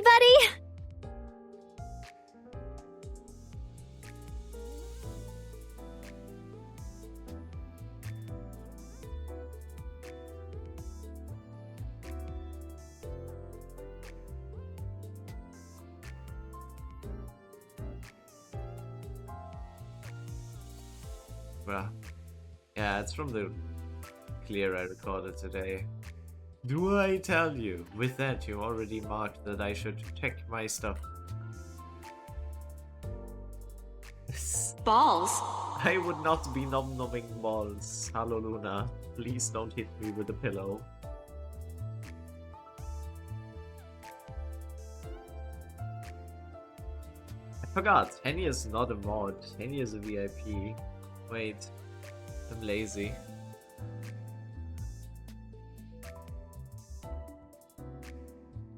everybody! Bruh. Yeah, it's from the clear I recorded today. Do I tell you? With that, you already marked that I should check my stuff. Balls. I would not be nom-nomming balls. Hello, Luna. Please don't hit me with a pillow. I forgot. Henny is not a mod. Henny is a VIP. Wait. I'm lazy.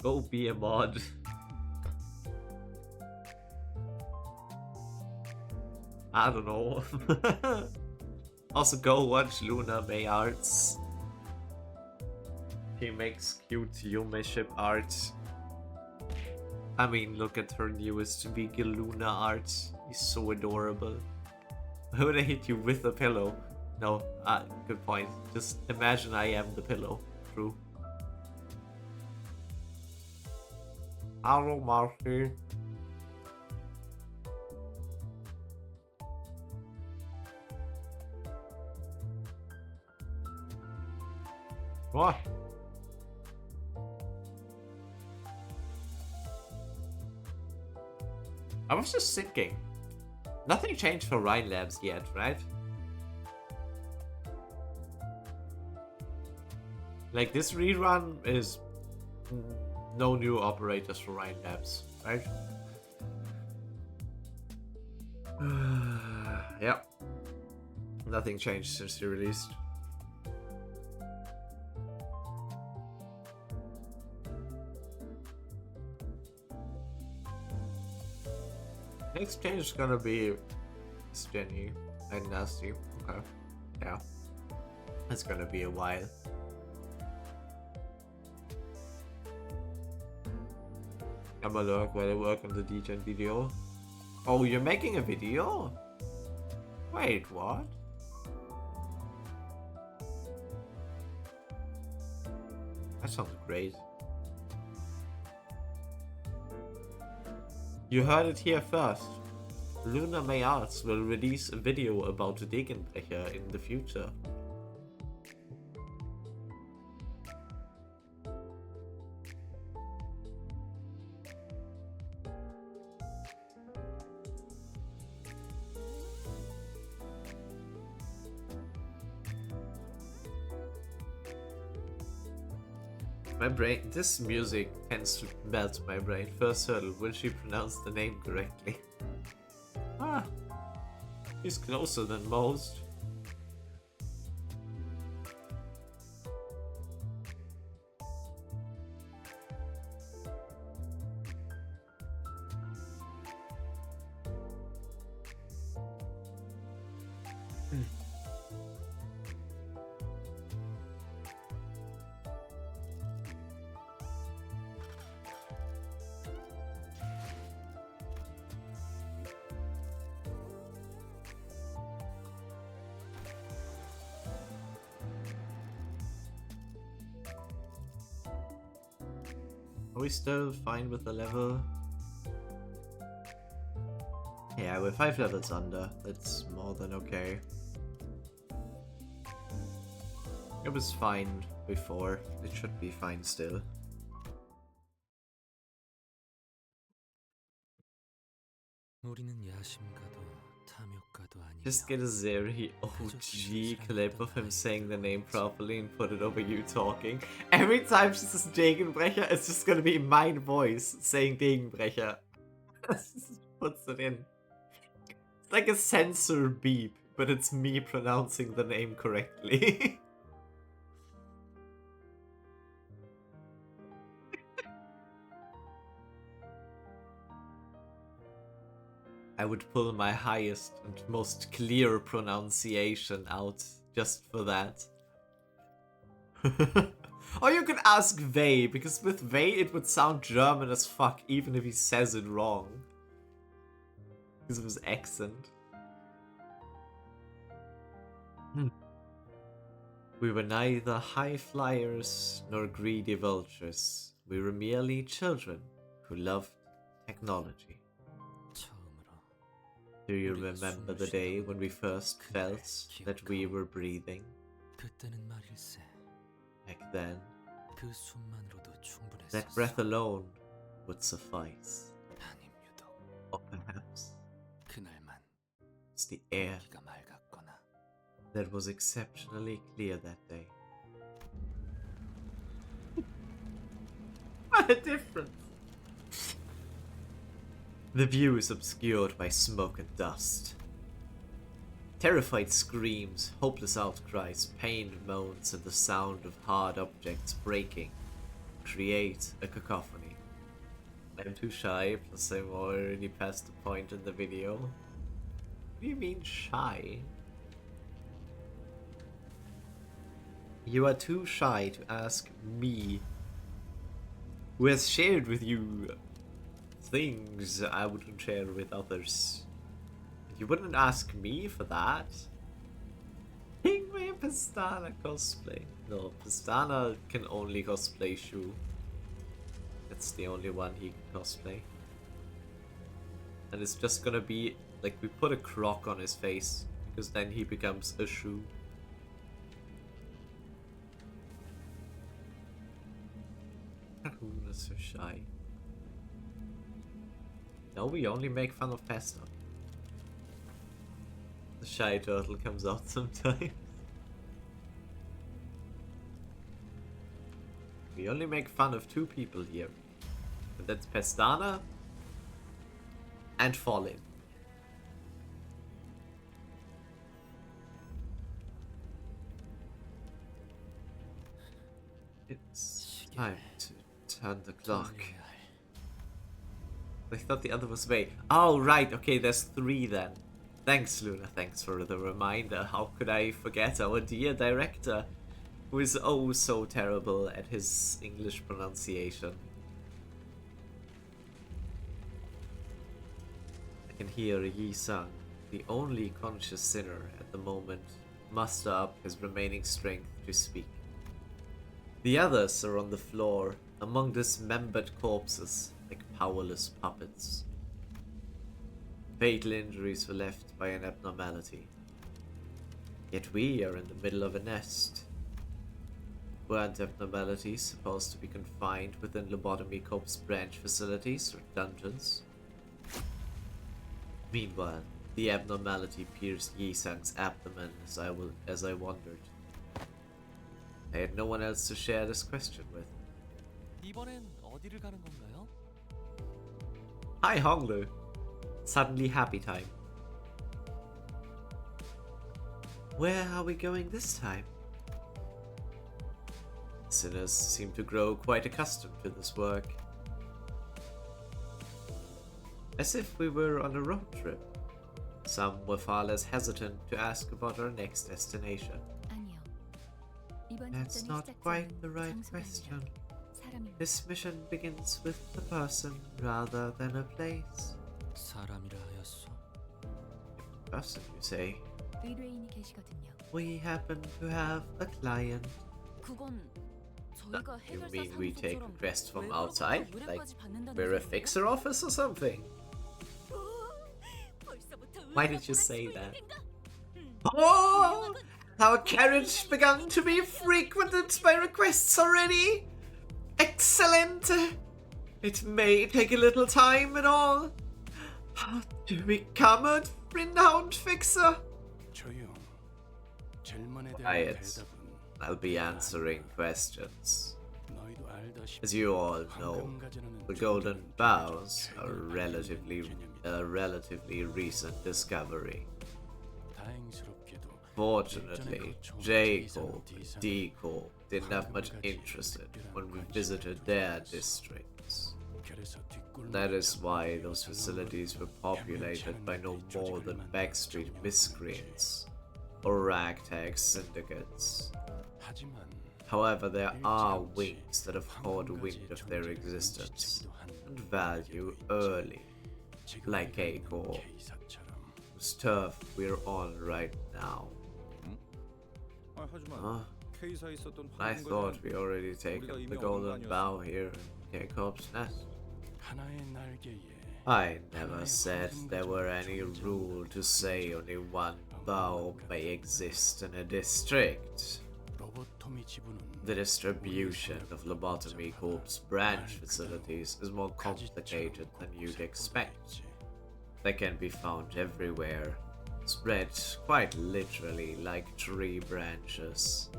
Go be a mod. I don't know. Also, go watch Luna May Arts. He makes cute Yume ship art. I mean, look at her newest Vegan Luna art. He's so adorable. Why would I hit you with a pillow? No, good point. Just imagine I am the pillow. True. Hello, Marky. What? I was just thinking. Nothing changed for Rhine Labs yet, right? Like, this rerun is no new operators for Rhine Labs, right? Yep. Nothing changed since he released. Next change is gonna be Jenny and Nasty. Okay. Yeah. It's gonna be a while. I'm a look while I work on the DGen video. Oh, you're making a video? Wait, what? That sounds great. You heard it here first. Luna May Arts will release a video about Degenbrecher in the future. My brain, this music tends to melt my brain. First hurdle, will she pronounce the name correctly? Ah, she's closer than most. Are we still fine with the level? Yeah, we're 5 levels under. That's more than okay. It was fine before. It should be fine still. Just get a Zeri OG clip of him saying the name properly and put it over you talking. Every time she says Degenbrecher, it's just gonna be my voice saying Degenbrecher. Puts it in. It's like a censor beep, but it's me pronouncing the name correctly. I would pull my highest and most clear pronunciation out just for that. Or you could ask Vey, because with Vey it would sound German as fuck, even if he says it wrong. Because of his accent. We were neither high flyers nor greedy vultures. We were merely children who loved technology. Do you remember the day when we first felt that we were breathing? Back then, that breath alone would suffice. Or perhaps it's the air that was exceptionally clear that day. What a difference! The view is obscured by smoke and dust. Terrified screams, hopeless outcries, pained moans, and the sound of hard objects breaking create a cacophony. I'm too shy, plus I'm already past the point in the video. What do you mean shy? You are too shy to ask me, who has shared with you things I wouldn't share with others. You wouldn't ask me for that. Pingway Pistana cosplay. No, Pistana can only cosplay Shu. That's the only one he can cosplay. And it's just gonna be like we put a croc on his face, because then he becomes a Shu. Who is so shy? No, we only make fun of Pesta. The shy turtle comes out sometimes. We only make fun of two people here. And that's Pestana and Fallen. It's time to turn the clock. I thought the other was Vey. Oh, right. Okay, there's 3 then. Thanks, Luna. Thanks for the reminder. How could I forget our dear director, who is oh so terrible at his English pronunciation. I can hear Yi Sang, the only conscious sinner at the moment, muster up his remaining strength to speak. The others are on the floor, among dismembered corpses, like powerless puppets. Fatal injuries were left by an abnormality. Yet we are in the middle of a nest. Weren't abnormalities supposed to be confined within Lobotomy Corp's branch facilities or dungeons? Meanwhile, the abnormality pierced Yi-Sang's abdomen as I wondered. I had no one else to share this question with. 이번엔 어디를 가는 건가요? Hi, Honglu. Suddenly happy time. Where are we going this time? Sinners seem to grow quite accustomed to this work. As if we were on a road trip. Some were far less hesitant to ask about our next destination. That's not quite the right question. This mission begins with a person rather than a place. 사람이라 하였소. Person, you say? We happen to have a client. You mean we take requests from outside? Like we're a fixer office or something? Why did you say that? Oh! Our carriage begun to be frequented by requests already? Excellent! It may take a little time and all. How to become a renowned fixer? Quiet. I'll be answering questions. As you all know, the golden bows are a relatively recent discovery. Fortunately, J Corp and D Corp didn't have much interest in it when we visited their districts. That is why those facilities were populated by no more than backstreet miscreants or ragtag syndicates. However, there are wings that have caught wind of their existence and value early, like Acor, whose turf we're on right now. Huh? I thought we already taken the golden bow here in Jacob's nest. I never said there were any rule to say only one bow may exist in a district. The distribution of Lobotomy Corp's branch facilities is more complicated than you'd expect. They can be found everywhere, spread quite literally like tree branches.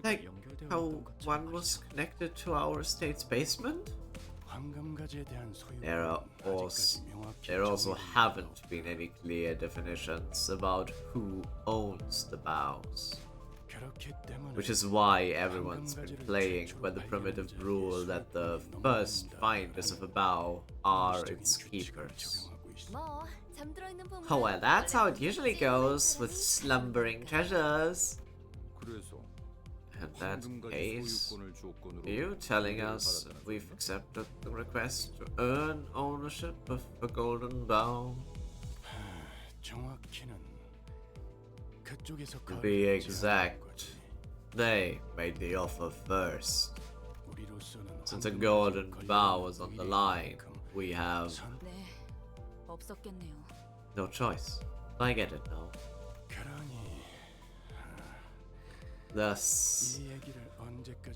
Like how one was connected to our estate's basement? There also haven't been any clear definitions about who owns the bows. Which is why everyone's been playing by the primitive rule that the first finders of a bow are its keepers. Oh well, that's how it usually goes with slumbering treasures. In that case, are you telling us we've accepted the request to earn ownership of the golden bow? To be exact, they made the offer first. Since a golden bow is on the line, we have no choice. I get it now. Thus,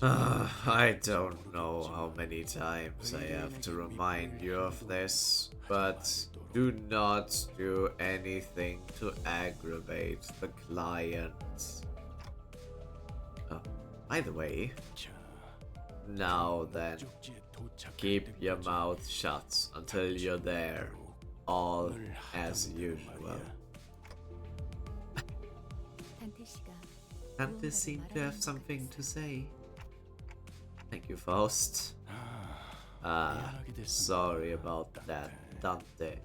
I don't know how many times I have to remind you of this, but do not do anything to aggravate the client. Oh, by the way, now then, keep your mouth shut until you're there, all as usual. Canto seemed to have something to say. Thank you, Faust. Sorry about that, Dante.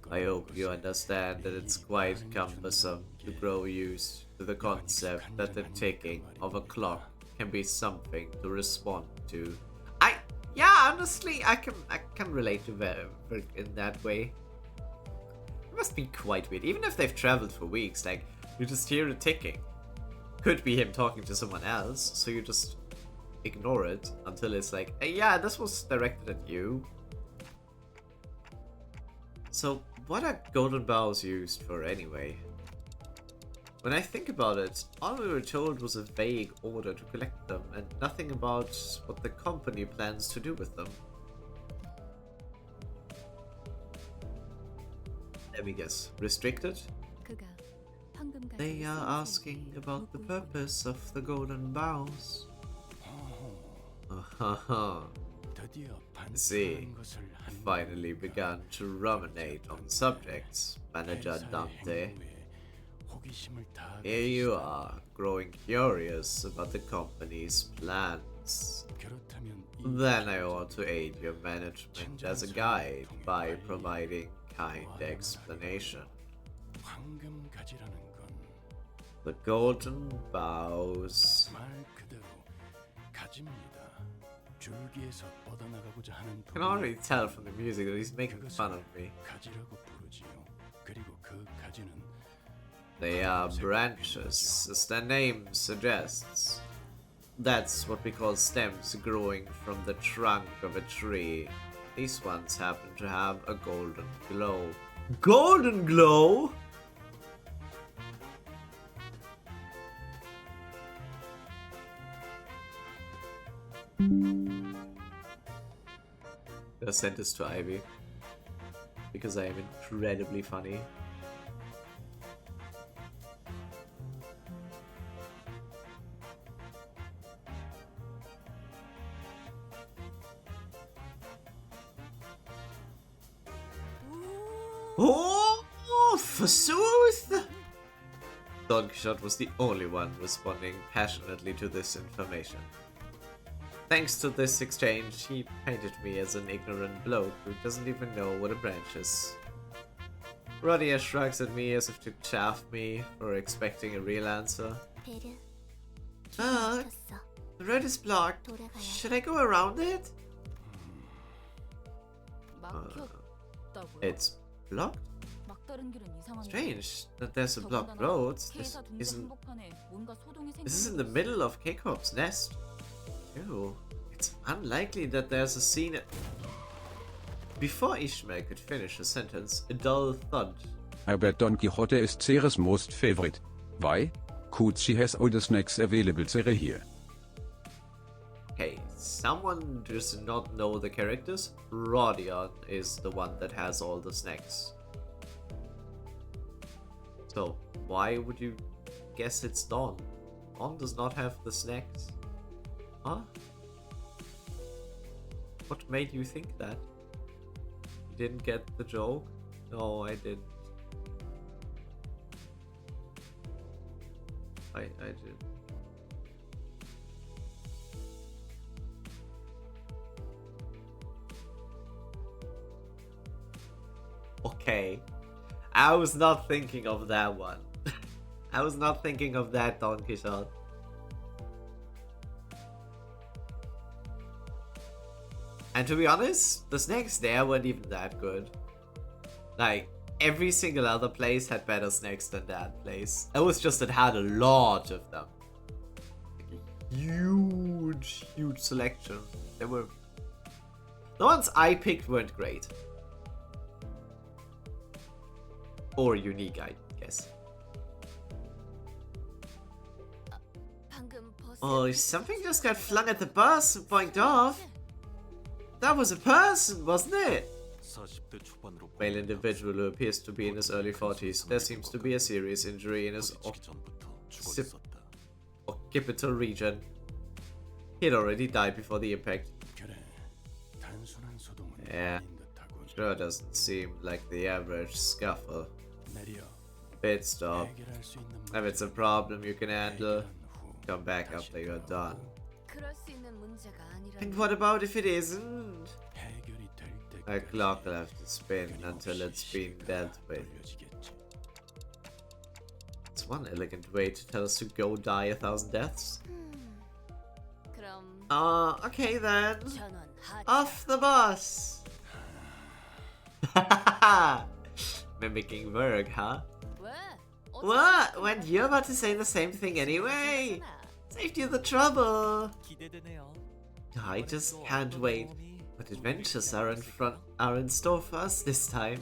I hope you understand that it's quite cumbersome to grow used to the concept that the ticking of a clock can be something to respond to. Yeah, honestly, I can relate to that in that way. It must be quite weird, even if they've traveled for weeks. Like, you just hear it ticking. Could be him talking to someone else, so you just ignore it until it's like, hey, yeah, this was directed at you. So, what are golden bows used for anyway? When I think about it, all we were told was a vague order to collect them, and nothing about what the company plans to do with them. Let me guess, restricted? They are asking about the purpose of the golden bows. See, I finally began to ruminate on subjects, Manager Dante. Here you are, growing curious about the company's plans. Then I ought to aid your management as a guide by providing kind explanation. The golden bows. I can already tell from the music that he's making fun of me. They are branches, as their name suggests. That's what we call stems growing from the trunk of a tree. These ones happen to have a golden glow. Golden glow? I sent this to Ivy because I am incredibly funny. Oh, forsooth! Don Quixote was the only one responding passionately to this information. Thanks to this exchange, he painted me as an ignorant bloke who doesn't even know what a branch is. Rodia shrugs at me as if to chaff me for expecting a real answer. Look, the road is blocked. Should I go around it? It's blocked? Strange that there's a blocked road. This is in the middle of K-Corp's nest. Ew. It's unlikely that there's a scene. Before Ishmael could finish a sentence, a dull thud. I bet Don Quixote is Ceres' most favorite. Why? Could she has all the snacks available here. Okay, someone does not know the characters. Rodion is the one that has all the snacks. So, why would you guess it's Dawn? Dawn does not have the snacks. Huh? What made you think that? You didn't get the joke? No, I didn't. I did. Okay. I was not thinking of that one. I was not thinking of that, Don Quixote. And to be honest, the snacks there weren't even that good. Like, every single other place had better snacks than that place. It was just it had a lot of them. Like a huge, huge selection. They were... The ones I picked weren't great. Or unique, I guess. Oh, something just got flung at the bus and boinked off. That was a person, wasn't it? Male individual who appears to be in his early 40s. There seems to be a serious injury in his occipital region. He had already died before the impact. Yeah, sure doesn't seem like the average scuffle. Pit stop. If it's a problem you can handle, come back after you're done. And what about if it isn't? A clock will have to spin until it's been dealt with. It's one elegant way to tell us to go die 1,000 deaths. Okay then. Off the bus! Mimicking Verg, huh? What? When you're about to say the same thing anyway? Saved you the trouble. I just can't wait. What adventures are in store for us this time?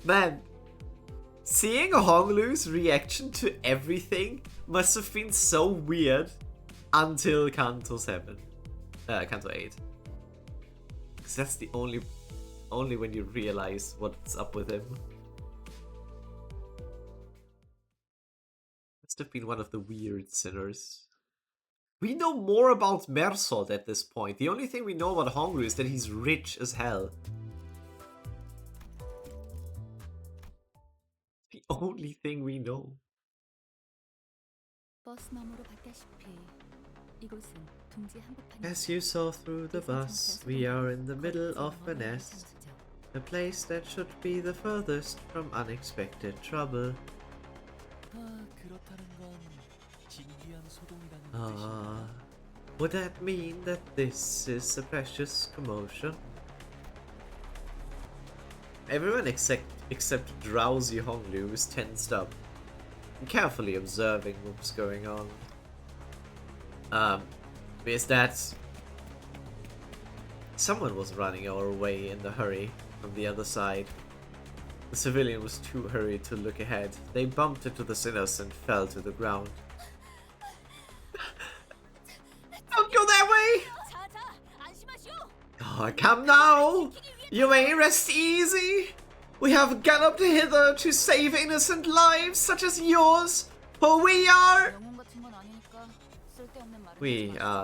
Man, seeing Honglu's reaction to everything must have been so weird until Canto 7. Canto 8. Because that's the only when you realize what's up with him. Must have been one of the weird sinners. We know more about Mersault at this point. The only thing we know about Honglu is that he's rich as hell. The only thing we know. As you saw through the bus, we are in the middle of a nest. A place that should be the furthest from unexpected trouble. Would that mean that this is a precious commotion? Everyone except drowsy Honglu is tensed up, carefully observing what's going on. Is that someone was running our way in the hurry from the other side. The civilian was too hurried to look ahead. They bumped into the sinners and fell to the ground. Don't go that way! Oh, come now! You may rest easy! We have galloped hither to save innocent lives such as yours, for we are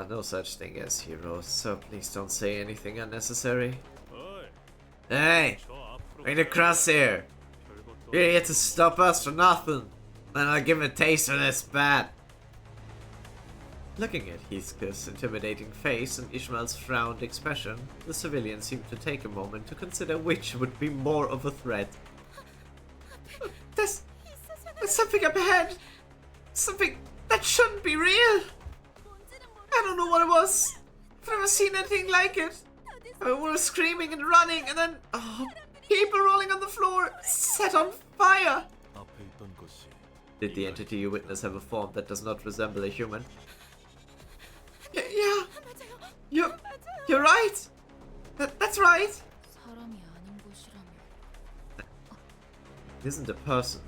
no such thing as heroes, so please don't say anything unnecessary. Hey! Bring the cross here! You're here to stop us for nothing! Then I'll give a taste of this bat! Looking at Heathcliff's intimidating face and Ishmael's frowned expression, the civilian seemed to take a moment to consider which would be more of a threat. There's something up ahead! Something that shouldn't be real! I don't know what it was. I've never seen anything like it. I mean, we were screaming and running, and then people rolling on the floor, set on fire. Did the entity you witness have a form that does not resemble a human? Yeah. You're right. That's right. It isn't a person.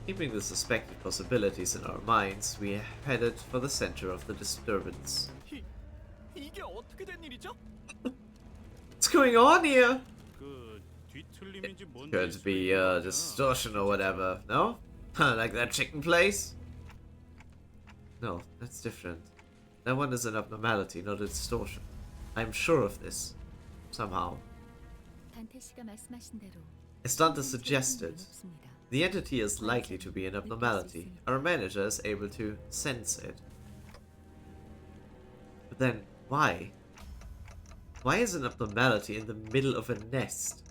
Keeping the suspected possibilities in our minds, we headed for the center of the disturbance. What's going on here? Could be distortion or whatever, no? Like that chicken place? No, that's different. That one is an abnormality, not a distortion. I'm sure of this. Somehow. As Dante suggested, the entity is likely to be an abnormality. Our manager is able to sense it. But then, why? Why is an abnormality in the middle of a nest?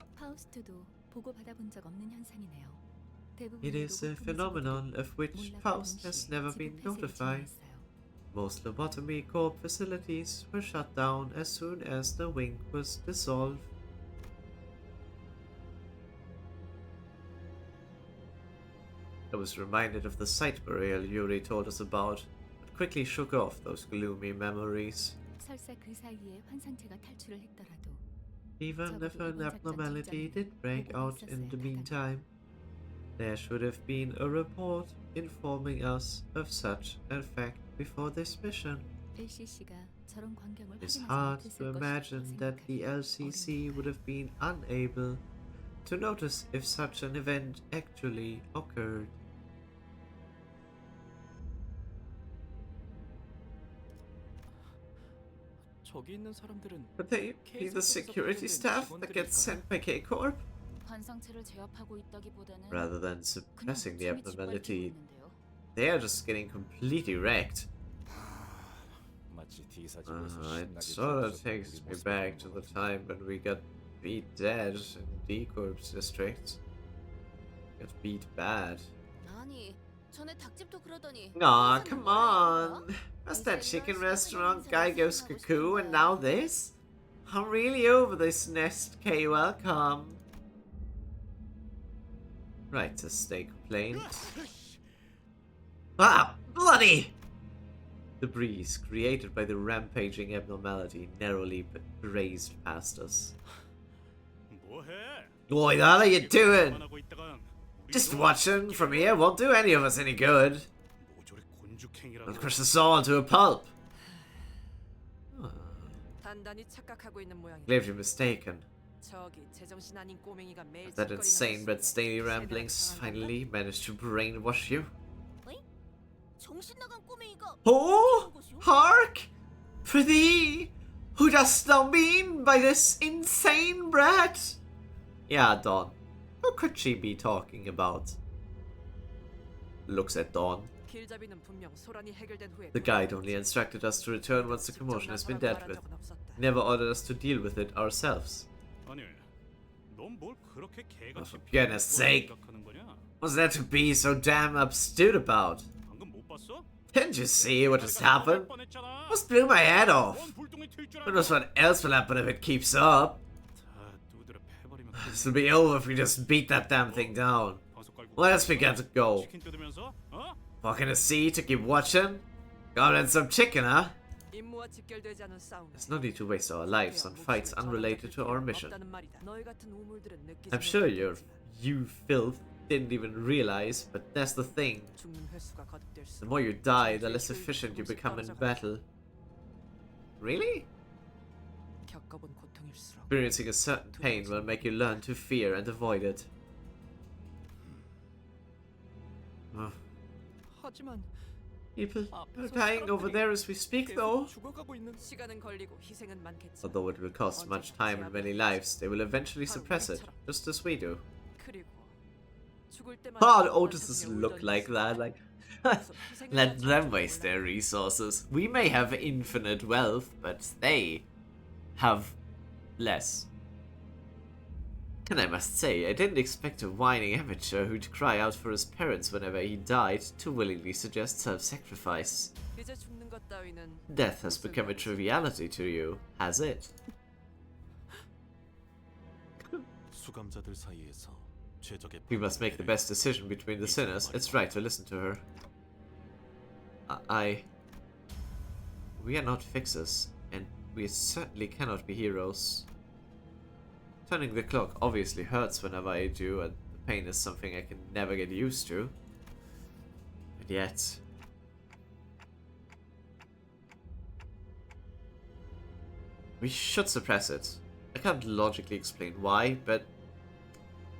It is a phenomenon of which Faust has never been notified. Most lobotomy corp facilities were shut down as soon as the wing was dissolved. I was reminded of the site burial Yuri told us about, but quickly shook off those gloomy memories. Even if an abnormality did break out in the meantime, there should have been a report informing us of such a fact before this mission. It's hard to imagine that the LCC would have been unable to notice if such an event actually occurred. Could they be the security staff that gets sent by K-Corp? Rather than suppressing the abnormality, they are just getting completely wrecked. It sort of takes me back to the time when we got beat dead in D-Corp's district. Got beat bad. Aw, come on! First that chicken restaurant guy goes cuckoo, and now this? I'm really over this nest, K. Welcome. Right to stay complaint. Ah! Bloody! The breeze created by the rampaging abnormality narrowly grazed past us. What are you doing? Just watching from here won't do any of us any good. I'll crush us all into a pulp. Glad you're mistaken. That insane Red Stanley ramblings finally managed to brainwash you. Oh, hark! For thee, who dost thou mean by this insane brat? Yeah, Dawn. Who could she be talking about? Looks at Dawn. The guide only instructed us to return once the commotion has been dealt with. He never ordered us to deal with it ourselves. Oh, for goodness sake! What's there to be so damn upstewed about? Didn't you see what just happened? Almost blew my head off. Who knows what else will happen if it keeps up? This will be over if we just beat that damn thing down. Let's begin to go. Walking a sea to keep watching? Got in some chicken, huh? There's no need to waste our lives on fights unrelated to our mission. I'm sure you filth didn't even realize, but that's the thing. The more you die, the less efficient you become in battle. Really? Experiencing a certain pain will make you learn to fear and avoid it. People are dying over there as we speak, though. Although it will cost much time and many lives, they will eventually suppress it, just as we do. Oh, Otis doesn't look like that. Like, Let them waste their resources. We may have infinite wealth, but they have less. And I must say, I didn't expect a whining amateur who'd cry out for his parents whenever he died to willingly suggest self-sacrifice. Death has become a triviality to you, has it? We must make the best decision between the sinners. It's right to listen to her. We are not fixers, and we certainly cannot be heroes. Turning the clock obviously hurts whenever I do, and the pain is something I can never get used to. But yet... we should suppress it. I can't logically explain why, but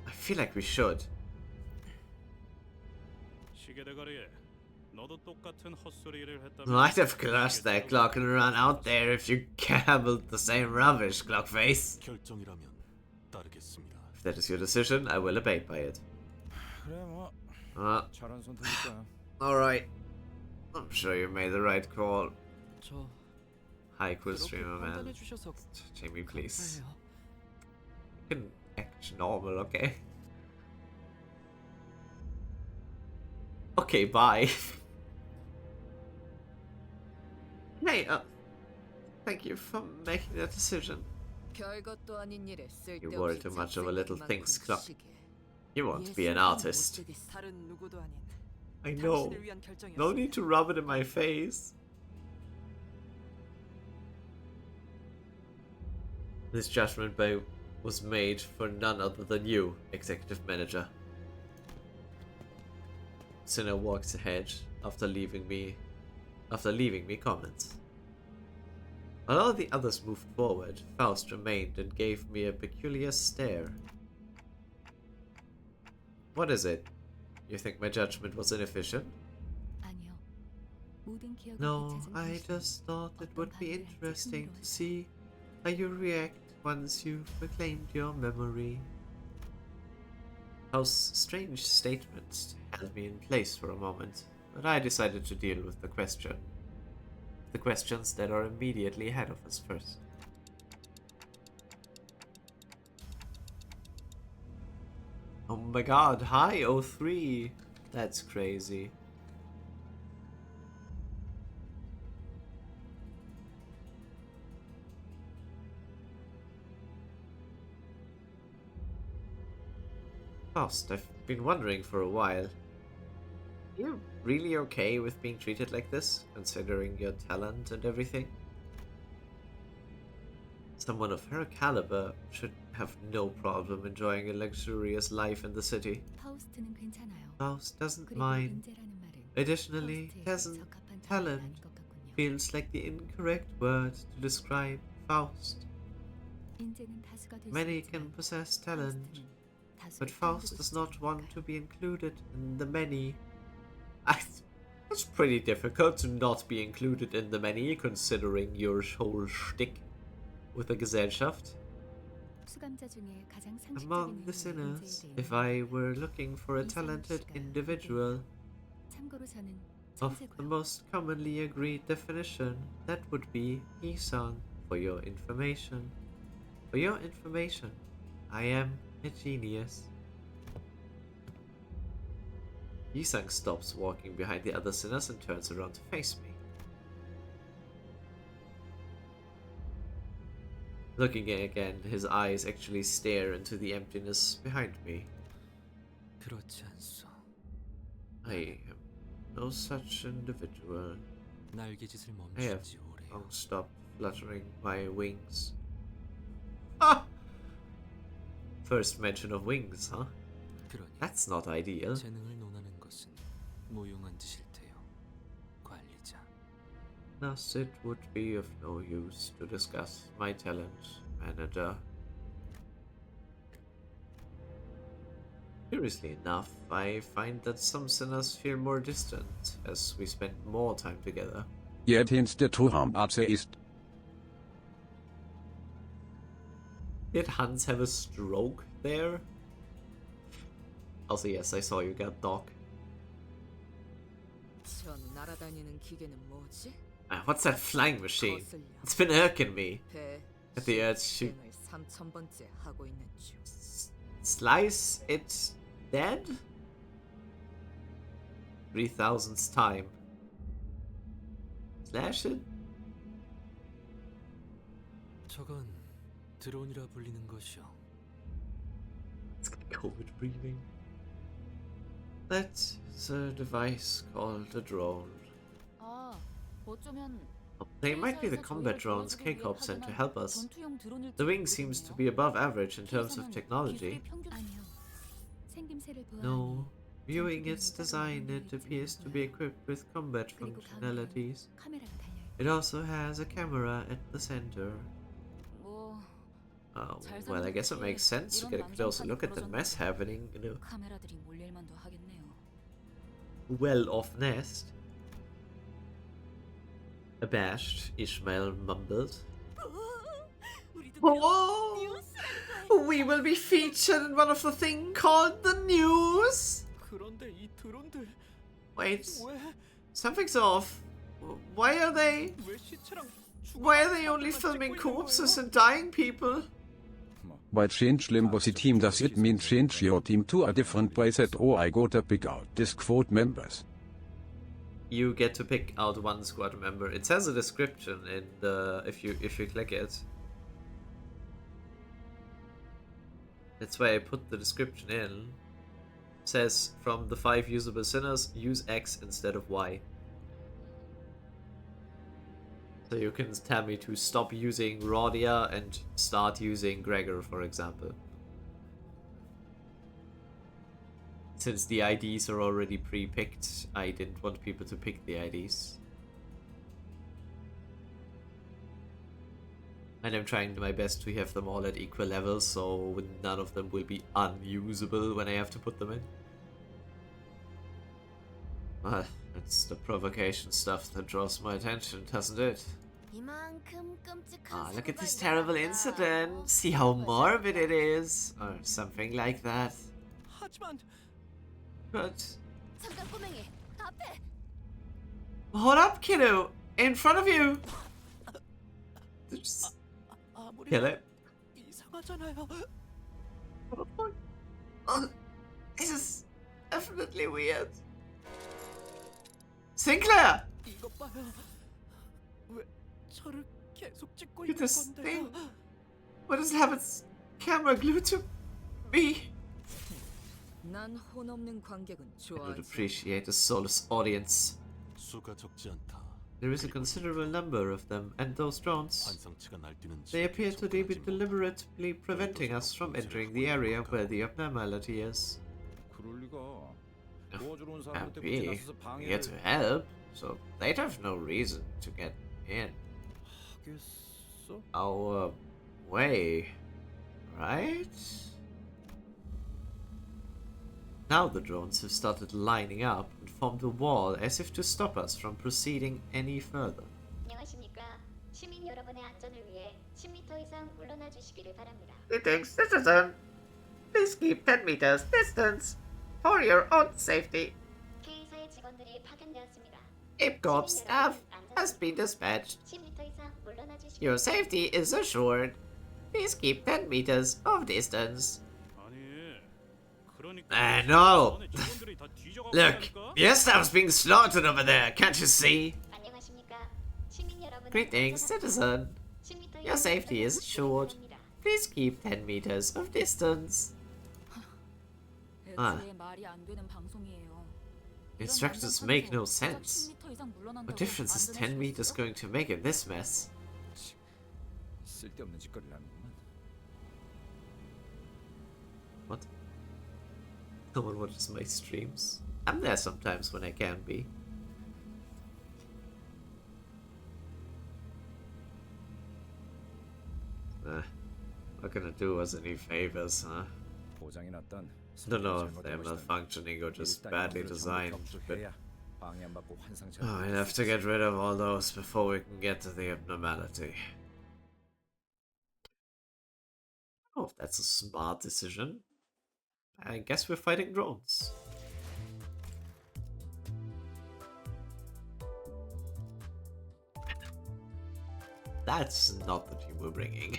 I feel like we should. I'd have crushed that clock and run out there if you gambled the same rubbish, Clockface. If that is your decision, I will abide by it. Alright. I'm sure you made the right call. Hi, quiz streamer man. Jamie, please. You can act normal, okay? Okay, bye. Hey, thank you for making that decision. You worry too much over little things, Clock. You want to be an artist. I know. No need to rub it in my face. This judgment was made for none other than you, executive manager. Sinner walks ahead after leaving me comments. While all the others moved forward, Faust remained and gave me a peculiar stare. What is it? You think my judgment was inefficient? No, I just thought it would be interesting to see how you react once you've reclaimed your memory. Faust's strange statement held me in place for a moment, but I decided to deal with the questions that are immediately ahead of us first. Oh my god, hi O3! That's crazy. Faust, I've been wondering for a while. Are you really okay with being treated like this, considering your talent and everything? Someone of her caliber should have no problem enjoying a luxurious life in the city. Faust doesn't mind. Additionally, talent feels like the incorrect word to describe Faust. Many can possess talent, but Faust does not want to be included in the many. It's pretty difficult to not be included in the many, considering your whole shtick with the Gesellschaft. Among the sinners, if I were looking for a talented individual, of the most commonly agreed definition, that would be Isan, for your information. For your information, I am a genius. Yisang stops walking behind the other sinners and turns around to face me. Looking again, his eyes actually stare into the emptiness behind me. I am no such individual. I have long stopped fluttering my wings. Ah! First mention of wings, huh? That's not ideal. Thus, it would be of no use to discuss my talent, manager. Curiously enough, I find that some sinners feel more distant as we spend more time together. Jetzt der Turmarzt ist. Did Hans have a stroke there? Also, yes, I saw you got Doc. 저 날아다니는 기계는 뭐지? What's that flying machine? 거슬려. It's been irking me. 배 At the urge to 실행을 3000번째 하고 있는 중. slice it dead? 3000th time. Slash it? 저건 드론이라 불리는 것이요. It's got COVID breathing. That's a device called a drone. 아, 어쩌면 They might be the combat drones K-Corp sent to help us. The wing seems to be above average in terms of technology. 아니요. 생김새를 No. Viewing its design, it appears to be equipped with combat functionalities. 카메라가 달려 있고. It also has a camera at the center. 뭐 Well, I guess it makes sense to get a closer look at the mess happening in a 카메라들이 몰릴만도 하겠네요. well-off nest. Abashed, Ishmael mumbled. Oh, we will be featured in one of the thing called the news. 그런데 이 드론들 Wait, 왜 something's off. Why are they 시체랑 only filming corpses and dying people? By change Limbus team does it mean change your team to a different preset or I gotta pick out this squad members? You get to pick out one squad member. It says a description in the if you click it. That's why I put the description in. It says from the 5 usable sinners, use X instead of Y. So you can tell me to stop using Rodia and start using Gregor, for example. Since the IDs are already pre-picked, I didn't want people to pick the IDs. And I'm trying my best to have them all at equal levels, so none of them will be unusable when I have to put them in. Well, it's the provocation stuff that draws my attention, doesn't it? Ah, look at this terrible incident. See how morbid it is. Or something like that. 하지만 But 잠깐 꼬맹이, 앞에. hold up, kiddo! In front of you! Just 아무리 kill it. 이상하잖아요. Oh, this is definitely weird. Sinclair! 이것 봐요. 왜 저를 계속 찍고 Look at 있는 this 건데요? thing. What does it have its camera glued to me? 난 혼 없는 관객은 I would 좋아하지. appreciate a soulless audience. 수가 적지 않다. There is a considerable number of them, and those drones. 환상체가 날뛰는 They appear to be deliberately preventing us from entering the area where the abnormality is. 그럴 리가. Can't be. We're here to help, so they'd have no reason to get in 하겠어? our way, right? Now the drones have started lining up and formed a wall as if to stop us from proceeding any further. 안녕하십니까. 시민 여러분의 안전을 위해 10m 이상 물러나 주시기를 바랍니다. Greetings, citizen. Please keep 10 meters distance for your own safety. K사의 직원들이 파견되었습니다. IPCORP staff has been dispatched. 10m 이상 물러나 주시기 Your safety is assured. Please keep 10 meters of distance. No! Look, your staff's being slaughtered over there, can't you see? 안녕하십니까. 시민 여러분. Greetings, citizen. 10m Your safety is assured. Please keep 10 meters of distance. 애초에 말이 안 되는 방송이에요. Instructions make no sense. What difference is 10 meters going to make in this mess? 쓸데없는 짓거리를 하는구만. What? No one watches my streams. I'm there sometimes when I can be. Not gonna do us any favors, huh? 보장이 났던. Don't know if they're malfunctioning or just badly designed, but 방해받고 환상체. I'll have to get rid of all those before we can get to the abnormality. Oh, that's a smart decision. I guess we're fighting drones. That's not the team we're bringing.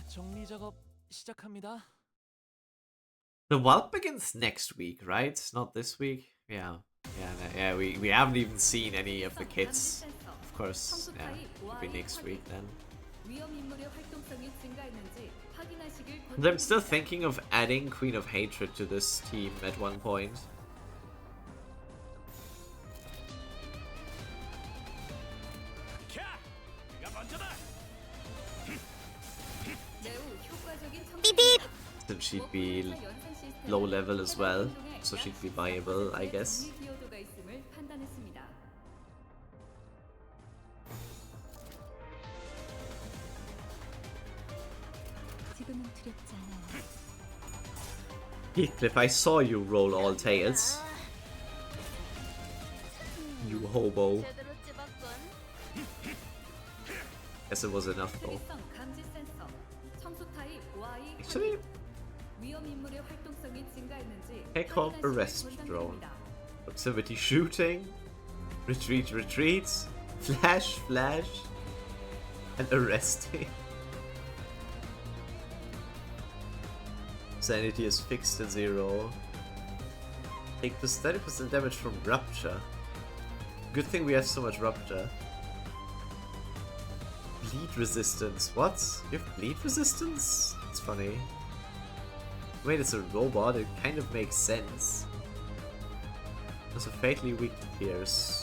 정리 작업 시작합니다. The Whelp begins next week, right? Not this week? Yeah. We haven't even seen any of the kits. Of course, yeah. It'll be next week then. 위험 인물의 활동성이 증가했는지 확인하시길 And I'm still thinking of adding Queen of Hatred to this team at one point. Since she'd be low level as well, so she'd be viable, I guess. Heathcliff, I saw you roll all tails. You hobo. Guess it was enough though. Actually, take off arrest drone. Proximity shooting. Retreat, retreats. Flash, flash. And arresting. Sanity is fixed at 0. Take plus 30% damage from rupture. Good thing we have so much rupture. Bleed resistance. What? You have bleed resistance? It's funny. Wait, it's a robot. It kind of makes sense. Also fatally weak to pierce.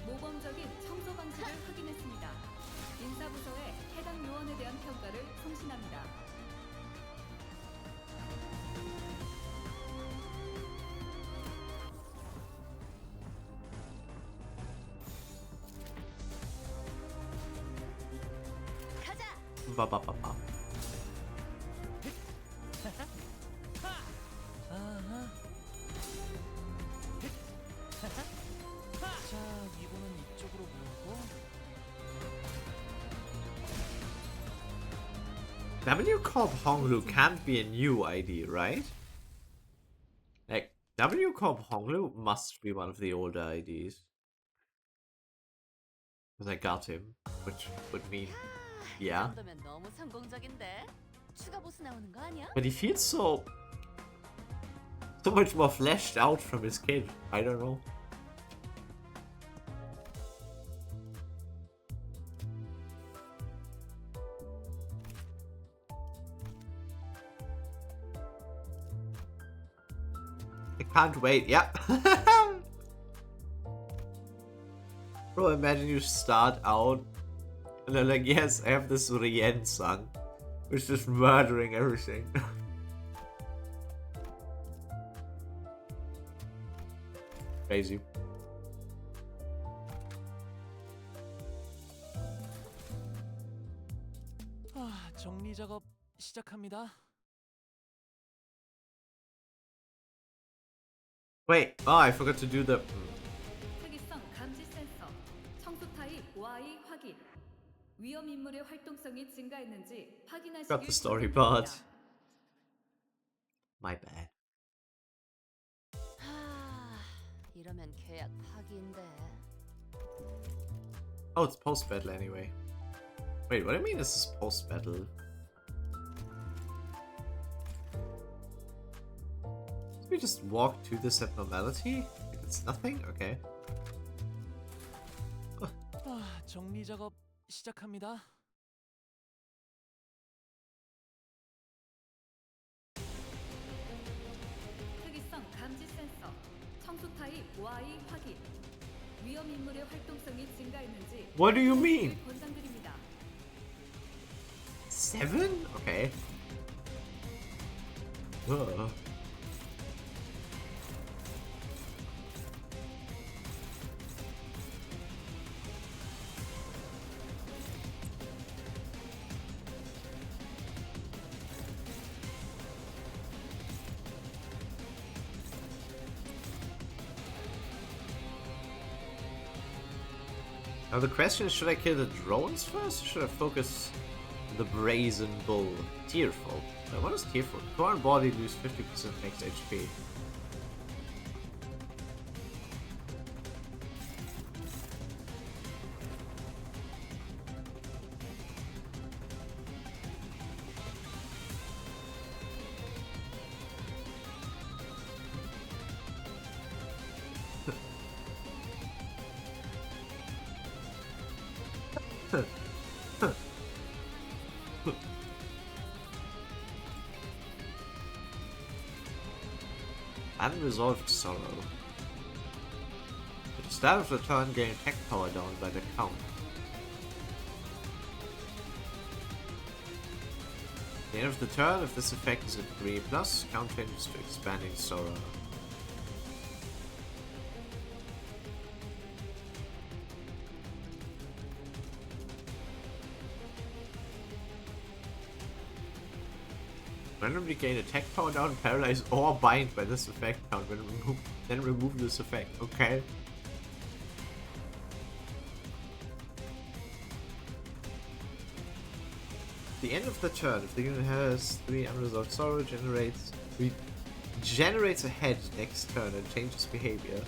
모범적인 청소 방식을 확인했습니다. 인사부서에 해당 요원에 대한 평가를 송신합니다. Ba-ba-ba-ba. 자, 이번은 이쪽으로 모으고. W Corp Honglu can't be a new ID, right? Like, W Corp Honglu must be one of the older IDs. Because I got him, which would mean, yeah. 너무 성공적인데? 추가 보스 나오는 거 아니야? But he feels so much more fleshed out from his kid. I don't know. I can't wait. Yep. Bro, imagine you start out and they're like, yes, I have this Rien song, which is murdering everything. Crazy. 정리 작업 시작합니다. Wait, oh, I forgot to do the. 특이성 감지 센서, 청소 타입 Y 확인. 위험 인물의 활동성이 증가했는지 확인하시길 Got the story 권장드립니다. part. My bad. 이러면 계약 파기인데. Oh, it's post battle anyway. Wait, what do you mean this is post battle? Did we just walk to this abnormality? It's nothing? Okay. 정리 작업 시작합니다. 특이성 감지 센서, 청소 타입 Y 확인. 위험 인물의 활동성이 증가했는지 What do you mean? 권장드립니다. 7? Okay. Ugh. Now the question is, should I kill the drones first, or should I focus on the brazen bull? Tearful. What is tearful? Core and body lose 50% max HP. Unresolved sorrow. At the start of the turn, gain attack power down by the count. At the end of the turn, if this effect is at 3+, count changes to expanding sorrow. Randomly gain attack power down, paralyze, or bind by this effect count when then remove this effect. Okay. At the end of the turn, if the unit has 3 unresolved sorrow, generates a head next turn and changes behavior.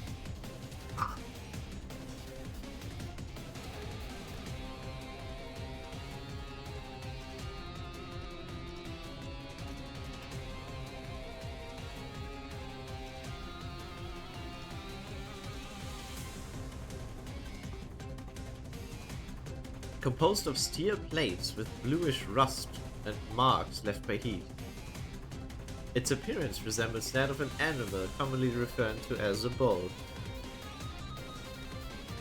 Composed of steel plates with bluish rust and marks left by heat. Its appearance resembles that of an animal commonly referred to as a bull.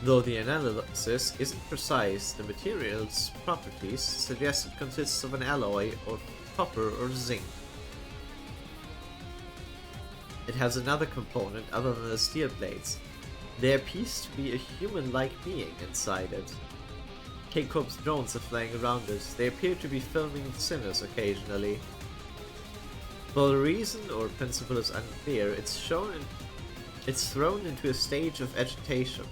Though the analysis isn't precise, the material's properties suggest it consists of an alloy of copper or zinc. It has another component other than the steel plates. There appears to be a human-like being inside it. K-Corp's drones are flying around it. They appear to be filming sinners occasionally. Though the reason or principle is unclear, it's thrown into a stage of agitation,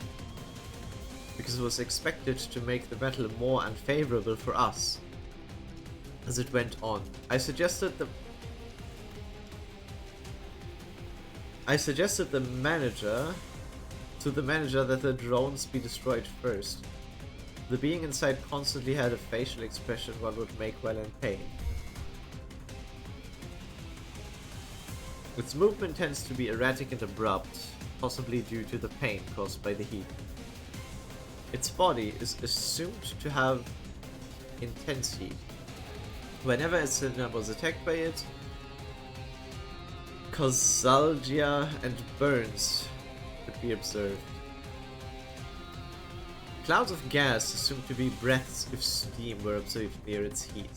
because it was expected to make the battle more unfavorable for us. As it went on, I suggested the manager that the drones be destroyed first. The being inside constantly had a facial expression one would make while in pain. Its movement tends to be erratic and abrupt, possibly due to the pain caused by the heat. Its body is assumed to have intense heat. Whenever a cylinder was attacked by it, causalgia and burns could be observed. Clouds of gas assumed to be breaths if steam were observed near its heat.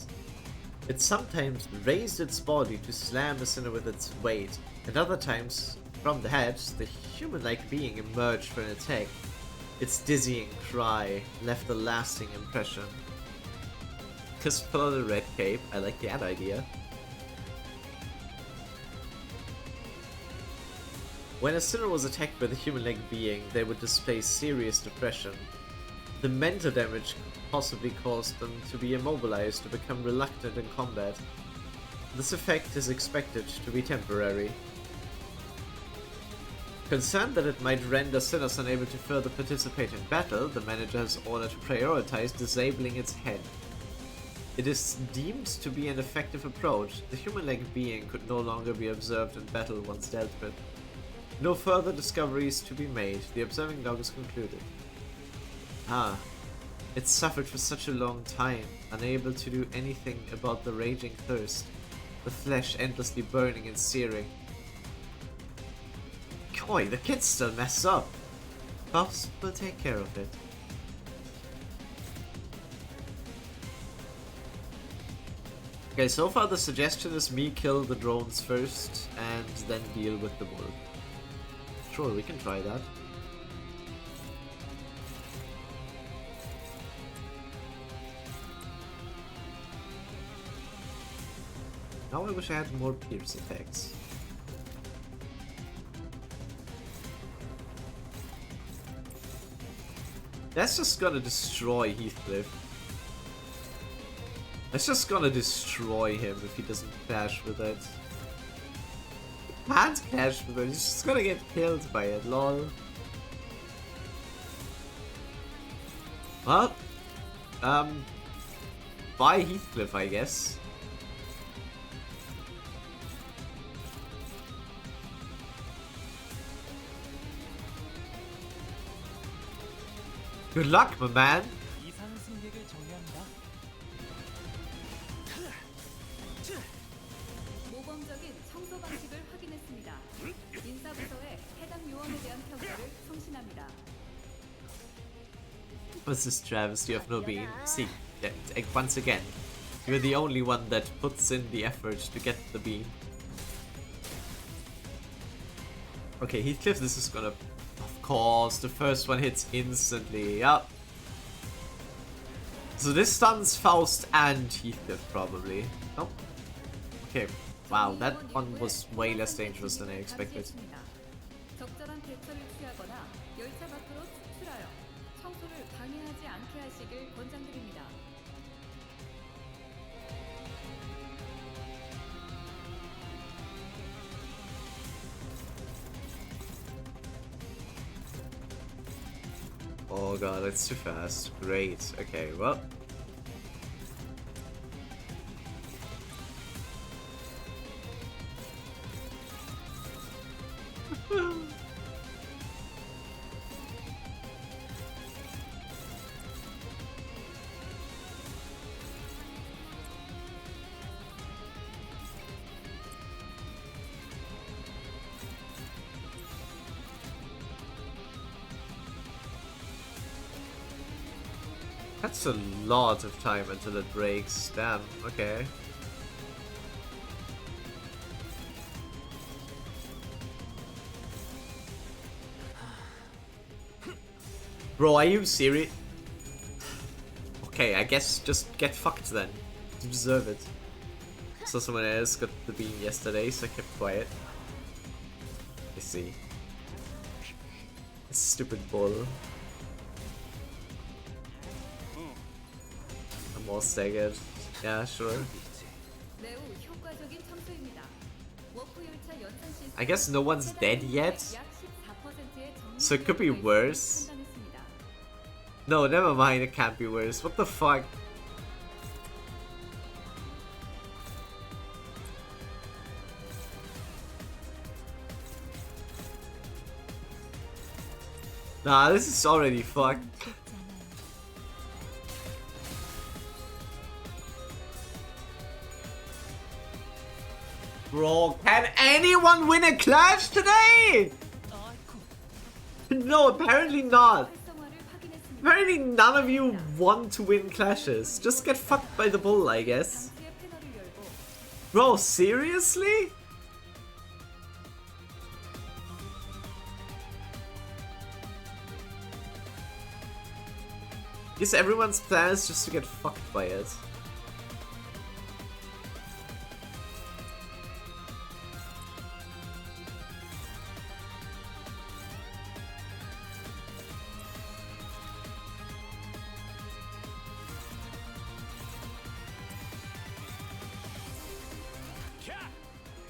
It sometimes raised its body to slam a sinner with its weight, and other times, from the head, the human-like being emerged for an attack. Its dizzying cry left a lasting impression. Just pull out a red cape, I like that idea. When a sinner was attacked by the human-like being, they would display serious depression. The mental damage possibly caused them to be immobilized or become reluctant in combat. This effect is expected to be temporary. Concerned that it might render sinners unable to further participate in battle, the manager has ordered to prioritize disabling its head. It is deemed to be an effective approach. The human-like being could no longer be observed in battle once dealt with. No further discoveries to be made. The observing log is concluded. Ah, it suffered for such a long time, unable to do anything about the raging thirst, the flesh endlessly burning and searing. Koi, the kids still mess up. Pops will take care of it. Okay, so far the suggestion is me kill the drones first and then deal with the bull. Sure, we can try that. Now I wish I had more pierce attacks. That's just gonna destroy Heathcliff. That's just gonna destroy him if he doesn't clash with it. He can't clash with it, he's just gonna get killed by it, lol. Well, buy Heathcliff, I guess. Good luck, my man. 이상 승객을 정리합니다. 모범적인 청소 방식을 확인했습니다. 인사부서에 해당 요원에 대한 평가를 송신합니다. What's this, Travis? You have no bean. See, once again, you're the only one that puts in the effort to get the bean. Okay, Heathcliff, this is gonna... Of course, the first one hits instantly. Yep. So this stuns Faust and Heathcliff, probably. Nope. Okay. Wow, that one was way less dangerous than I expected. 적절한 대처를 취하거나 열차 밖으로 추출하여 청소를 방해하지 않게 하시길 권장드립니다. Oh god, that's too fast. Great. Okay, well. That's a lot of time until it breaks. Damn, okay. Bro, are you serious? Okay, I guess just get fucked then. You deserve it. So someone else got the beam yesterday, so I kept quiet. I see. Stupid bull. I'm all staggered. Yeah, sure. 매우 효과적인 청소입니다. 워프 열차 연산 시스템 I guess no one's dead yet, 약 14%의 정리 so it could be worse. 판단했습니다. No, never mind, it can't be worse. What the fuck? Nah, this is already fucked. Bro, can anyone win a clash today? No, apparently not. 활성화를 확인했습니다. Apparently none of you want to win clashes. Just get fucked by the bull, I guess. 당시의 패널을 열고 Bro, seriously? Guess everyone's plan is just to get fucked by it.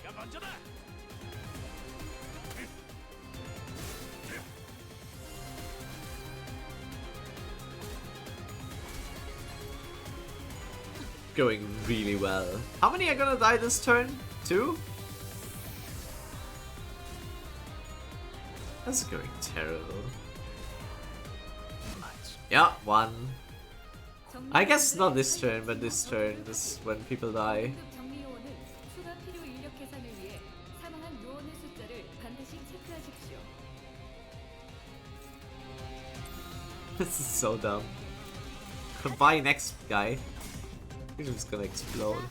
내가 먼저다. Going really well. How many are gonna die this turn? 2? That's going terrible. Yeah, 1. I guess not this turn, but this turn is when people die. 긴급 정리 요원은 추가 필요 인력 계산을 위해 사망한 요원의 숫자를 반드시 체크하십시오. This is so dumb. Bye, next guy. He's just gonna explode.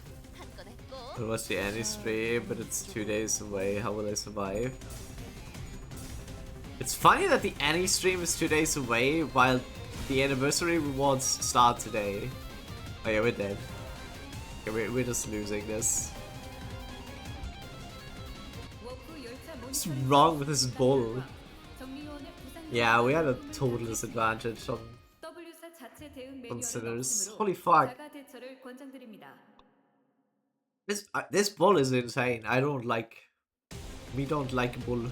I'll watch the Annie stream, but it's 2 days away. How will I survive? It's funny that the Annie stream is 2 days away, while the anniversary rewards start today. Oh yeah, we're dead. Okay, we're just losing this. What's wrong with this bull? Yeah, we had a total disadvantage on sinners. Holy fuck. This bull is insane. I don't like... We don't like bull.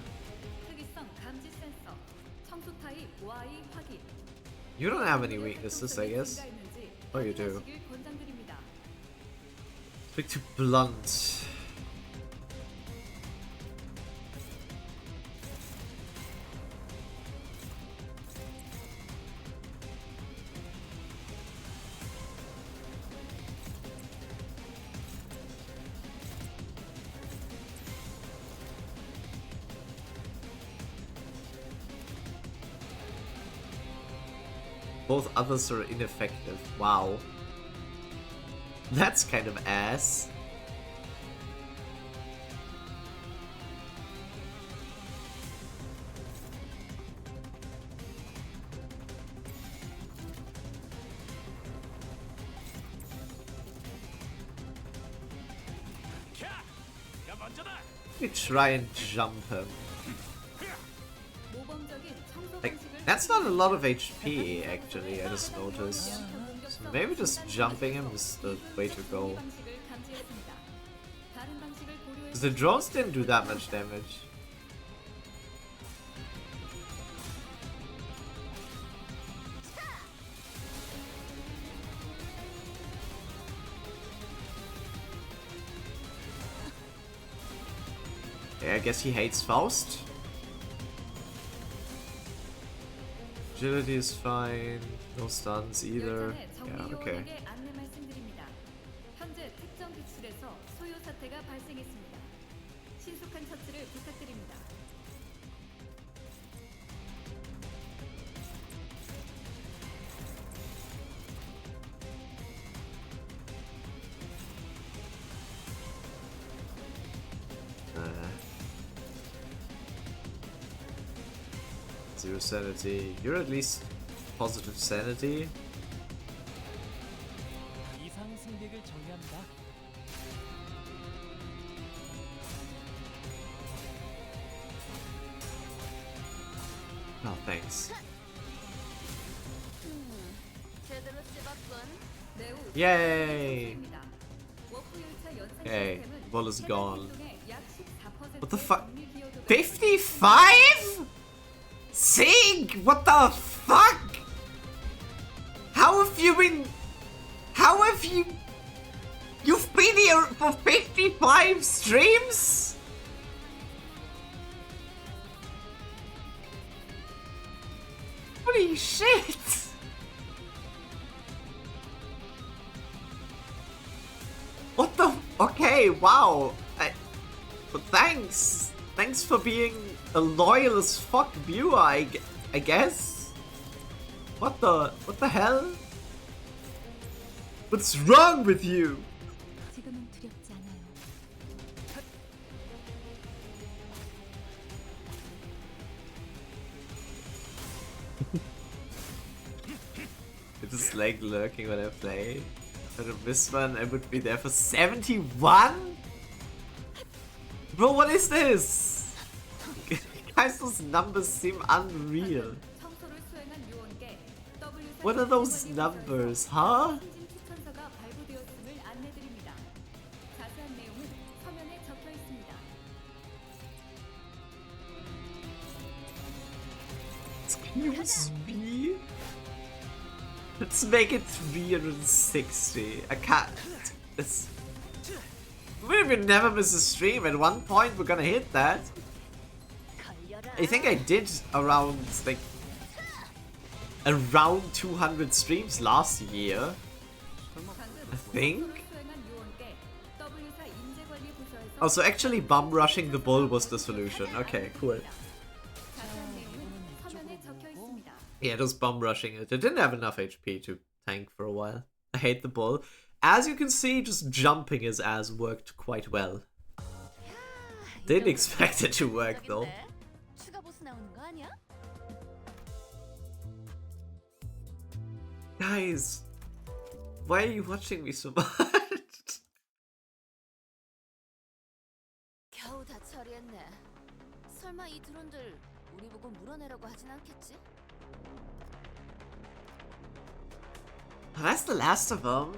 You don't have any weaknesses, I guess. Oh, you do. Speak to blunt. Both others are ineffective. Wow. That's kind of ass. Let me try and jump him. Like, that's not a lot of HP, actually, I just noticed. So maybe just jumping him is the way to go. Because the drones didn't do that much damage. Yeah, I guess he hates Faust. Agility is fine, no stuns either. Yeah, okay. Zero sanity. You're at least positive sanity. No, thanks. Yay! Okay, ball is gone. What the fuck? 55? Sig! What the fuck? How have you been... How have you... You've been here for 55 streams? Holy shit! What the... Okay, wow. But thanks. Thanks for being a loyal as fuck viewer, I guess. What the hell? What's wrong with you? I just like lurking when I play. If I miss one, I would be there for 71? Bro, what is this? Guys, those numbers seem unreal. What are those numbers, huh? Excuse me? Let's make it 360. I can't. It's... We never miss a stream. At one point, we're gonna hit that. I think I did around, like, around 200 streams last year. I think. Oh, so actually bum rushing the bull was the solution. Okay, cool. Yeah, just bum rushing it. It didn't have enough HP to tank for a while. I hate the bull. as you can see, just jumping his ass worked quite well. Didn't expect it to work though. 추가 보스 나오는 거 아니야? Guys, why are you watching me so much? 겨우 다 처리했네. 설마 이 드론들 우리 보고 물어내라고 하진 않겠지? That's the last of them.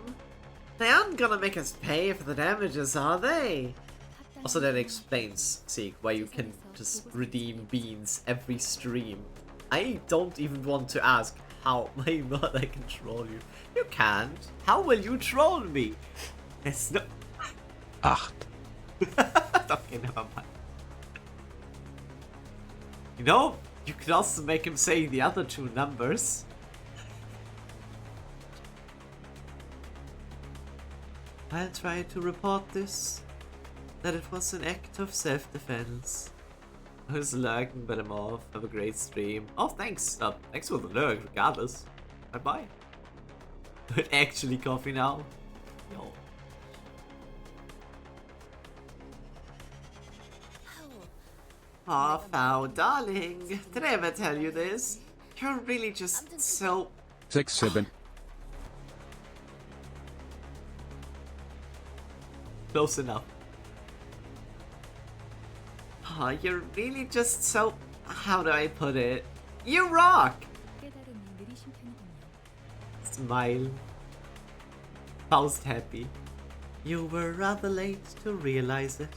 They aren't gonna make us pay for the damages, are they? Also, that explains, see, why you can just redeem beans every stream. I don't even want to ask how may not I can troll you. You can't. How will you troll me? There's no... 8. Okay, never mind. You know, you could also make him say the other two numbers. I'll try to report this. That it was an act of self-defense. I was lurking, but I'm off. Have a great stream. Oh, thanks. Thanks for the lurk, regardless. Bye-bye. But actually coffee now? No. Aw, Fow, darling. Did I ever tell you this? You're really just so... 6, 7. Close enough. Aw, you're really just so... How do I put it? You rock! 깨달음이 느리신 편이군요. Smile. Faust happy. You were rather late to realize it.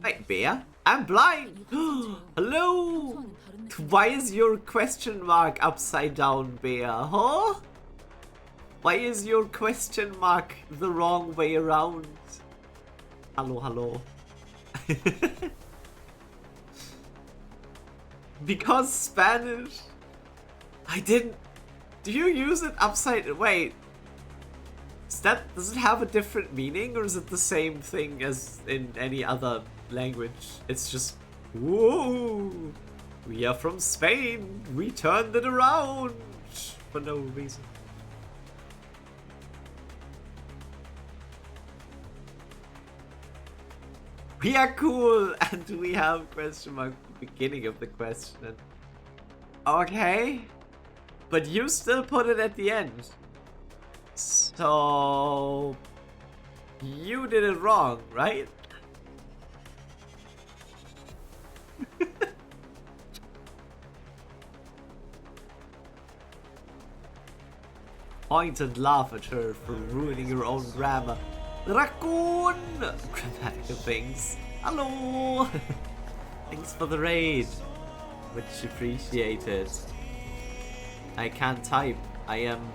Wait, Bear? I'm blind! Hello! Why is your question mark upside down, Bear? Huh? Why is your question mark the wrong way around? Hello, hello. Because Spanish? I didn't... Do you use it upside... Wait. Does it have a different meaning, or is it the same thing as in any other language? It's just... Whoa! We are from Spain! We turned it around! For no reason. We are cool! And we have question mark at the beginning of the question. Okay. But you still put it at the end. So... You did it wrong, right? Point and laugh at her for ruining her own grammar. Raccoon! Grammatical things. Hello! Thanks for the raid. Much appreciated. I can't type. I am...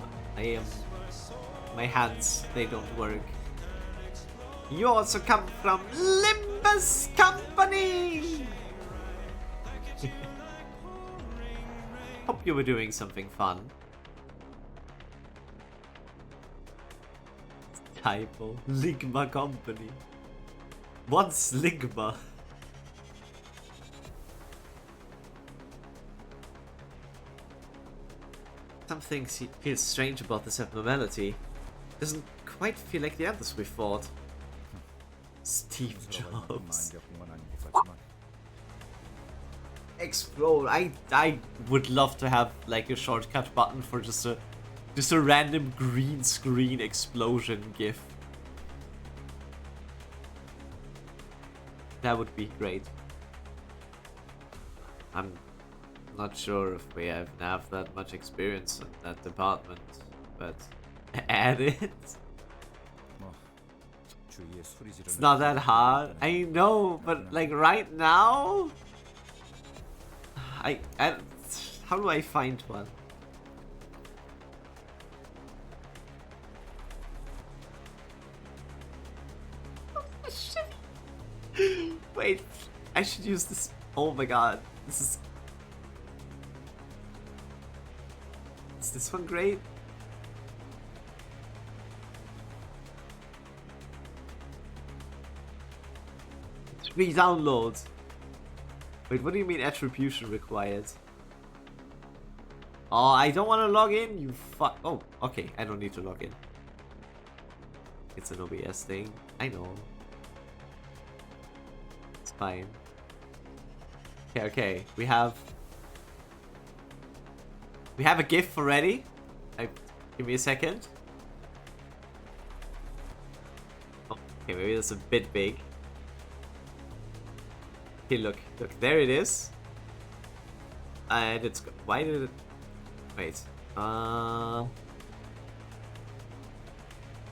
My hands, they don't work. You also come from Limbus Company! Hope you were doing something fun. Typo. Ligma Company. What's Ligma? Something feels strange about this abnormality. Doesn't quite feel like the others we fought. Steve Jobs. Explode. I would love to have like a shortcut button for just a random green screen explosion gif. That would be great. I'm not sure if we have that much experience in that department, but add it. It's not that hard. I know, but like right now, I how do I find one? Wait, I should use this. Oh my god, is this one great? Three downloads. Wait, what do you mean attribution required? Oh, I don't want to log in, you fuck. Oh, okay, I don't need to log in. It's an OBS thing. I know. It's fine. Okay, okay. We have a GIF already. Give me a second. Oh, okay, maybe that's a bit big. Okay, look, there it is. And it's, why did it, wait,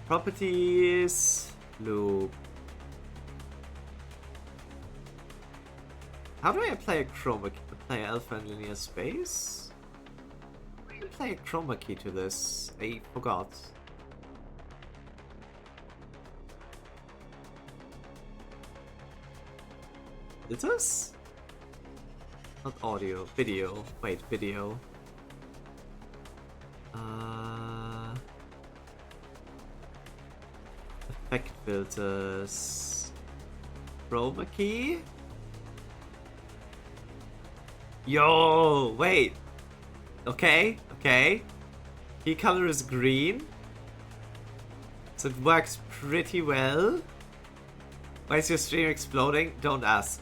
properties, loop. How do I apply a chroma key? Apply alpha and linear space? How do I apply a chroma key to this? I forgot. Is this? Not audio, video. Wait, video. Effect filters. Chroma key? Yo, wait. Okay, okay. Key color is green. So it works pretty well. Why is your stream exploding? Don't ask.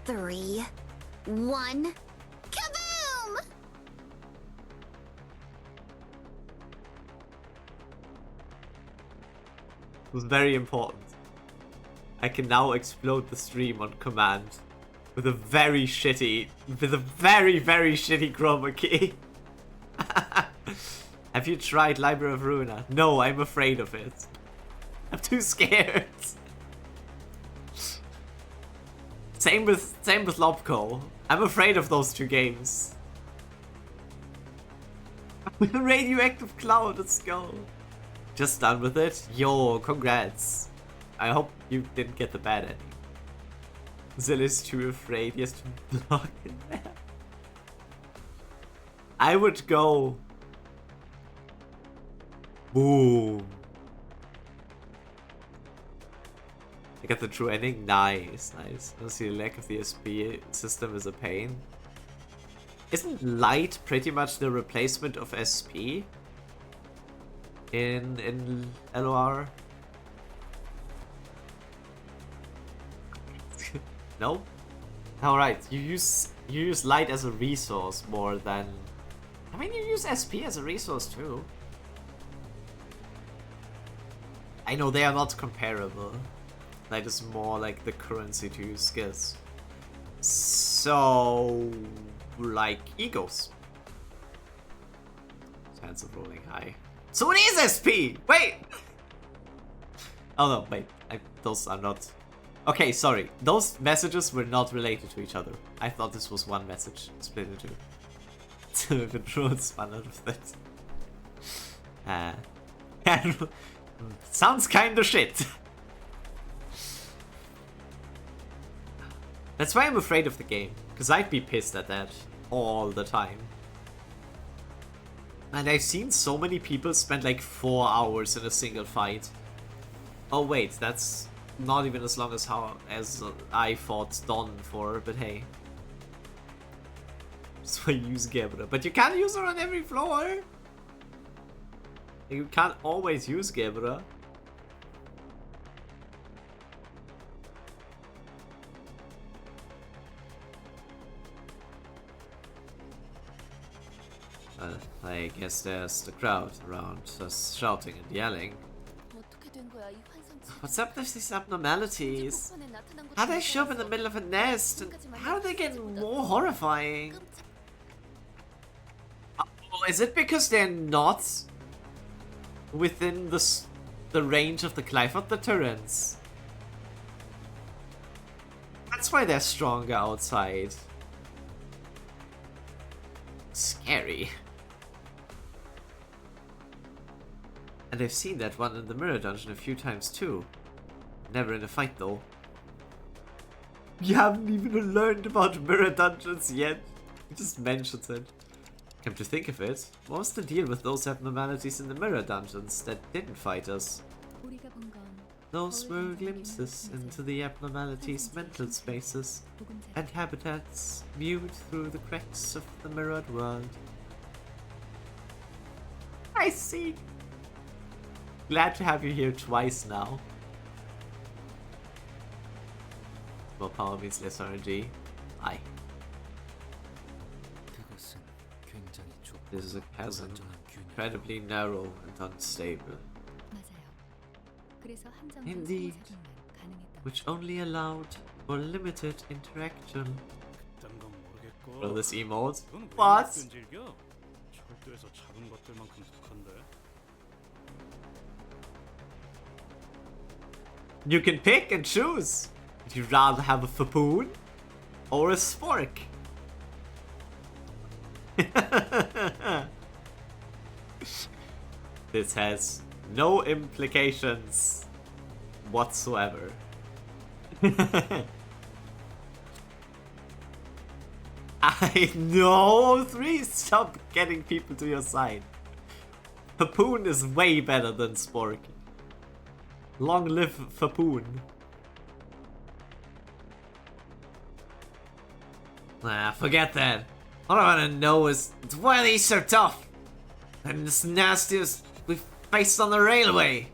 3, 1, kaboom! It was very important. I can now explode the stream on command. With a very shitty chroma key. Have you tried Library of Ruina? No, I'm afraid of it. I'm too scared. Same with Lobco. I'm afraid of those two games. With a radioactive cloud, let's go. Just done with it? Yo, congrats. I hope you didn't get the bad ending. Zill is too afraid he has to block in there. I would go. Boom. I got the true ending. Nice, nice. Honestly, the lack of the SP system is a pain. Isn't light pretty much the replacement of SP in LOR? No? Alright, you use light as a resource more than... I mean, you use SP as a resource too. I know they are not comparable. Light is more like the currency to use skills. So... like egos. Chance of rolling high. So it is SP! Wait! Oh no, wait. Those are not... Okay, sorry. Those messages were not related to each other. I thought this was one message split into two. If it rules fun out of that. Sounds kinda shit. That's why I'm afraid of the game. Because I'd be pissed at that all the time. And I've seen so many people spend like 4 hours in a single fight. Oh wait, that's not even as long as I fought Dawn for, but hey. That's why you use Gebra. But you can't use her on every floor! You can't always use Gebra. I guess there's the crowd around us shouting and yelling. 어떻게 된 거야, 이 환상체? What's up with these abnormalities? How do they show up in the middle of a nest? And how do they get more horrifying? Oh, is it because they're not within the range of the Clifford deterrents? That's why they're stronger outside. Scary. And I've seen that one in the mirror dungeon a few times too. Never in a fight though. You haven't even learned about mirror dungeons yet. You just mentioned it. Come to think of it, what was the deal with those abnormalities in the mirror dungeons that didn't fight us? 우리가 본 건 Those were glimpses into the abnormality's mental spaces and habitats viewed through the cracks of the mirrored world. I see. Glad to have you here twice now. More power means less RNG. Aye. 그것은 굉장히 좁고 This is a chasm, 불안정한 균형. incredibly narrow and unstable, 맞아요. 그래서 한정된 Indeed. 상상만 가능했던 which only allowed for limited interaction. 그딴 건 모르겠고. Well, this emote. 이건 왜 What? 이렇게 끈질겨? 철도에서 작은 것들만큼 독한데. You can pick and choose. Would you rather have a Fapoon or a Spork? This has no implications whatsoever. I know, 3, stop getting people to your side. Fapoon is way better than Spork. Long live Fapoon. Nah, forget that. All I wanna know is why are these so tough? And as nasty as we faced on the railway.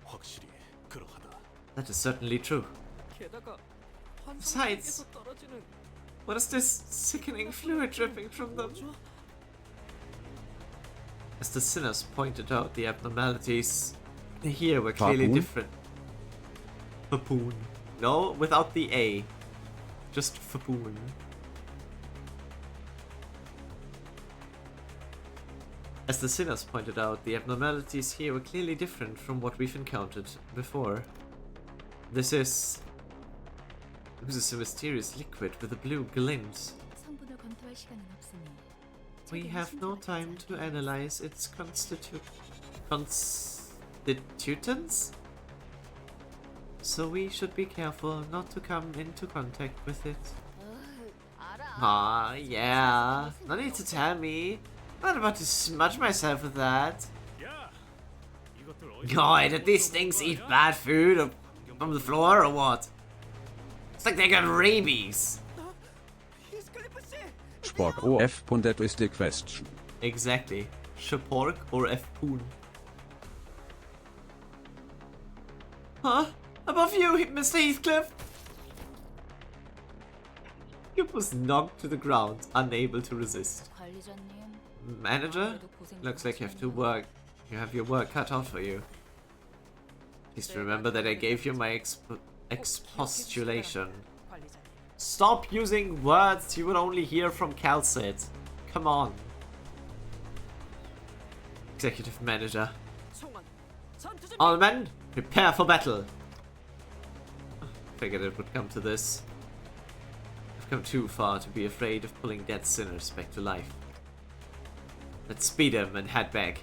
확실히 그러하다. That is certainly true. 게다가 Besides, 환상에서 떨어지는 what is this sickening fluid dripping from them? 뭐죠? As the sinners pointed out, the abnormalities here were clearly Fapoon? different. Fapoon. No, without the A. Just Fapoon. As the sinners pointed out, the abnormalities here were clearly different from what we've encountered before. This is a mysterious liquid with a blue glint. 성분을 검토할 시간은 없으니 We 최대한 have no 신중하게 time to 하자. analyze its constituents, so we should be careful not to come into contact with it. 알아. Ah, yeah. No need to tell me. I'm not about to smudge myself with that. 야, 이것들 어디? God, did these things eat bad food from the floor or what? It's like they got rabies. 히스클리프 씨! Spork OF, and that is the question. Exactly. Shapork or F-Poon. Huh? Above you, Mr. Heathcliff! Skip was knocked to the ground, unable to resist. 관리자님. Manager? Looks like you have your work cut out for you. Please remember that I gave you my expostulation. 관리자님. Stop using words you would only hear from Calcit. Come on. Executive Manager. 총원 전투 준비. All men, prepare for battle. Figured it would come to this. I've come too far to be afraid of pulling dead sinners back to life. Let's speed him and head back.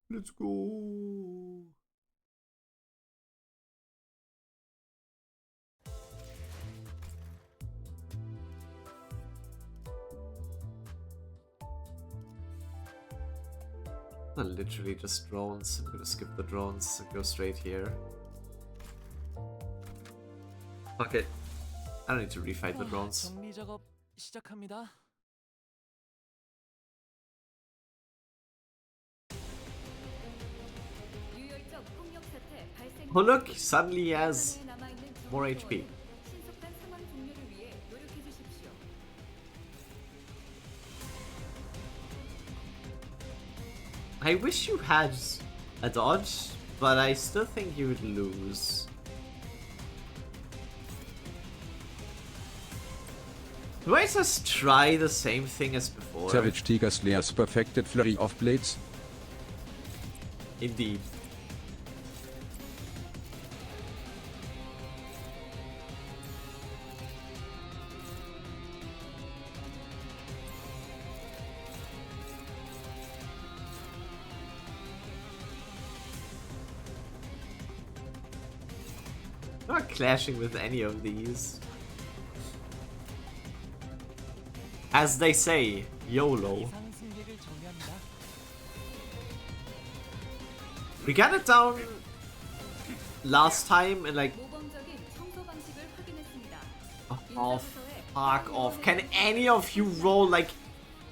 Let's go. They're literally just drones. I'm gonna skip the drones and go straight here. Fuck it. I don't need to refight the drones. 정리 작업 시작합니다. 유혈적 폭력 사태 발생. Oh look, suddenly he has 사망에 남아있는 more 정보 HP. 신속한 상황 종료를 위해 노력해 주십시오. I wish you had a dodge, but I still think you would lose. Do I just try the same thing as before? Savage Tiger Slayer's perfected flurry of blades. Indeed. I'm not clashing with any of these. As they say, YOLO. 이상 승객을 정리합니다. We got it down last time and like 모범적인 청소 방식을 확인했습니다. oh fuck off. Can any of you roll like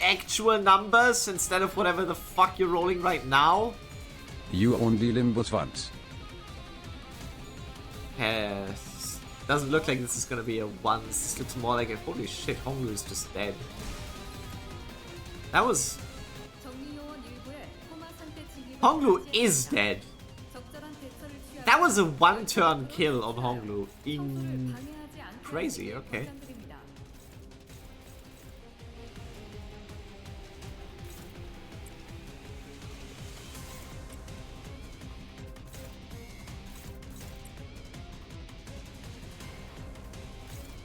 actual numbers instead of whatever the fuck you're rolling right now? You only Limbus once. Yes. Doesn't look like this is gonna be a once. This looks more like a holy shit, Honglu is just dead. That was 정리요원 일부의 코마 상태 진입을 Honglu 방지했습니다. is dead. 적절한 대처를 취하여 That was a one-turn kill on Honglu. 청소를 방해하지 않게 Crazy, 하시길 okay. 권장드립니다.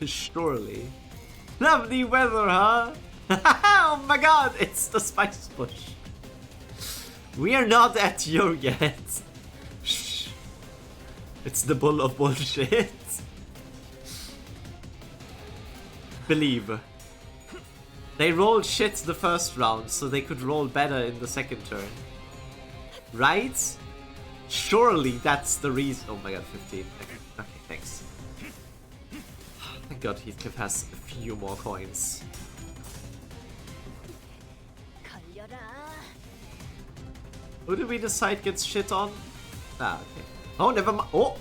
Surely. Lovely weather, huh? Oh my god, it's the spice bush. We are not at Yor yet. Shh. It's the bull of bullshit. Believe. They rolled shit the first round, so they could roll better in the second turn. Right? Surely that's the reason. Oh my god, 15. Okay, thanks. Thank god Heathcliff has a few more coins. 걸려라. Who did we decide gets shit on? Ah, okay. Oh, never mind. Oh!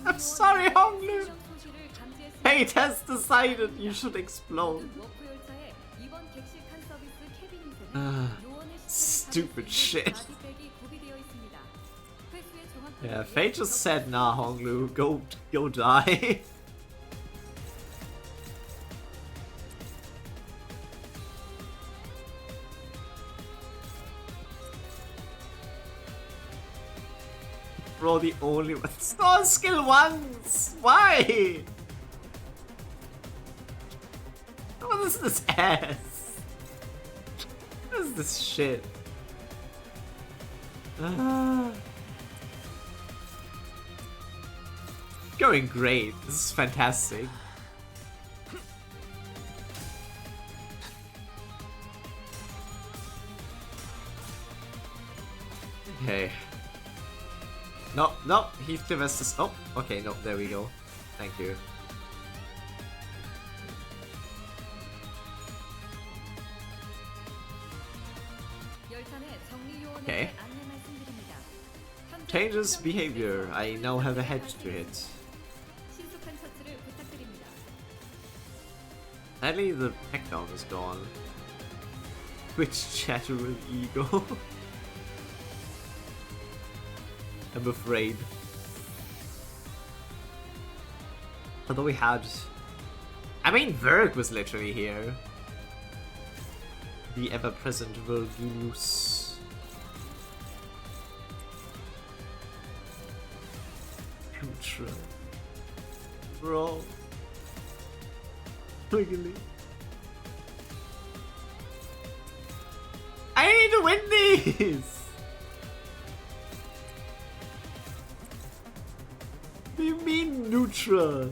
I'm sorry, Honglu! Fate has decided you should explode. Stupid shit. Yeah, Fate just said, nah, Honglu, go die. Bro, the only one. Store skill once! Why? What is this ass? What is this shit? Going great. This is fantastic. Okay. No, no, Heathcliff has to. Oh, okay, no, there we go. Thank you. Okay. Changes behavior. I now have a hedge to hit. Sadly, the peck down is gone. Which chatter with ego? I'm afraid. Although we had... I mean, Verg was literally here. The ever-present Vergilius. Control. Bro. Wiggly. I need to win these! What do you mean neutral?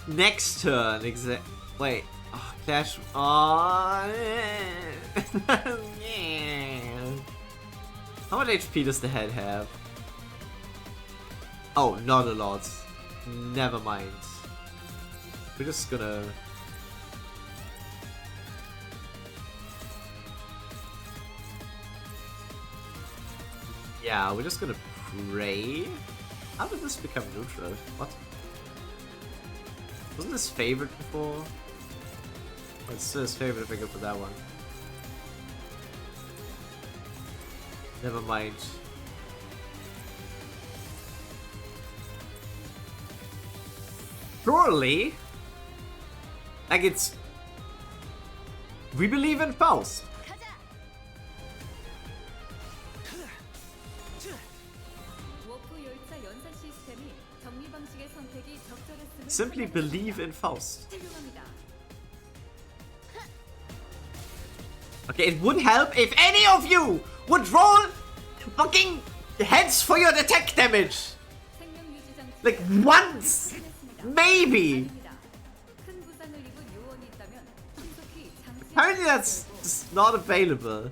Next turn, wait. Oh, Clash. Oh, yeah. How much HP does the head have? Oh, not a lot. Never mind. We're just gonna... Yeah, we're just gonna pray. How did this become neutral? What? Wasn't this favorite before? Oh, it's still his favorite if I go for that one. Never mind. Surely, like it's... We believe in Faust. Simply believe in Faust. Okay, it would help if any of you would roll fucking heads for your attack damage. Like once, maybe. 아닙니다. 큰 부상을 입은 요원이 있다면 신속히 장치에 Apparently that's just not available.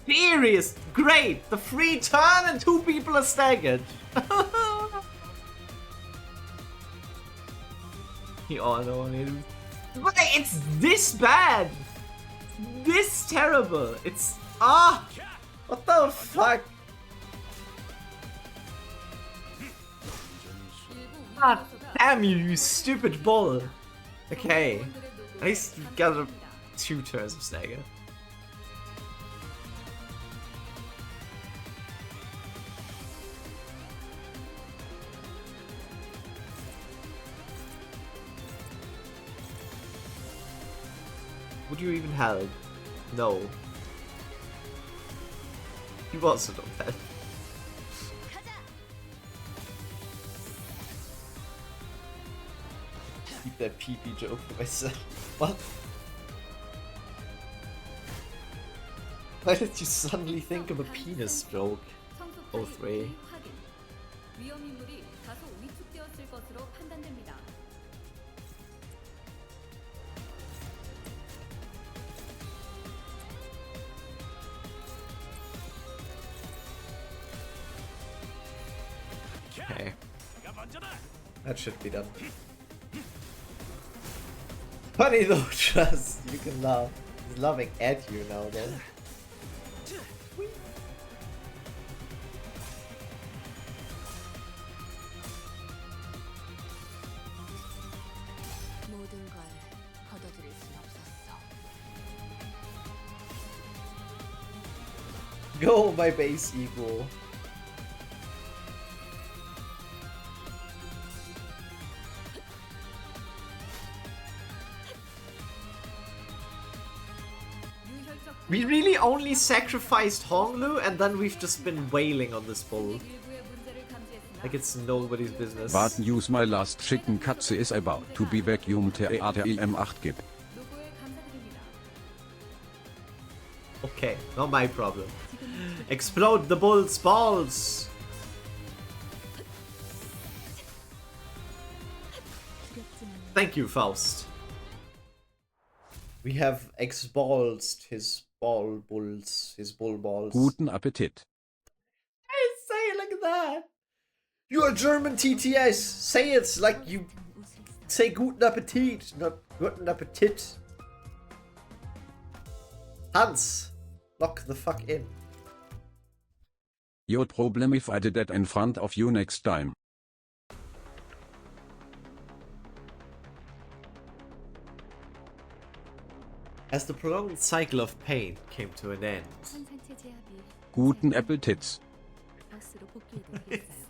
Serious, great. The free turn and 2 people are staggered. He auto on it. But it's this bad. This terrible. It's what the fuck? 일부 God 위험소가 damn you, you stupid bull. Okay, 요원들의 노고에 at least we got 감사합니다. 2 turns of stagger. Would you even help? No. You also don't help. Keep that pee-pee joke for myself. What? Why did you suddenly think of a penis joke? 청소타입 both way. 확인. 위험 인물이 다소 위축되었을 것으로 판단됩니다. Okay. That should be done. Funny though, Trust. You can laugh. He's laughing at you now though. 모든 걸 거둬들일 순 없었어. Go, my base eagle. 유혈적 We really only sacrificed Honglu and then we've just been wailing on this bull. 일부의 문제를 감지했으나 Like it's nobody's business. Bad news, my last chicken Katze is about to be vacuumed im8 gib. 노고에 감사드립니다. Okay, not my problem. Explode the bull's balls! Thank you, Faust. We have expulsed his his bull balls. Guten Appetit. I say it like that. You're a German TTS. Say it like you say guten Appetit, not guten Appetit. Hans, lock the fuck in. Your problem if I did that in front of you next time. As the prolonged cycle of pain came to an end, 생산체 제압이 Guten Appetits. 버스로 복귀해드리겠어요.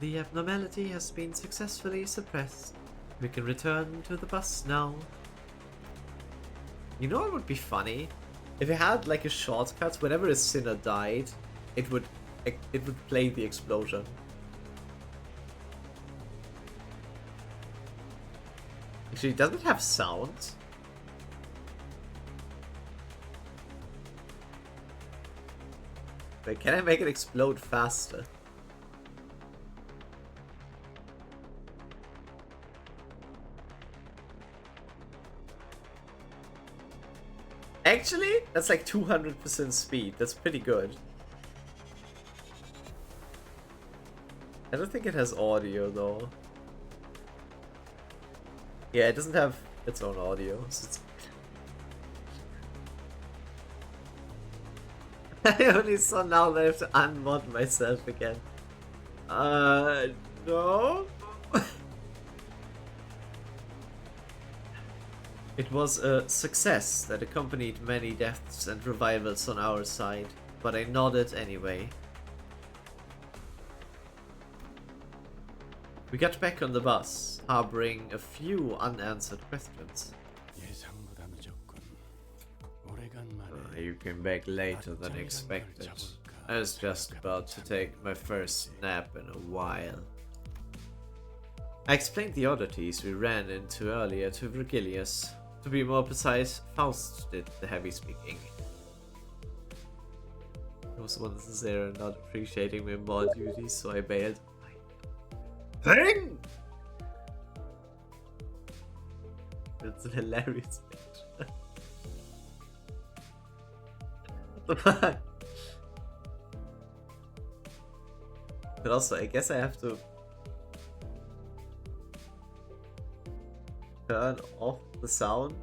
the abnormality has been successfully suppressed. We can return to the bus now. You know what would be funny? If it had like a shortcut, whenever a sinner died, it would play the explosion. Actually, does it have sound? Wait, can I make it explode faster? Actually, that's like 200% speed. That's pretty good. I don't think it has audio though. Yeah, it doesn't have its own audio. So it's I only saw now that I have to unmod myself again. No. It was a success that accompanied many deaths and revivals on our side, but I nodded anyway. We got back on the bus, harboring a few unanswered questions. 예상보다 늦었군. 오래간만에 You came back later than expected. I was just about to take my first nap in a while. I explained the oddities we ran into earlier to Virgilius. To be more precise, Faust did the heavy speaking. I was once there and not appreciating my more duties, so I bailed. Thing! It's an hilarious picture. What the fuck? But also, I guess I have to turn off the sound.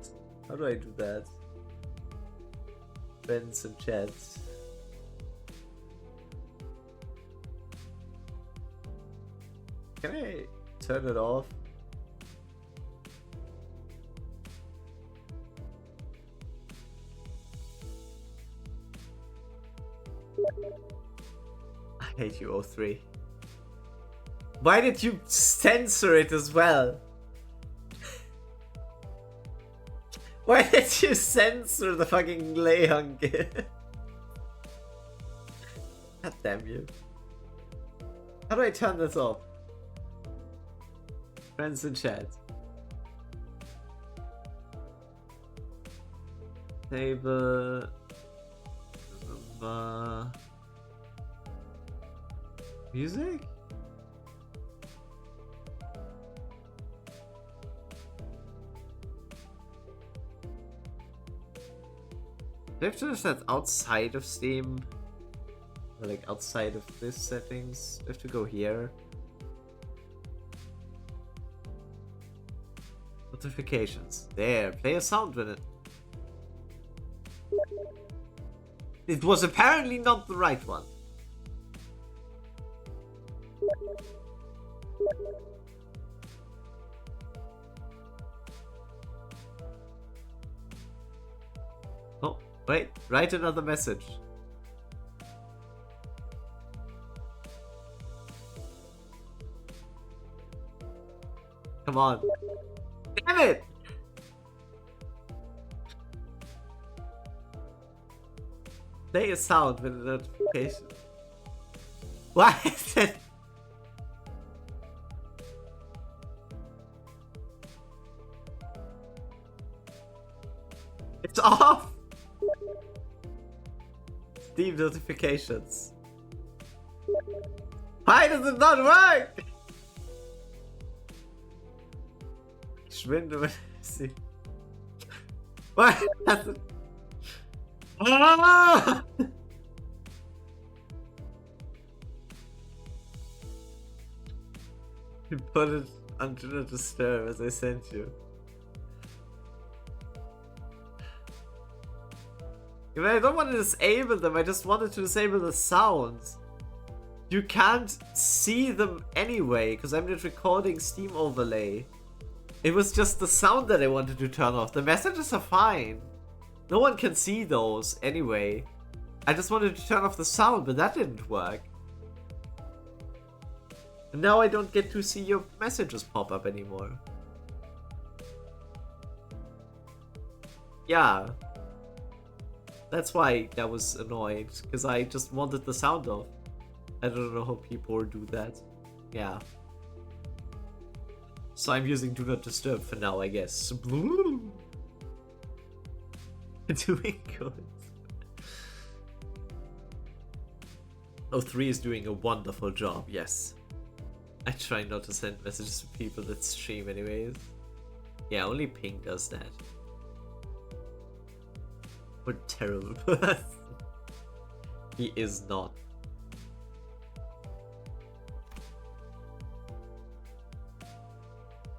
How do I do that? Friends and chats. Can I turn it off? I hate you, 03. Why did you censor it as well? Why did you censor the fucking Leon gif? God damn you. How do I turn this off? Friends in chat. Table. Music? Do I have to do that outside of Steam? Or like outside of this settings? Do I have to go here? Notifications. There, play a sound with it. It was apparently not the right one. Oh, wait, write another message. Come on. Damn it! Play a sound with a notification. Why is it? It's off! Steam notifications. Why does it not work? Schwinde, see. Why does it? Ah! You put it on Do Not Disturb as I sent you. I don't want to disable them, I just wanted to disable the sounds. You can't see them anyway, because I'm just recording Steam overlay. It was just the sound that I wanted to turn off. The messages are fine. No one can see those anyway. I just wanted to turn off the sound, but that didn't work. And now I don't get to see your messages pop up anymore. Yeah. That's why I was annoyed, because I just wanted the sound off. I don't know how people do that. Yeah. So I'm using Do Not Disturb for now, I guess. Doing good. 03 is doing a wonderful job, yes. I try not to send messages to people that stream anyways. Yeah, only Ping does that. What a terrible person. He is not.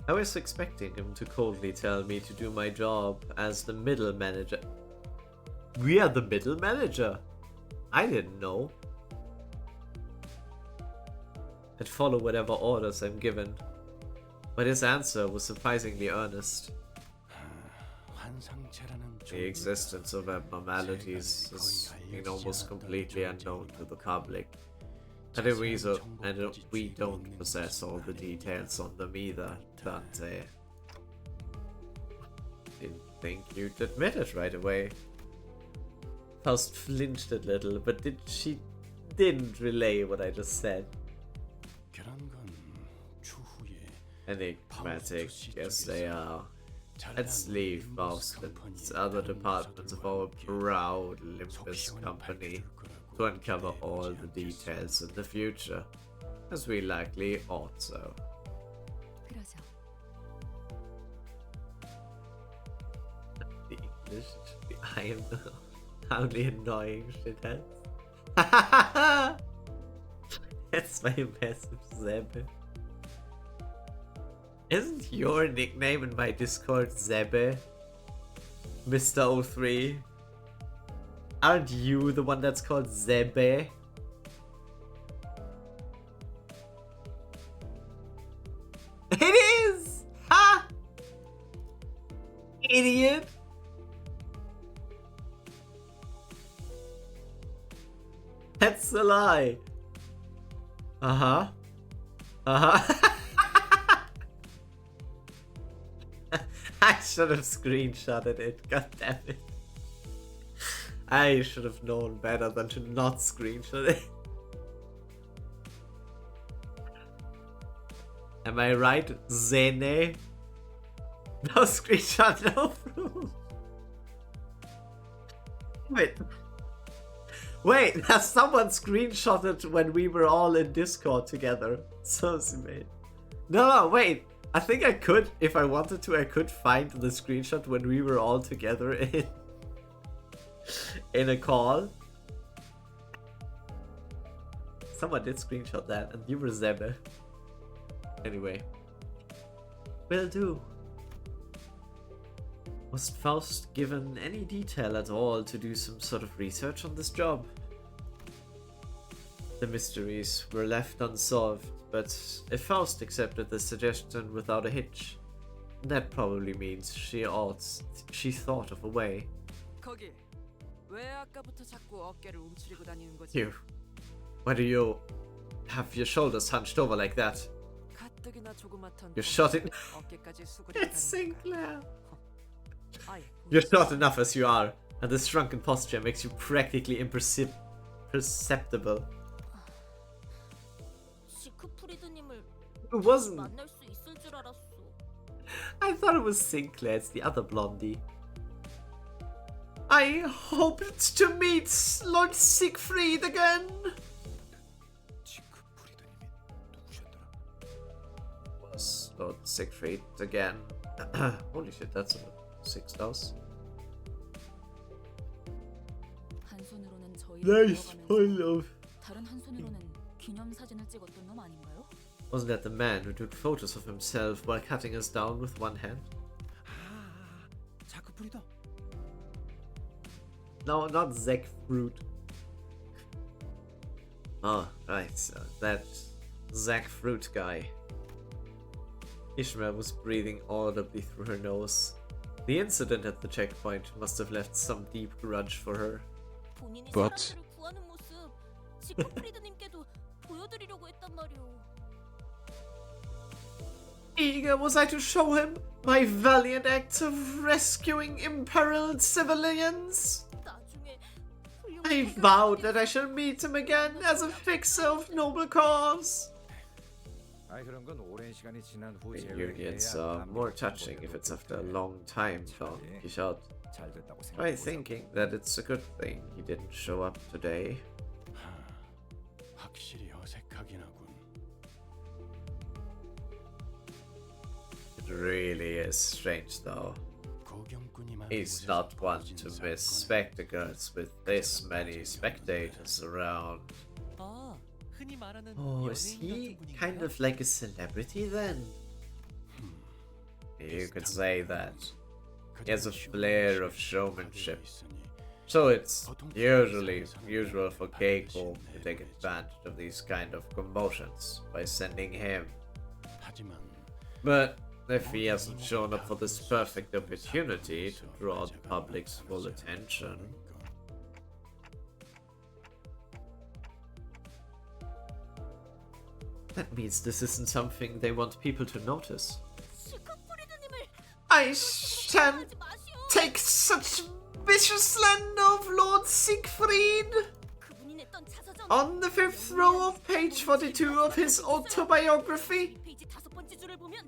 I was expecting him to coldly tell me to do my job as the middle manager. We are the middle manager? I didn't know. I'd follow whatever orders I'm given. But his answer was surprisingly earnest. The existence of abnormalities is almost completely unknown to the public. And we don't possess all the details on them either, Dante. Didn't think you'd admit it right away. Faust flinched a little, but she didn't relay what I just said. Enigmatic, yes they are. Let's leave Faust and other departments of our proud Limbus company. to uncover all the details in the future, as we likely ought so. 그러죠. The English, I am the only annoying shithead. That's my massive Zebe. Isn't your nickname in my Discord Zebe? Mr. 03? Aren't you the one that's called Zebe? It is! Ha! Idiot! That's a lie. Uh-huh. Uh-huh. I should have screenshotted it, god damn it. I should have known better than to not screenshot it. Am I right, Zene? No screenshot, no proof. Wait, has someone screenshotted when we were all in Discord together? So mate. No, wait. I think I could, if I wanted to, I could find the screenshot when we were all together in a call. Someone did screenshot that, and you were Zebe. Anyway. Will do. Was Faust given any detail at all to do some sort of research on this job? The mysteries were left unsolved, but if Faust accepted the suggestion without a hitch, that probably means she thought of a way. 거기 왜 아까부터 자꾸 어깨를 움츠리고 다니는 거지? You. Why do you have your shoulders hunched over like that? 가뜩이나 조그맣던 You're short in- 어깨까지 수그려 It's 다니니까. Sinclair. 아예 You're short enough as you are, and this shrunken posture makes you practically imperceptible. 시크프리드님을 It wasn't. 만날 수 있을 줄 알았어. I thought it was Sinclair. It's the other blondie. I hoped to meet Lord Siegfried again. 지크프리드님이 누구셨더라? Was Lord Siegfried again? Holy shit, that's a 6,000. 한 손으로는 저희를 Nice 걸어가면서 point of. 다른 한 손으로는 기념 사진을 찍었던 놈 아닌가요? Wasn't that the man who took photos of himself while cutting us down with one hand? 자크프리더. No, not Zack Fruit. Oh, right, so that Zack Fruit guy. Ishmael was breathing audibly through her nose. The incident at the checkpoint must have left some deep grudge for her. 본인이 But- 사람들을 구하는 모습 시크프리드님께도 보여드리려고 했단 말이오. Eager was I to show him my valiant act of rescuing imperiled civilians. 나중에 I vowed that I shall meet him again as a fixer of noble cause. 아 그런 건 오랜 시간이 지난 후 The unions are more touching if it's after a long time, Don Quixote. 잘 됐다고 By 생각해. thinking that it's a good thing he didn't show up today. 확실히 어색하긴 하군. It really is strange though. 고경꾼이만 He's 곳에서 not one 벌어진 to 사건은 miss spectacles with this many spectators around. 아, 흔히 말하는 Oh, is he kind of like a celebrity then? You could say that. He has a flair of showmanship. So it's usually usual for Keiko to take advantage of these kind of commotions by sending him. 하지만 But if he hasn't shown up for this perfect opportunity to draw the public's full attention, that means this isn't something they want people to notice. 시크프리드님을 I shan't 하지 마시오. take such vicious slander of Lord Siegfried! 그분이 냈던 자서전 On the 5th row of page 42 of his autobiography, 페이지 5번째 줄을 보면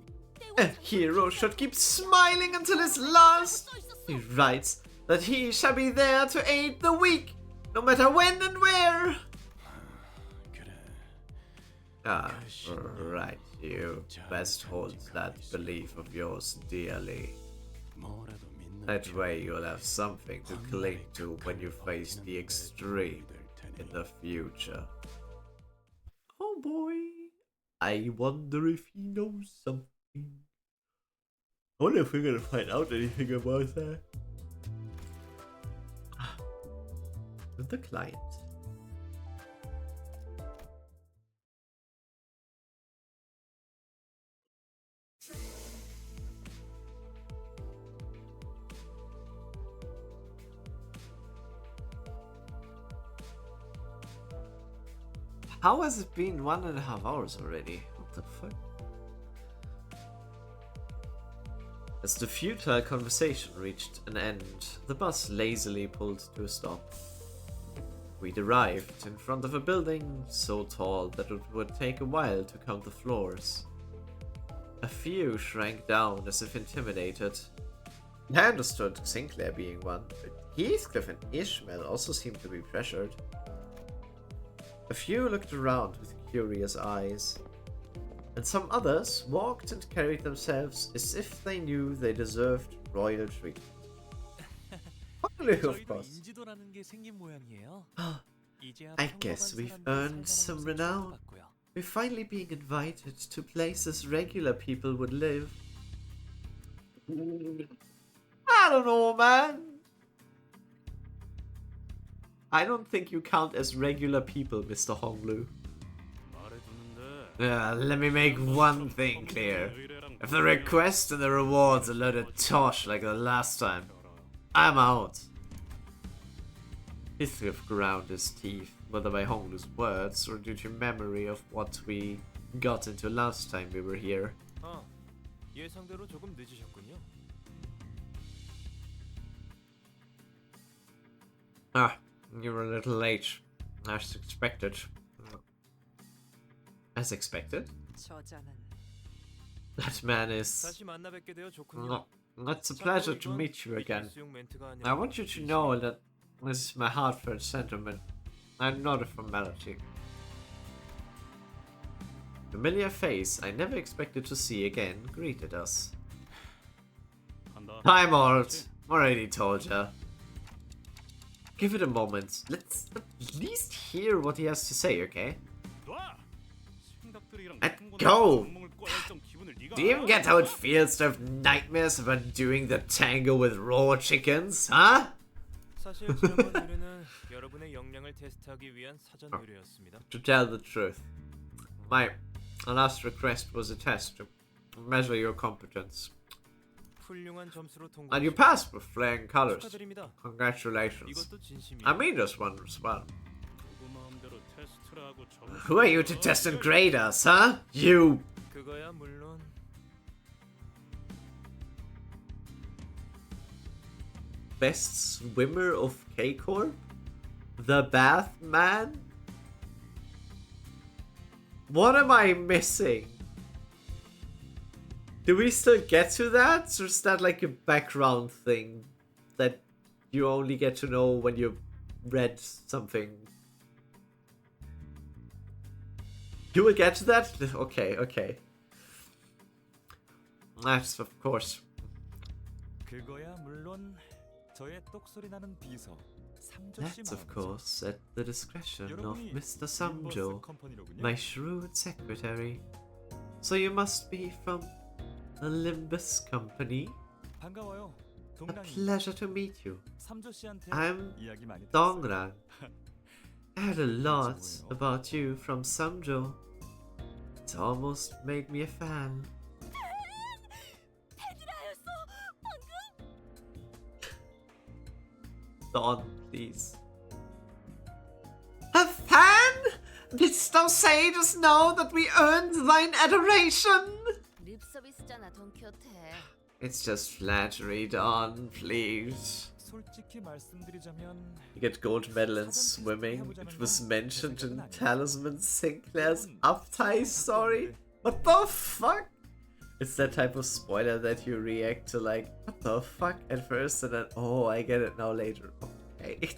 a hero should keep smiling until his last. He writes that he shall be there to aid the weak, No matter when and where! 그래. Ah, right, you best hold that belief of yours dearly. 뭐라도 믿는 That way you'll have something to cling to when you face the extreme in the future. Oh boy, I wonder if he knows something. I wonder if we're gonna find out anything about that. The client. How has it been 1.5 hours already? What the fuck? As the futile conversation reached an end, the bus lazily pulled to a stop. We'd arrived in front of a building so tall that it would take a while to count the floors. A few shrank down as if intimidated. I understood Sinclair being one, but Heathcliff and Ishmael also seemed to be pressured. A few looked around with curious eyes, and some others walked and carried themselves as if they knew they deserved royal treatment. Finally, of course. I guess we've earned some renown. We're finally being invited to places regular people would live. I don't know, man. I don't think you count as regular people, Mr. Honglu. Let me make one thing clear. If the request and the rewards are loaded tosh like the last time, I'm out. Heathcliff ground his teeth, whether by Honglu's words or due to memory of what we got into last time we were here. 예상대로 조금 늦으셨군요. Ah, you were a little late. As expected. As expected? That man is... 다시 만나 뵙게 되어 좋군요. It's a pleasure to meet you again. I want you to know that this is my heartfelt sentiment and not a formality. Familiar face I never expected to see again greeted us. I'm old. Already told ya. Give it a moment. Let's at least hear what he has to say, okay? Let go! Do you even get how it feels to have nightmares about doing the tango with raw chickens, huh? 사실 지난번 의뢰는 여러분의 역량을 테스트하기 위한 사전 의뢰였습니다. To tell the truth, my last request was a test to measure your competence. 훌륭한 점수로 And you passed with flying colors. 축하드립니다. Congratulations. 이것도 진심이에요. I mean this one as well. 누구 마음대로 테스트를 하고 점수를 Who are you to test and grade us, huh? You! 그거야 물론 Best swimmer of K-Corp? The Bath Man? What am I missing? Do we still get to that? Or is that like a background thing that you only get to know when you've read something? You will get to that? Okay, okay. That's of course. 그거야 물론 저의 똑소리 나는 비서 삼조 씨 That's of 마음이죠. course at the discretion of 여러분이 Mr. 림버스 Samjo, 컴퍼니로군요. my shrewd secretary. So you must be from the Limbus company. 반가워요. A 동랑이 pleasure to meet you. 삼조 씨한테 I'm 이야기 많이 들었어요. Dongrang. I heard a lot about you from Samjo. It almost made me a fan. Don, please. A fan? Didst thou say just now that we earned thine adoration? 립 서비스잖아, 돈키호테. It's just flattery, Don, please. 솔직히 말씀드리자면 You get gold medal in swimming. It was mentioned in Talisman Sinclair's uptie story. What the fuck? It's that type of spoiler that you react to like, what the fuck at first and then, oh, I get it now later. Okay.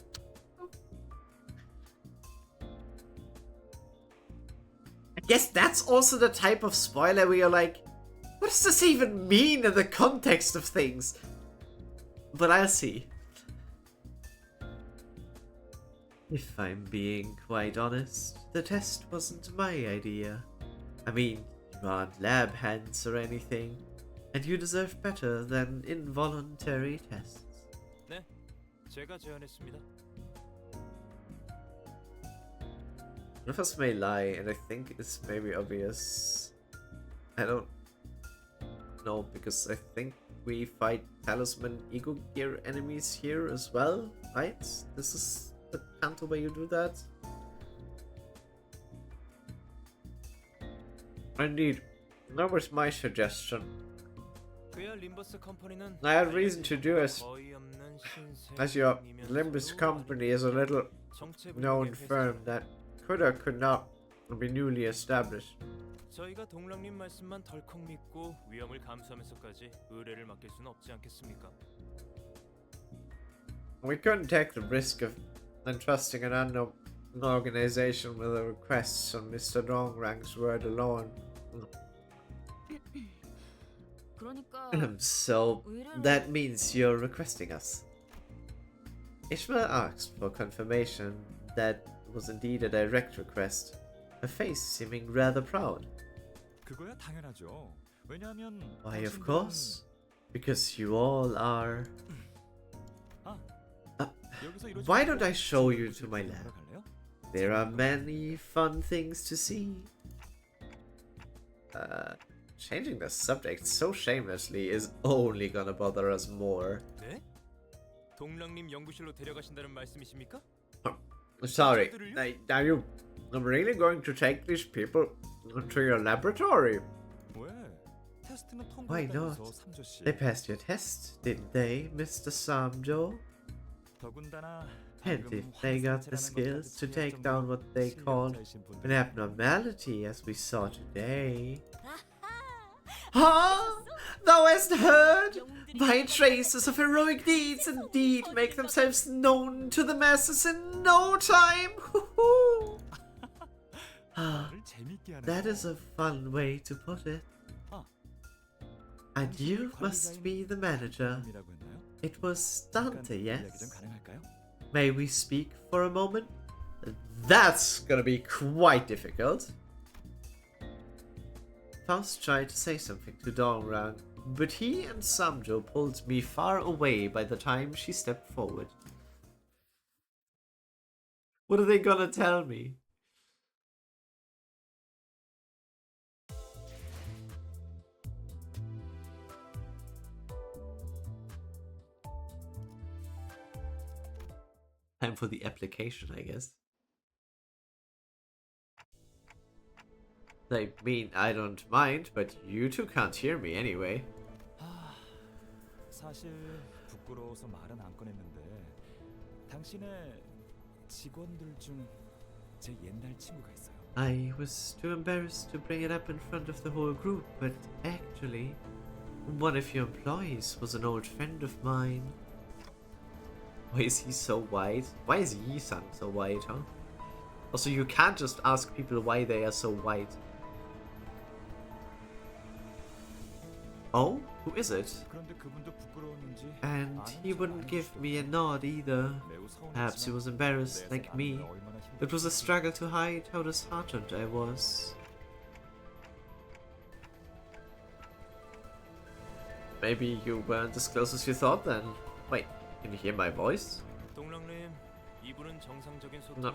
Yes, that's also the type of spoiler where you're like, what does this even mean in the context of things? But I'll see. If I'm being quite honest, the test wasn't my idea. I mean, you aren't lab hands or anything, and you deserve better than involuntary tests. 네, 제가 제안했습니다. One of us may lie, and I think it's maybe obvious. I don't know, because I think we fight Talisman Ego Gear enemies here as well, right? This is the Canto where you do that? Indeed, that was my suggestion. I had reason to do it, as your Limbus company is a little known firm that could or could not be newly established. 저희가 동랑님 말씀만 덜컥 믿고 위험을 감수하면서까지 의뢰를 맡길 수는 없지 않겠습니까? We couldn't take the risk of entrusting an unknown organization with a request on Mr. Dongrang's word alone. 그러니까 So, that means you're requesting us. Ishmael asked for confirmation that it was indeed a direct request, her face seeming rather proud. 그거야 당연하죠. 왜냐하면 Why, of course? Because you all are... why don't I show you to my lab? There are many fun things to see. Changing the subject so shamelessly is only gonna bother us more. 네? 동랑님 연구실로 데려가신다는 말씀이십니까? Sorry, are you really going to take these people to your laboratory? 왜? 테스트는 Why not? 통과했다면서 삼조 씨. They passed your test, didn't they, Mr. Samjo? 더군다나 And if they got the skills to take down what they called an abnormality, as we saw today. Huh? Thou hast heard? By traces of heroic deeds indeed make themselves known to the masses in no time. That is a fun way to put it. And you must be the manager. It was Dante, yes? May we speak for a moment? That's gonna be quite difficult. Faust tried to say something to Dongrang, but he and Samjo pulled me far away by the time she stepped forward. What are they gonna tell me? Time for the application, I guess. I mean, I don't mind, but you two can't hear me anyway. 사실 부끄러워서 말은 안 꺼냈는데 당신의 직원들 중 제 옛날 친구가 있어요. I was too embarrassed to bring it up in front of the whole group, but actually, one of your employees was an old friend of mine. Why is he so white? Why is Yi-san so white, huh? Also, you can't just ask people why they are so white. Oh? Who is it? And he wouldn't give me a nod either. Perhaps he was embarrassed, like me. It was a struggle to hide how disheartened I was. Maybe you weren't as close as you thought then. Wait, can you hear my voice? No,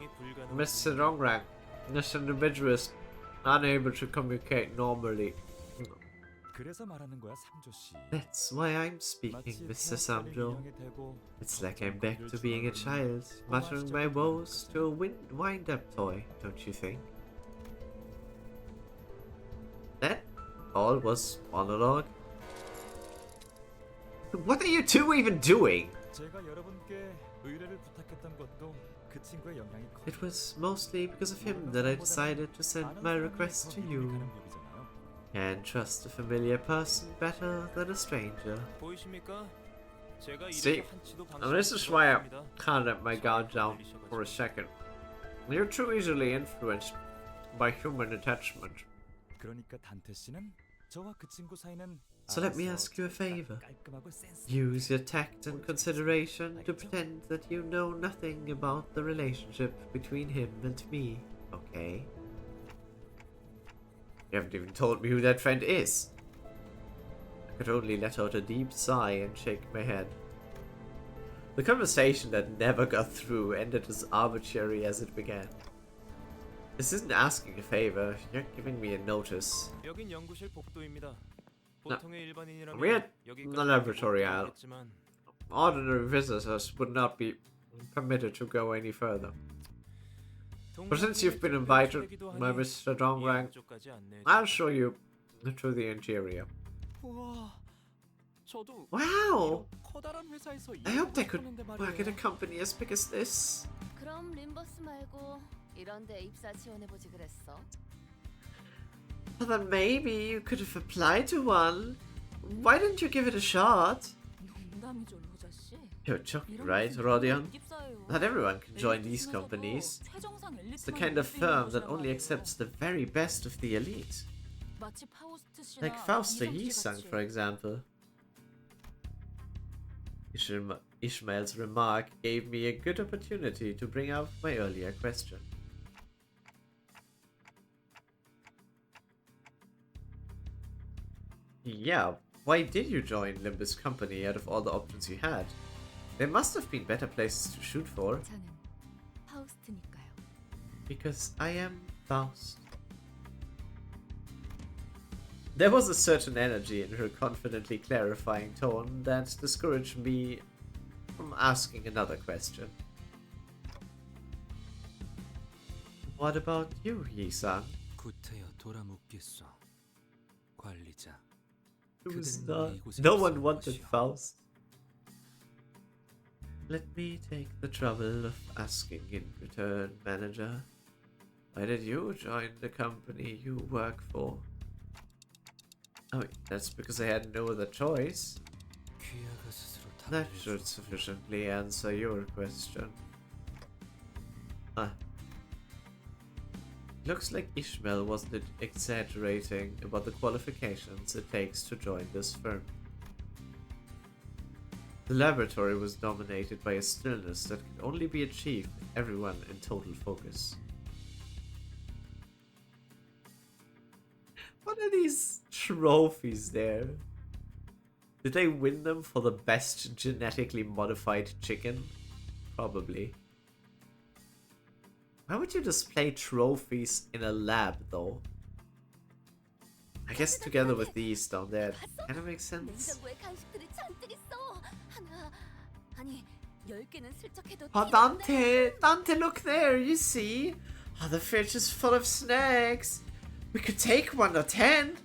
Mr. Dongrang, this individual is unable to communicate normally. That's why I'm speaking, Mr. Samjo. It's like I'm back to being a child, muttering my woes to a wind-up toy, don't you think? That all was monologue. What are you two even doing? It was mostly because of him that I decided to send my request to you. Can't trust a familiar person better than a stranger. See, and this is why I can't let my guard down for a second. You're too easily influenced. by human attachment. 그러니까 단테 씨는 저와 그 친구 사이는 So let me 알아서 ask you a favor. 깔끔하고 센스 Use your tact and consideration to pretend that you know nothing about the relationship between him and me, okay? You haven't even told me who that friend is. I could only let out a deep sigh and shake my head. The conversation that never got through ended as arbitrary as it began. This isn't asking a favor, you're giving me a notice. 여긴 연구실 복도입니다. No, 보통의 일반인이라면 we're not 여기까지 laboratory 못 out. 가겠지만 Ordinary visitors would not be permitted to go any further. But since you've been invited by Mr. Dongrang, I'll show you to the interior. 우와, 저도 Wow! 이런 커다란 회사에서 I hope they could 일하고 work at a 말이에요. company as big as this. 그럼 림버스 말고 이런 데 입사 지원해보지 그랬어? Well, then maybe you could have applied to one. Why didn't you give it a shot? 농담이죠, 로자 씨. You're joking, 이런 right, 곳은 Rodion? 기숙사예요. Not everyone can join 엘리트 these 중에서도 companies. 최정상 It's the 엘리트만 kind of 올 수 있는 firm that 곳이란 only 말이에요. accepts the very best of the elite. 마치 파우스트 씨나 Like Fausto 이성기 Yisang, 같이. for example. Ishmael's remark gave me a good opportunity to bring out my earlier question. Yeah, why did you join Limbus Company out of all the options you had? There must have been better places to shoot for. 저는 파우스트니까요. Because I am Faust. There was a certain energy in her confidently clarifying tone that discouraged me from asking another question. What about you, Yi-san? 구태여 돌아묻겠소. 관리자. Who's not? No one wanted Faust. Let me take the trouble of asking in return, manager. Why did you join the company you work for? Oh, that's because I had no other choice. 귀하가 스스로 That 답을 should 해줘. sufficiently answer your question. Looks like Ishmael wasn't exaggerating about the qualifications it takes to join this firm. The laboratory was dominated by a stillness that could only be achieved with everyone in total focus. What are these trophies there? Did they win them for the best genetically modified chicken? Probably. Why would you display trophies in a lab, though? I guess together with these down there, kind of makes sense. 냉장고에 간식들이 잔뜩 있어. 하나, 아니 10개는 슬쩍 해도 Oh, Dante! Dante, look there, you see? Oh, the fridge is full of snacks. We could take 1 or 10,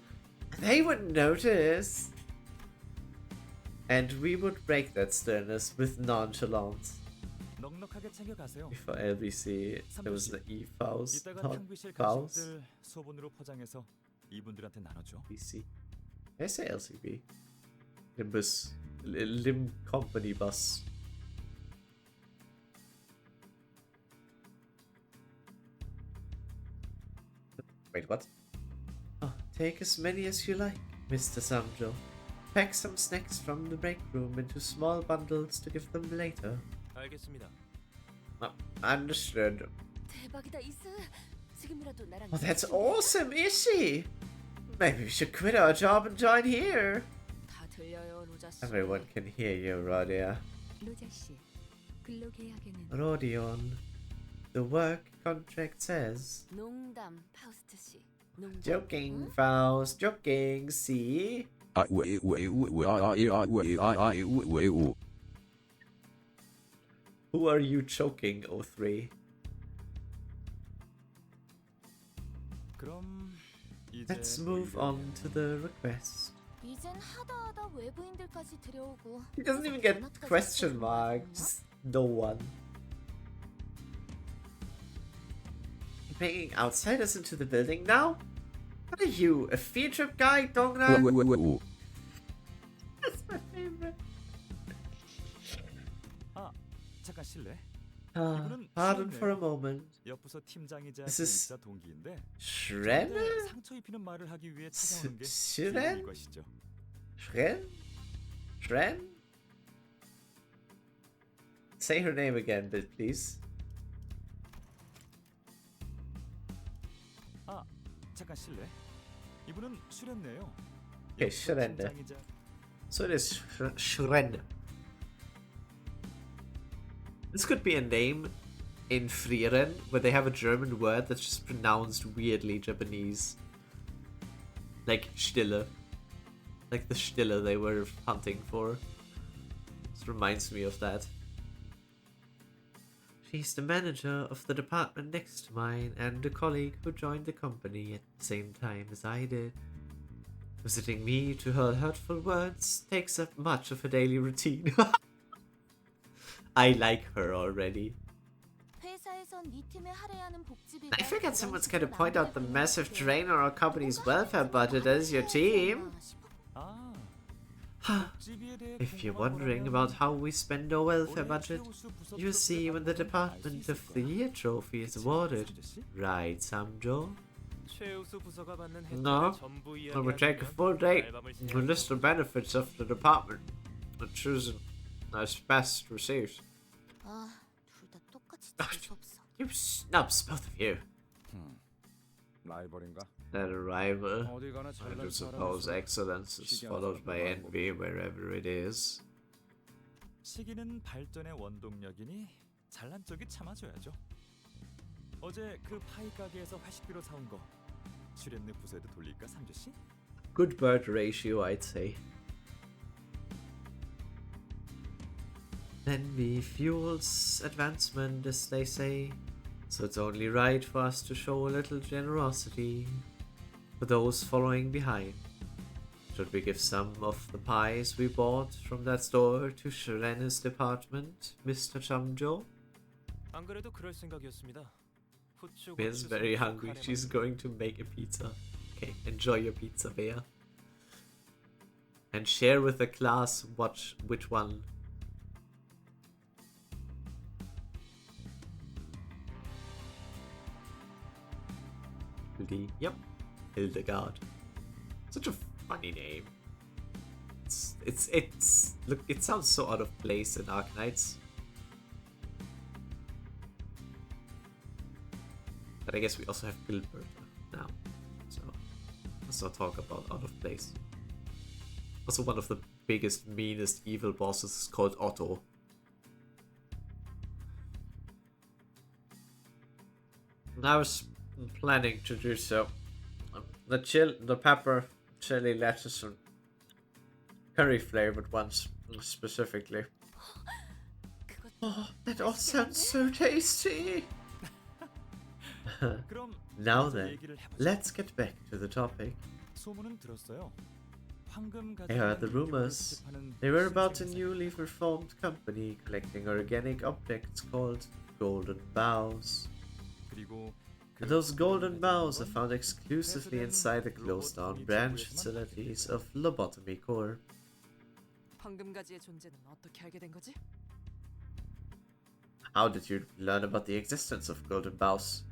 and they wouldn't notice. And we would break that sternness with nonchalance. 넉넉하게 챙겨가세요. Before LBC, there was the E-Faust, 이따가 not 탕비실 Faust. 간식들 소분으로 포장해서 이분들한테 나눠줘. LBC. Did I say LCB? Limbus. Limb Company Bus. Wait, what? Oh, take as many as you like, Mr. Samjo. Pack some snacks from the break room into small bundles to give them later. 알겠습니다. Understood. 대박이다 이스. 지금이라도 나랑. Oh, that's awesome, Ishi! Maybe we should quit our job and join here. 다 들려요, 로자 씨. Everyone can hear you, Rodia. 로자 씨, 근로 계약에는 Rodion. The work contract says. 농담 파우스트 씨. 농담. Joking, Faust. Joking, see? Who are you choking, O3? 그럼 이제 Let's move on to the request. 이젠 하다하다 외부인들까지 들여오고. He doesn't even get question mark. Just no one. Bringing outsiders into the building now? What are you, a field trip guy, Dongra? That's my favorite. 아 잠깐 실례. 이분은 Pardon for a 슈렌네요. moment. 옆부서 팀장이자 This is 기획자 동기인데 Shren? 저한테 상처 입히는 말을 하기 위해 찾아오는 게 Shren? 제일 것이죠. Shren? Shren? Say her name again, please. 아, 잠깐 실례. 이분은 슈렌네요. Okay, 옆부서 슈렌네. 팀장이자 So it is Shren. This could be a name in Frieren, where they have a German word that's just pronounced weirdly Japanese. Like Stille. Like the Stille they were hunting for. This reminds me of that. She's the manager of the department next to mine and a colleague who joined the company at the same time as I did. Visiting me to her hurtful words takes up much of her daily routine. I like her already. 회사에선 네 팀에 할애하는 복지비가 I figured someone's gonna point out the massive drain on our company's welfare budget as your team. 아, If you're wondering about how we spend our welfare budget, you'll see when the Department of the Year trophy is awarded. Right, Samjo? 최우수 부서가 받는 No. 혜택을 전부 When we take a 이야기하면 full day 알밤을 to list the benefits of the department and choosing as best received. 아, 둘 다 똑같이 재수없어. You snubs, both of you. 라이벌인가? That a rival. 어디 가나 I 잘난 do 사람이 suppose 있어. excellence is followed by envy wherever it is. 시기는 발전의 원동력이니 잘난 쪽이 참아줘야죠. 어제 그 파이 가게에서 회식비로 사온 거 슈렌네 부서에도 돌릴까, 삼조 씨? Good bird ratio, I'd say. Envy fuels advancement, as they say, so it's only right for us to show a little generosity for those following behind. Should we give some of the pies we bought from that store to Shirene's department, Mr. Chamjo? 안 그래도 그럴 생각이었습니다. 후추, Mia's 고추, very 소스, hungry. 카레 She's 맛. going to make a pizza. Okay, enjoy your pizza, Bea. And share with the class which one. Yep, Hildegard. Such a funny name. Look, it sounds so out of place in Arknights. But I guess we also have Gilbert now, so let's not talk about out of place. Also, one of the biggest, meanest evil bosses is called Otto. And I was planning to do so. The pepper, chili, lettuce, and curry flavored ones specifically. Oh, that all sounds so tasty! 그럼 Now 먼저 then, 얘기를 해보죠. let's get back to the topic. 소문은 들었어요. 황금 I heard the 가지는 rumors. 수집하는 They were about a 신세계사. newly reformed company collecting organic objects called Golden Bows. 그리고 And those golden bows are found exclusively inside the closed-down branch facilities of Lobotomy Corp. 황금가지의 존재는 어떻게 알게 된 거지? How did you learn about the existence of golden bows?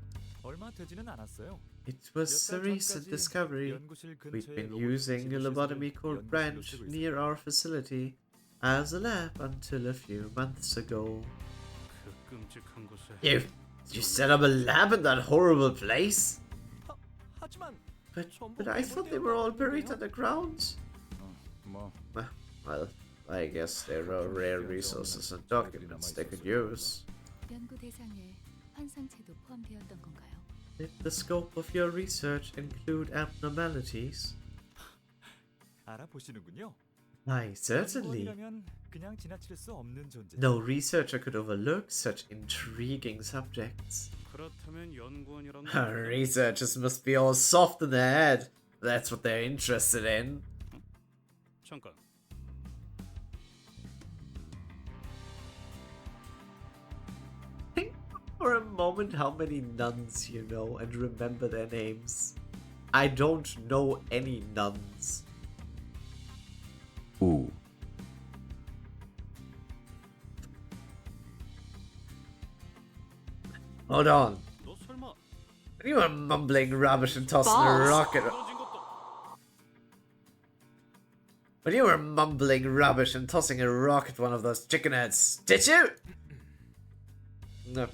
얼마 되지는 않았어요. It was a recent discovery. 연구실 We'd 근처에 been 로봇 using a 지도시설을 Lobotomy Corp 연구실로 branch 쓰고 near our facility as a lab until a few months ago. 그 끔찍한 곳에 You set up a lab in that horrible place? 하지만 But I thought they were all buried underground. 뭐 Well, I guess there are rare resources and documents they could use. 연구 대상에 환상체도 포함되었던 건가요? Did the scope of your research include abnormalities? 알아보시는군요. Why, certainly. 연구원이라면 그냥 지나칠 수 없는 존재. No researcher could overlook such intriguing subjects. 그렇다면 연구원이란 Researchers must be all soft in the head. That's what they're interested in. 잠깐 Think for a moment how many nuns you know and remember their names. I don't know any nuns. Hold on. 너 설마 You were mumbling rubbish and tossing a rocket. 떨어진 것도 When you were mumbling rubbish and tossing a rock at one of those chicken heads, did you? No.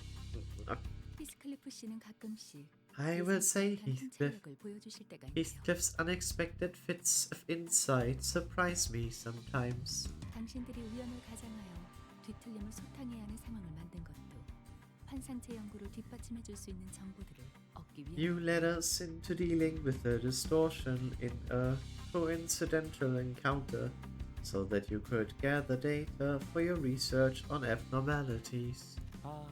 히스클리프 씨는 가끔씩 I will say 예상치 Heathcliff. 못한 통찰력을 보여주실 때가 있네요. Heathcliff's unexpected fits of insight surprise me sometimes. 당신들이 우연을 가장하여 뒤틀림을 소탕해야 하는 상황을 만든 것도 환상체 연구를 뒷받침해 줄 수 있는 정보들을 얻기 You 위해 led us into dealing with a distortion in a coincidental encounter so that you could gather data for your research on abnormalities. 아,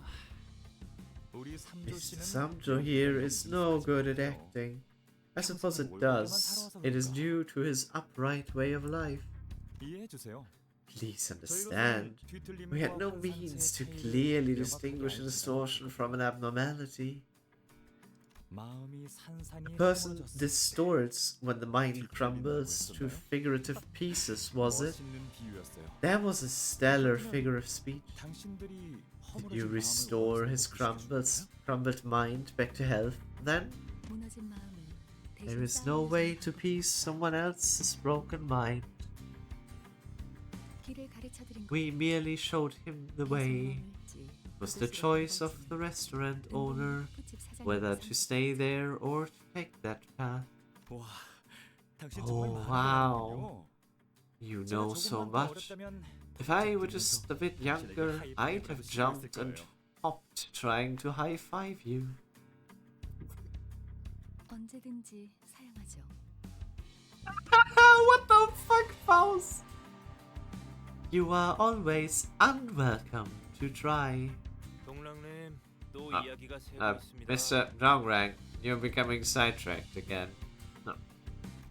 우리 삼조 Mr. 씨는 Samjo here is no good at acting. I suppose it does. It is due to his upright way of life. 이해해 주세요. Please understand, we had no means to clearly distinguish a distortion from an abnormality. 마음이 A 산산이 person 허물어졌을 distorts when the mind crumbles to figurative pieces, was it? 멋있는 비유였어요. That was a stellar figure of speech. 당신들이 Did you 허물어진 restore 마음을 his 없애주실까요? crumbled mind back to health then? 무너진 마음을 There 대신 is no 쌓아놓은 way to piece someone else's broken mind. 길을 가르쳐드린 것 We merely showed him the way. 성공일지, It was the choice of the restaurant owner 호프집 사장님께서 whether to stay there or to take that path. 와, 당신 Oh, 정말 wow. 많이 You 제가 know so 조금만 더 much. 어렸다면 If I were just a bit younger, I'd have jumped and hopped trying to high-five you. 언제든지 사용하죠. What the fuck, Faust? You are always unwelcome to try. 동랑님, 또 아, 이야기가 새고 있습니다. Mr. Dongrang, you're becoming sidetracked again. No.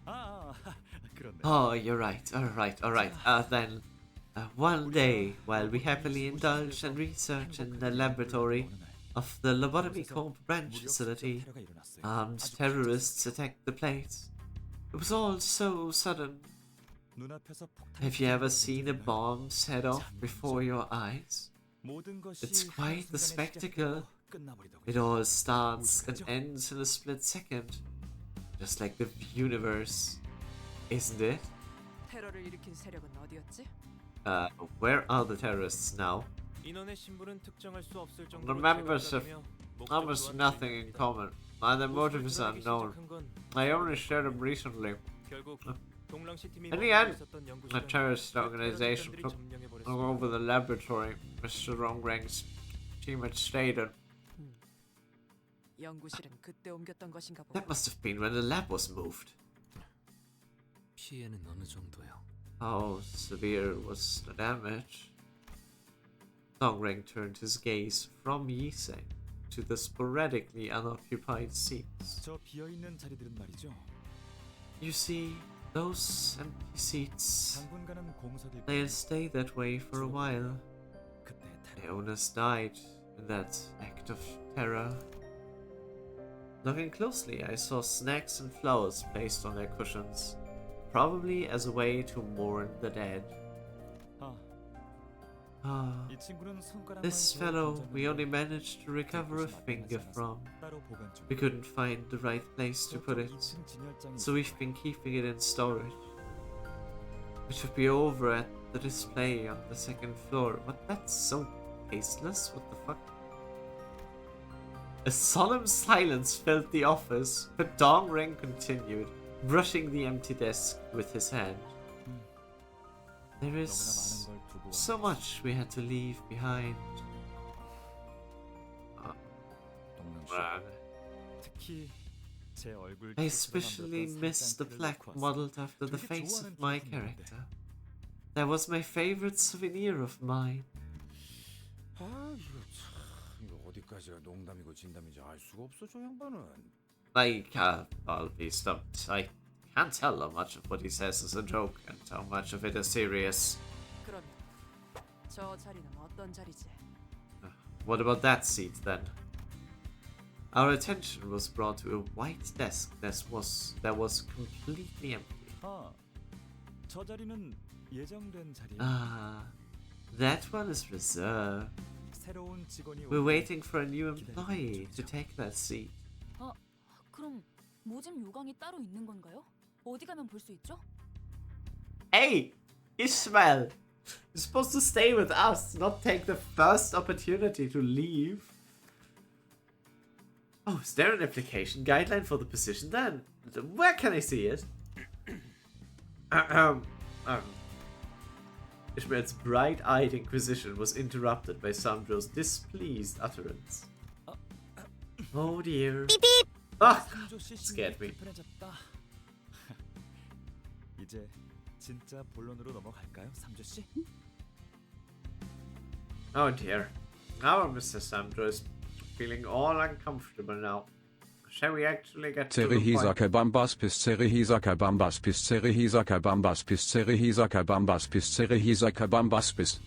아, 그렇네. Oh, you're right. Alright. Then, one day, while we happily indulged in research in the laboratory of the Lobotomy Corp branch facility, armed terrorists attacked the place. It was all so sudden. 눈앞에서 폭탄이 Have you ever 터지는 seen a 것을 bomb set off before your eyes? 모든 것이 It's quite the 한순간에 spectacle. 시작되고 끝나버리더군요. It all starts and ends in a split second. Just like the universe. Isn't it? 테러를 일으킨 세력은 어디였지? Where are the terrorists now? 인원의 신분은 특정할 수 없을 정도로 The members have 제각각이며 almost 목적과 nothing in 비밀입니다. common. Neither motive 보수를 is 드러내기 unknown. 시작한 건 I only shared them recently. 결국 동랑시 팀이 In the end, 있었던 a 연구실은 terrorist 그 organization 테러 took 집단들이 점령해버렸습니다. over the laboratory Mr. Rongrang's team had stayed in. 연구실은 그때 옮겼던 것인가 보다. That must have been when the lab was moved. 피해는 어느 정도요? How severe was the damage? Dongrang turned his gaze from Yiseng to the sporadically unoccupied seats. 저 비어있는 자리들은 말이죠. You see, those empty seats, 당분간은 공석일 they'll stay that way for a while. 그때 The owners died in that act of terror. Looking closely, I saw snacks and flowers placed on their cushions, probably as a way to mourn the dead. Ah, 이 친구는 손가락만 this 겨우 fellow 건졌는데 we only managed to recover a finger from. 따로 보관 중. We couldn't find the right place to put it, 저쪽 2층 진열장에 so we've been keeping it in storage. It should be over at the display on the second floor, but that's so tasteless, what the fuck? A solemn silence filled the office, but Dongrang continued, brushing the empty desk with his hand. There 너무나 is 많은 걸 두고 so much we had to leave behind. 동랑 씨. 특히 제 얼굴 I 뒤에 especially 드러난 miss the 살짝 plaque 그려놓고 modeled after the 되게 face 좋아하는 of my 기억이 있는데. character. That was my favorite souvenir of mine. 아 이거 참 이거 어디까지가 농담이고 진담인지 알 수가 없어 저 양반은. I'll be stumped. I can't tell how much of what he says is a joke and how much of it is serious. 그러면 저 자리는 어떤 자리지? What about that seat then? Our attention was brought to a white desk that was completely empty. 아, 저 자리는 예정된 자리예요. Ah, that one is reserved. 새로운 직원이 We're 오길 waiting for a new employee to take that seat. 그럼 모집 요강이 따로 있는 건가요? 어디 가면 볼 수 있죠? Hey, Ishmael, you're supposed to stay with us, not take the first opportunity to leave. Oh, is there an application guideline for the position then? Where can I see it? Ishmael's bright-eyed inquisition was interrupted by Sandro's displeased utterance. Oh dear. Beep beep! Ah, scared me. 불편해졌다. 이제 진짜 본론으로 넘어갈까요, 삼조 씨? Oh dear. Our Mr. Sandro is feeling all uncomfortable now. Shall we actually get to the point? Cerehisa Bambas Pis Cerehisa Bambas Pis Cerehisa Bambas Pis Cerehisa Bambas Pis Cerehisa Bambas Pis.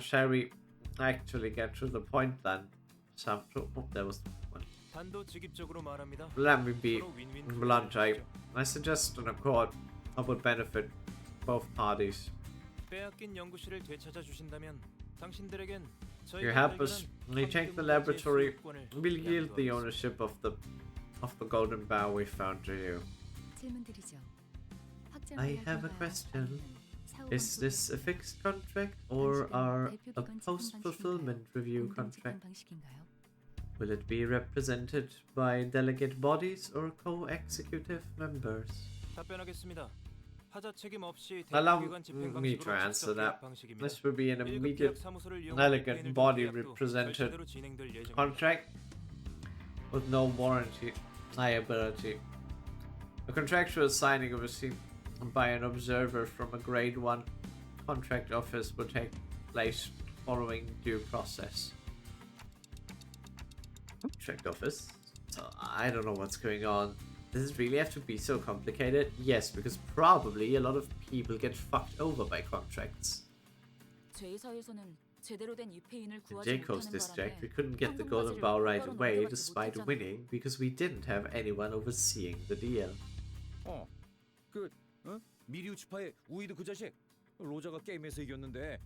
Shall we actually get to the point then? Sandro, oh, there was one. 단도직입적으로 말합니다. Let me be 서로 윈윈 blunt. I suggest an accord that would benefit both parties. 빼앗긴 연구실을 되찾아 주신다면 당신들에겐 You help us retake the laboratory. We'll yield the ownership of the golden bow we found to you. 질문드리죠. I have a question. Is this a fixed contract or a post-fulfillment review contract? Will it be represented by delegate bodies or co-executive members? 답변하겠습니다. 하자 책임 없이 Allow 대표기관 집행 me to 방식으로 answer 직접 that. 계약 방식입니다. This will be an 일급 immediate 계약 사무소를 이용해 delegate 개인을 body 계약도 represented 절차대로 진행될 예정입니다. contract with no warranty liability. A contractual signing of a seat by an observer from a grade 1 contract office will take place following due process. Contract office? I don't know what's going on. Does it really have to be so complicated? Yes, because probably a lot of people get fucked over by contracts. 제2사에서는 제대로 된 입회인을 In 구하지 Jacob's 못하는 district, we 바람에 couldn't get the golden bow right away despite winning because we didn't have anyone overseeing the deal. 미리우치파의 우이드 그 자식 로저가 게임에서 이겼는데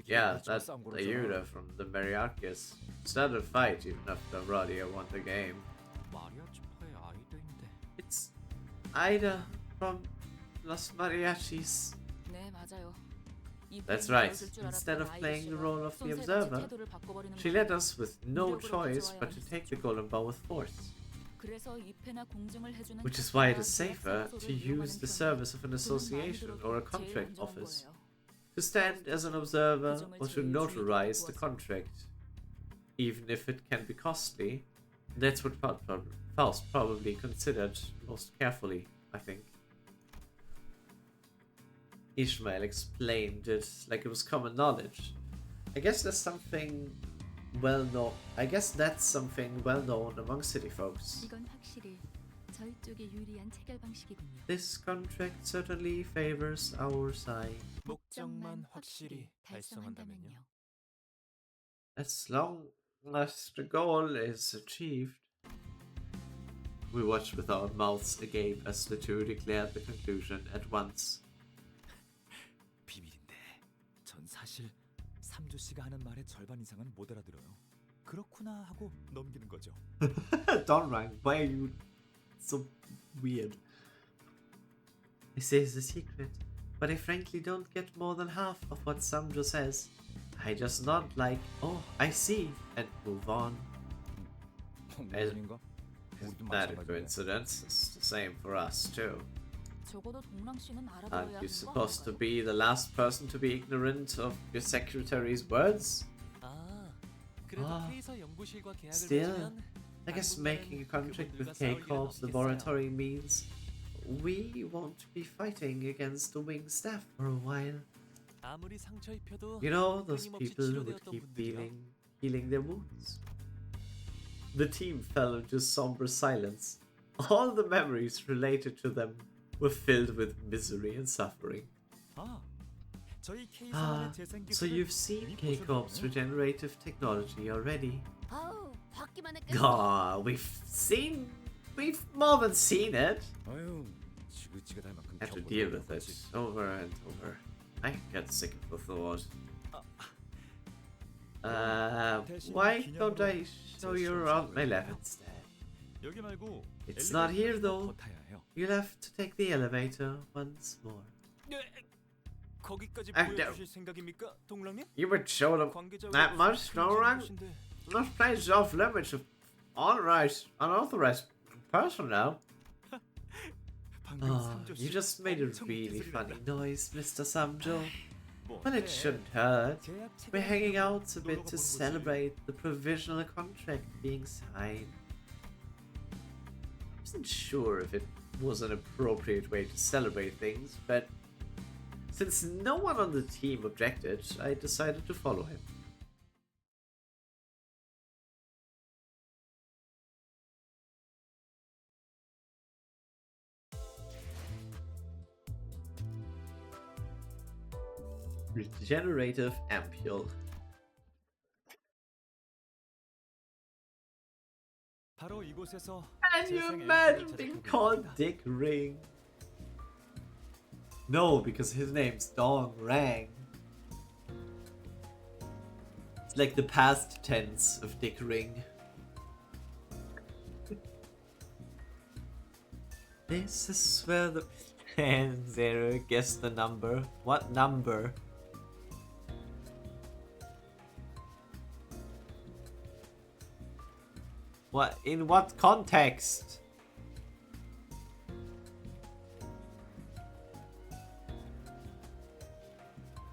Yeah, that's the Yuda from the Mariarchus. Started a fight even after Radia won the game. 마리아치파의 아이들인데. It's Ida from Los Mariachis. 네, 맞아요. That's right. Instead of playing the role of the observer, she led us with no choice but to take the golden bow with force. Which is why it is safer to use the service of an association or a contract office. To stand as an observer or to notarize the contract. Even if it can be costly, that's what Faust probably considered most carefully, I think. Ishmael explained it like it was common knowledge. I guess that's something well known. I guess that's something well known among city folks. This contract certainly favors our side. 목적만 확실히 달성한다면요. As long as the goal is achieved. We watched with our mouths agape as the two declared the conclusion at once. 비밀인데 전 사실 삼조 씨가 하는 말의 절반 이상은 못 알아들어요. 그렇구나 하고 넘기는 거죠. Don't run. Why are you so weird? This is a secret, but I frankly don't get more than half of what Sandro says. I just nod like, oh, I see, and move on. Isn't that a coincidence? It's the same for us too. Aren't you supposed to be the last person to be ignorant of your secretary's words? Still, I guess making a contract with K-Corp's laboratory means we won't be fighting against the wing staff for a while. You know, those people who would keep healing their wounds. The team fell into somber silence. All the memories related to them were filled with misery and suffering. So you've seen K-Corp's regenerative technology already? We've more than seen it. Have to deal with it over and over. I got sick of the thought. Why don't I show you around my lab instead? 여기 말고 It's not here though. 더 타야 해요. You'll have to take the elevator once more. 거기까지 아, 보여주실 생각입니까, 동랑님? You would show them that much, no run? This place is off limits of unauthorized personnel. Oh, you just made a really funny noise, Mr. Samjo. Well, it shouldn't hurt. We're hanging out a bit to celebrate the provisional contract being signed. I wasn't sure if it was an appropriate way to celebrate things, but since no one on the team objected, I decided to follow him. Regenerative ampule. 바로 이곳에서 Can you imagine being called Dick Ring? No, because his name's Dong Rang. It's like the past tense of Dick Ring. This is where the 10-0, guess the number. What number? What? In what context?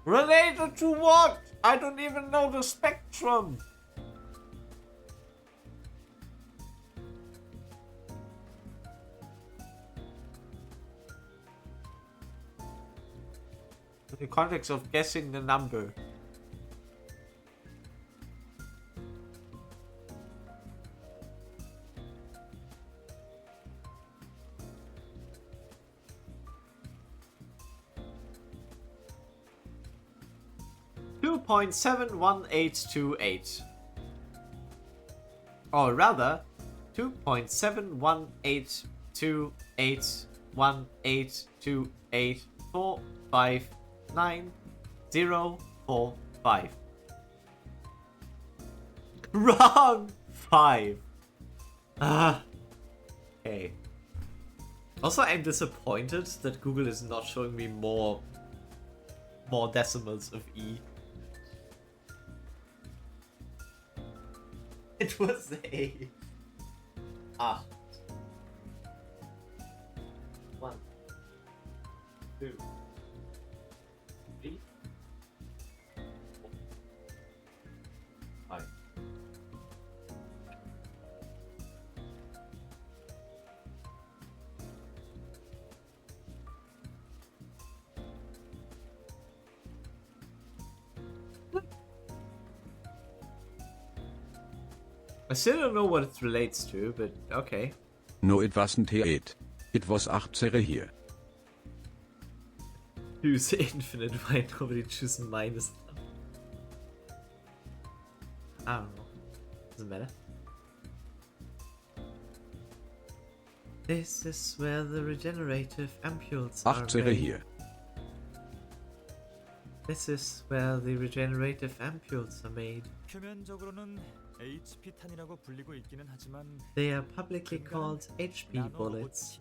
Related to what? I don't even know the spectrum. In the context of guessing the number. .71828. Or rather, 2.7182828459045. Wrong 5. Okay. Also, I'm disappointed that Google is not showing me more decimals of E. It was a 8. 1, 2, 3, 4, 5. I still don't know what it relates to, but okay. No, it wasn't here 8. It was 8 here. Use infinite, why nobody choose minus? I don't know. Doesn't matter. This is where the regenerative ampules are 8 made. here. This is where the regenerative ampules are made. 표면적으로는 HP 탄이라고 불리고 있기는 하지만 They are publicly called HP bullets,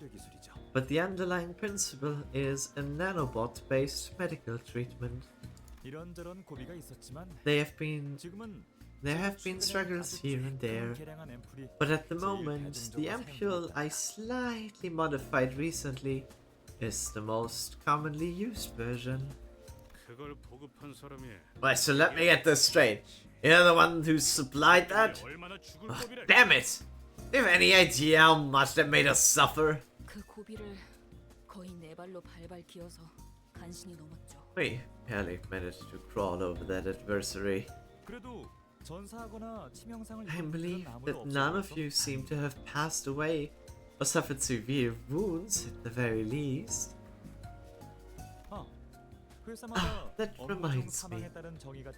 but the underlying principle is a nanobot-based medical treatment. 이런저런 고비가 있었지만 There have been 지금은 struggles here and there, but at the moment, the ampule I slightly modified recently is the most commonly used version. 그걸 보급한 사람이 Right, so let me get this straight. You're the one who supplied that? 얼마나 죽을 Oh, 법이래. damn it! Do you have any idea how much that made us suffer? 그 고비를 거의 네 발로 발발 기어서 간신히 넘었죠. We barely managed to crawl over that adversary. 그래도 전사하거나 치명상을 I 입은 believe 분은 아무도 that none of 없어서 you seem to have passed away or suffered severe wounds at the very least. That reminds me.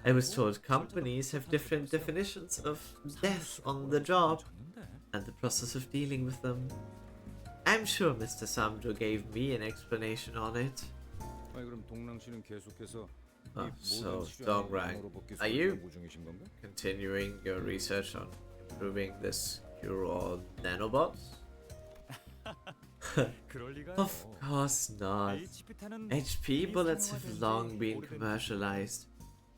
I was told companies have different definitions of death on the job and the process of dealing with them. I'm sure Mr. Samjo gave me an explanation on it. 아니 그럼 동랑 씨는 계속해서 Oh, 이 so 모든 실험을 Dongrang, 영어로 복귀 are you 연구 중이신 건가? continuing your research on improving this cure-all nanobots? 그럴 리가요. Of course not. HP bullets have long been commercialized.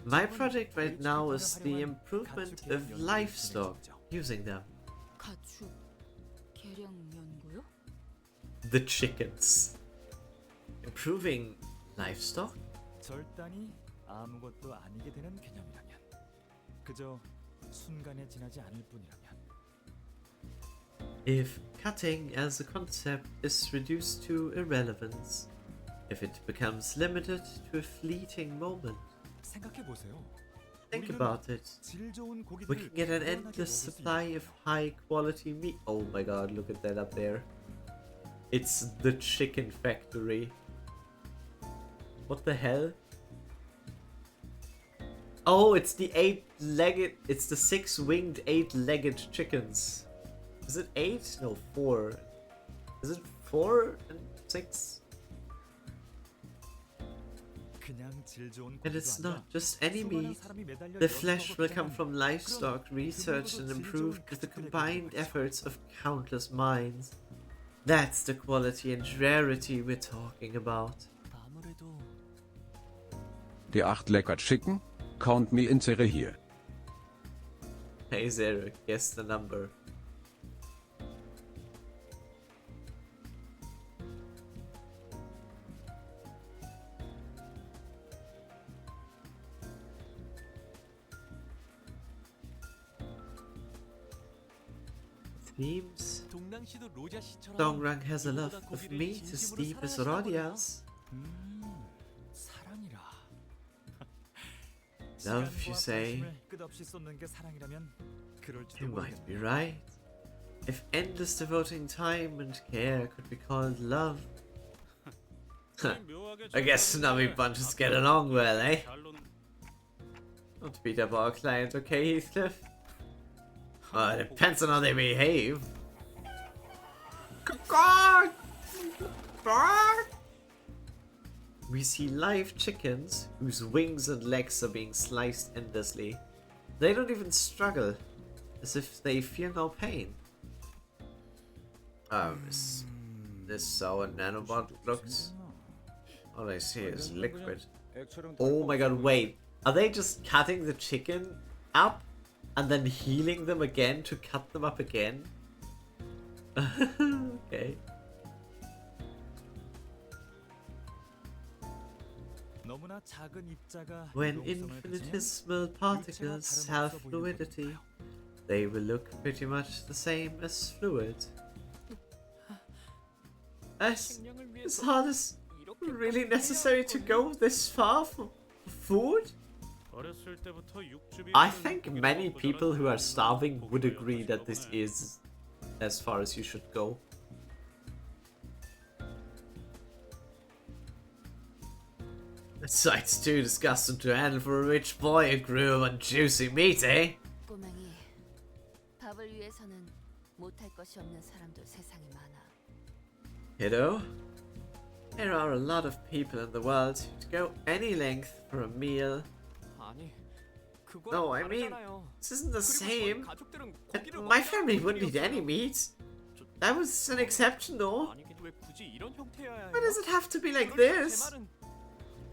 My project right now is the improvement of livestock using them. 가축 개량 연구요? The chickens. Improving livestock? 절단이 아무것도 아니게 되는 개념이라면, 그저 순간에 지나지 않을 뿐이라면, If cutting as a concept is reduced to irrelevance, if it becomes limited to a fleeting moment, 생각해 보세요. think about it. 질 좋은 We 고기들을 can get an 무한하게 endless 먹을 수 supply of high quality meat. Oh my god, look at that up there. It's the chicken factory. What the hell? Oh, it's the it's the six-winged, eight-legged chickens. Is it 8? No, 4. Is it 4 and 6? 그냥 질 좋은 And 고기도 it's 아니라 not just any 수많은 meat. 사람이 매달려 The 연구하고 flesh will come 개량한 from livestock researched and improved with the combined efforts of countless minds. That's the quality and rarity we're talking about. 아무래도 Die 8 lecker Chicken? Count me in Serie here. Hey Zero, guess the number. Themes? 동랑씨도 로자 씨처럼 Dongrang has a love 누구보다 of 고기를 meat as 진심으로 deep as 사랑하시나 보네요. Rodia's. 사랑이라. Love, you 시간과 say? 관심을 끝없이 쏟는 게 사랑이라면 그럴지도 You might be 모르겠네요. right. If endless devoting time and care could be called love. I guess snobby bunches get along well, eh? Don't beat up our client, okay, Heathcliff? Well, it depends on how they behave. We see live chickens whose wings and legs are being sliced endlessly. They don't even struggle, as if they feel no pain. Is this how a nanobot looks? All I see is liquid. Oh my god, wait. Are they just cutting the chicken up and then healing them again to cut them up again? Okay. 너무나 작은 입자가 When 유동성을 가지면 infinitesimal particles have fluidity, they will look pretty much the same as fluid. Is hardest really necessary to go this far for food? I think many people who are starving would agree that this is as far as you should go. The sight's too disgusting to handle for a rich boy who grew up on juicy meat, eh? 꼬맹이, 밥을 위해서는 못할 것이 없는 사람도 세상에 많아. Kiddo, there are a lot of people in the world who'd go any length for a meal. 아니, 그건 No, I mean, 다르잖아요. this isn't the 그리고 저희 same. 가족들은 And 고기를 my 먹지 family 않는 wouldn't eat any 분들이었어요. meat. That was an exception though. 아니, 근데 왜 굳이 이런 형태여야 해요? Why does it have to be like 그럴 때 this? 제 말은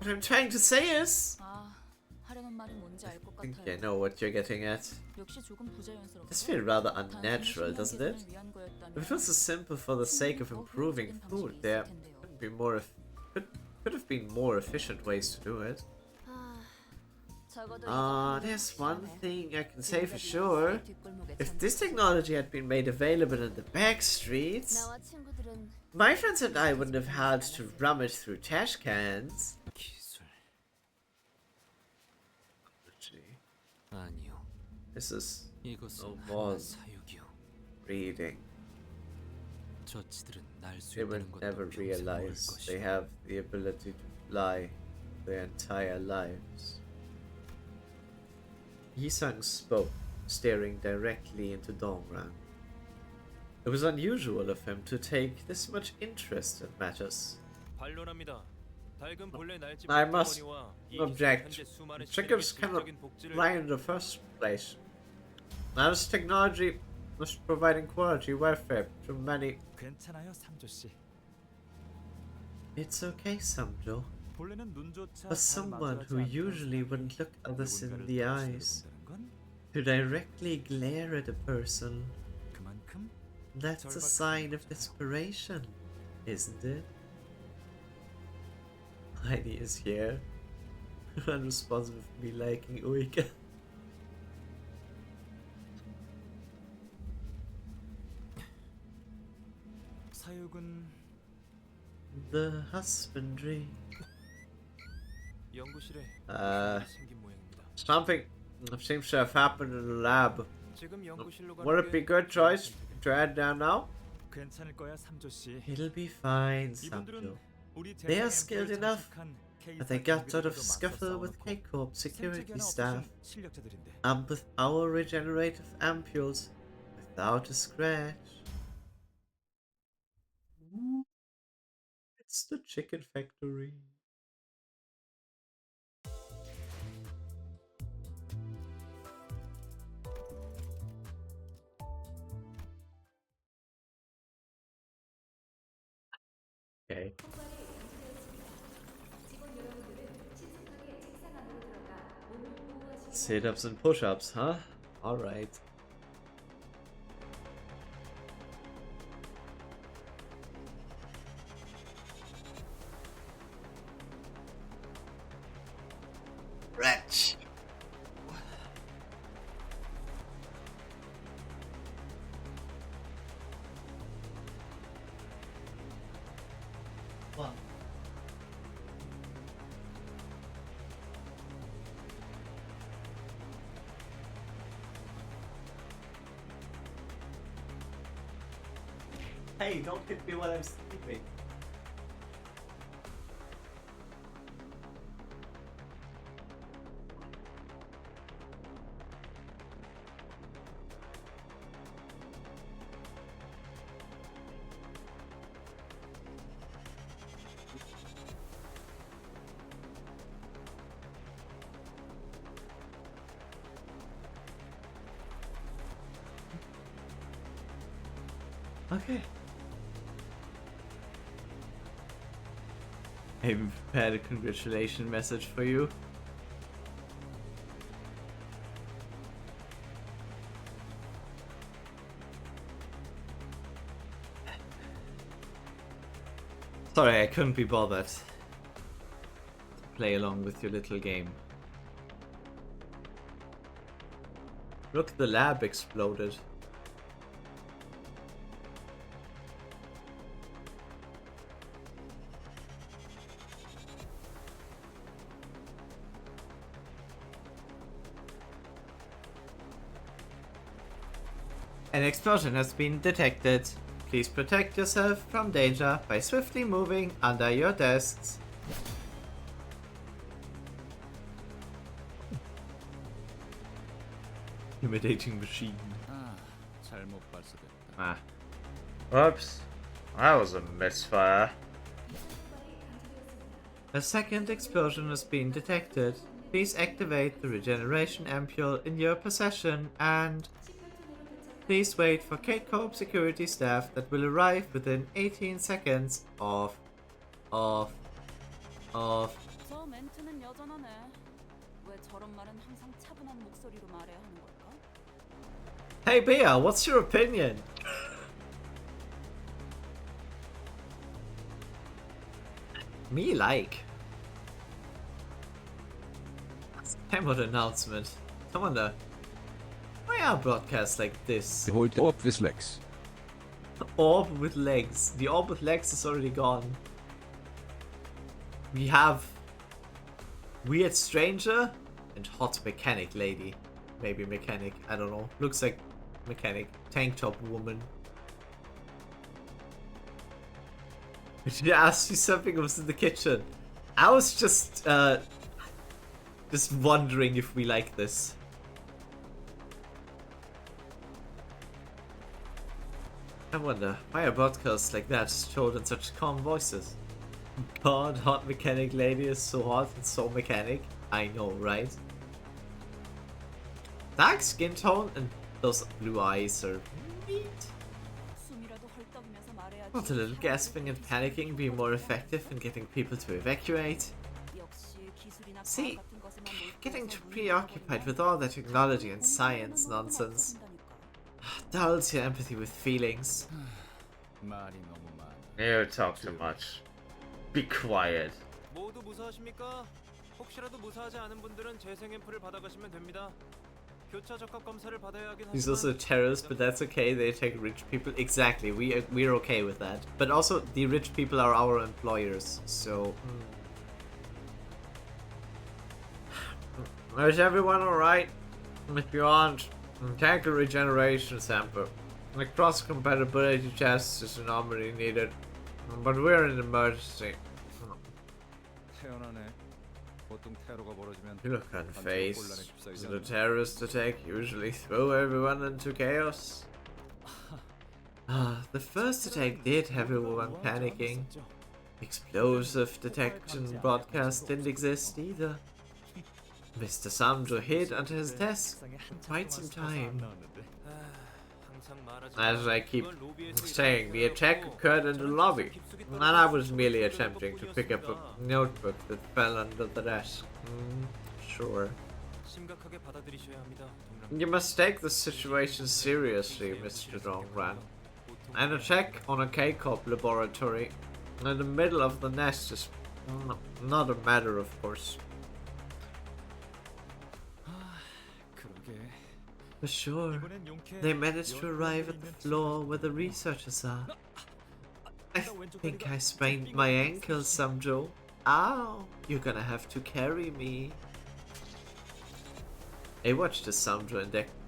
What I'm trying to say is... 아, 하려는 말이 뭔지 알 것 I think 같아요. I know what you're getting at. 역시 조금 부자연스럽고. This feels rather unnatural, doesn't it? If it was so simple for the sake of improving food, there could be could have been more efficient ways to do it. There's one thing I can say for sure. If this technology had been made available in the back streets, 나와 친구들은 my friends and I wouldn't have had to rummage through trash cans. 기술. 아니요. This is 이것은 No 하나의 more. 사육이요. reading. 저치들은 날 수 They will 있다는 것도 never 평생 모를 realize they 것이요. have the ability to fly their entire lives. Yisang spoke, staring directly into Dongrang. It was unusual of him to take this much interest in matters. 반론합니다. I must object. Chickens cannot fly in the first place. Now this technology was providing quality welfare to many. 괜찮아요, 삼조 씨. It's okay, Samjo. 본래는 눈조차 For 잘 someone 마주하지 who 않던 usually 사람이 wouldn't look others in 누군가를 the 더 eyes, 싫어한다는 건 to directly glare at a person, 그만큼 that's a sign of desperation, isn't it? Heidi is here. Unresponsible for me liking Uika. 사육은 The husbandry. 연구실에 생긴 모양입니다. Something seems to have happened in the lab. 지금 연구실로 가는 Would it be good choice to head down now? 괜찮을 거야, 삼조 씨. It'll be fine, 이분들은 Samjo. 우리 They are 대상 skilled 엠플에 enough, 참석한 but they got out of K-사 scuffle with 맞서 K-Corp security 생체계나 staff, 없으신 실력자들인데 and with our regenerative ampules, without a scratch. It's the chicken factory. Okay. Sit-ups and push-ups, huh? Alright. Wretch! What? Hey, don't hit me while I'm sleeping. Okay. I prepared a congratulation message for you. Sorry, I couldn't be bothered to play along with your little game. Look, the lab exploded. An explosion has been detected. Please protect yourself from danger by swiftly moving under your desks. Intimidating machine. 잘못 발사됐다. Ah. Oops. That was a misfire. A second explosion has been detected. Please activate the regeneration ampule in your possession and please wait for K-Corp security staff that will arrive within 18 seconds of. 저 멘트는 여전하네. 왜 저런 말은 항상 차분한 목소리로 말해야 하는 걸까? Hey Bea, what's your opinion? Me like. Time of announcement. I wonder, why are broadcasts like this? Behold the orb with legs. Orb with legs. The orb with legs is already gone. We have Weird Stranger and Hot Mechanic Lady. Maybe Mechanic, I don't know. Looks like Mechanic. Tank Top Woman. Did I ask you something? Was in the kitchen? I was just wondering if we like this. I wonder, why are broadcasts like that told in such calm voices? God, hot mechanic lady is so hot and so mechanic. I know, right? Dark skin tone and those blue eyes are neat. 숨이라도 헐떡이면서 말해야지. Won't a little gasping and panicking be more effective in getting people to evacuate? 역시 기술이나 See, 과학 같은 것에만 몰두해서 getting too 우리가 preoccupied 버리면 with all that technology and 공부하는 science 만큼은 nonsense 없어진다니까. dulls your empathy with feelings. 말이 너무 많아. You talk too much. Be quiet. 모두 무사하십니까? 혹시라도 무사하지 않은 분들은 재생 앰플을 받아가시면 됩니다. 교차 적합 검사를 받아야 하긴 He's also a terrorist, but that's okay. They attack rich people. Exactly, we're okay with that. But also, the rich people are our employers, so. Is everyone alright? If you aren't, take a regeneration sample. The cross compatibility test is normally needed, but we're in an emergency. 태어나네. 보통 테러가 벌어지면 You look 곤란에 unfazed. 휩싸이지 The 않나? terrorist attack usually throw everyone into chaos. The first attack did have everyone panicking. Explosive detection broadcast didn't exist either. Mr. Samjo hid under his desk for quite some time. As I keep saying, the attack occurred in the lobby, and I was merely attempting to pick up a notebook that fell under the desk. Sure. 심각하게 받아들이셔야 합니다. You must take the situation seriously, Mr. Dongran. An attack on a K-Corp laboratory in the middle of the nest is not a matter of course. 그러게. For sure, 이번엔 용케 they managed to arrive at the floor where the researchers are. I think I sprained my ankle, Samjo. Ow, you're gonna have to carry me. I watched as Samjo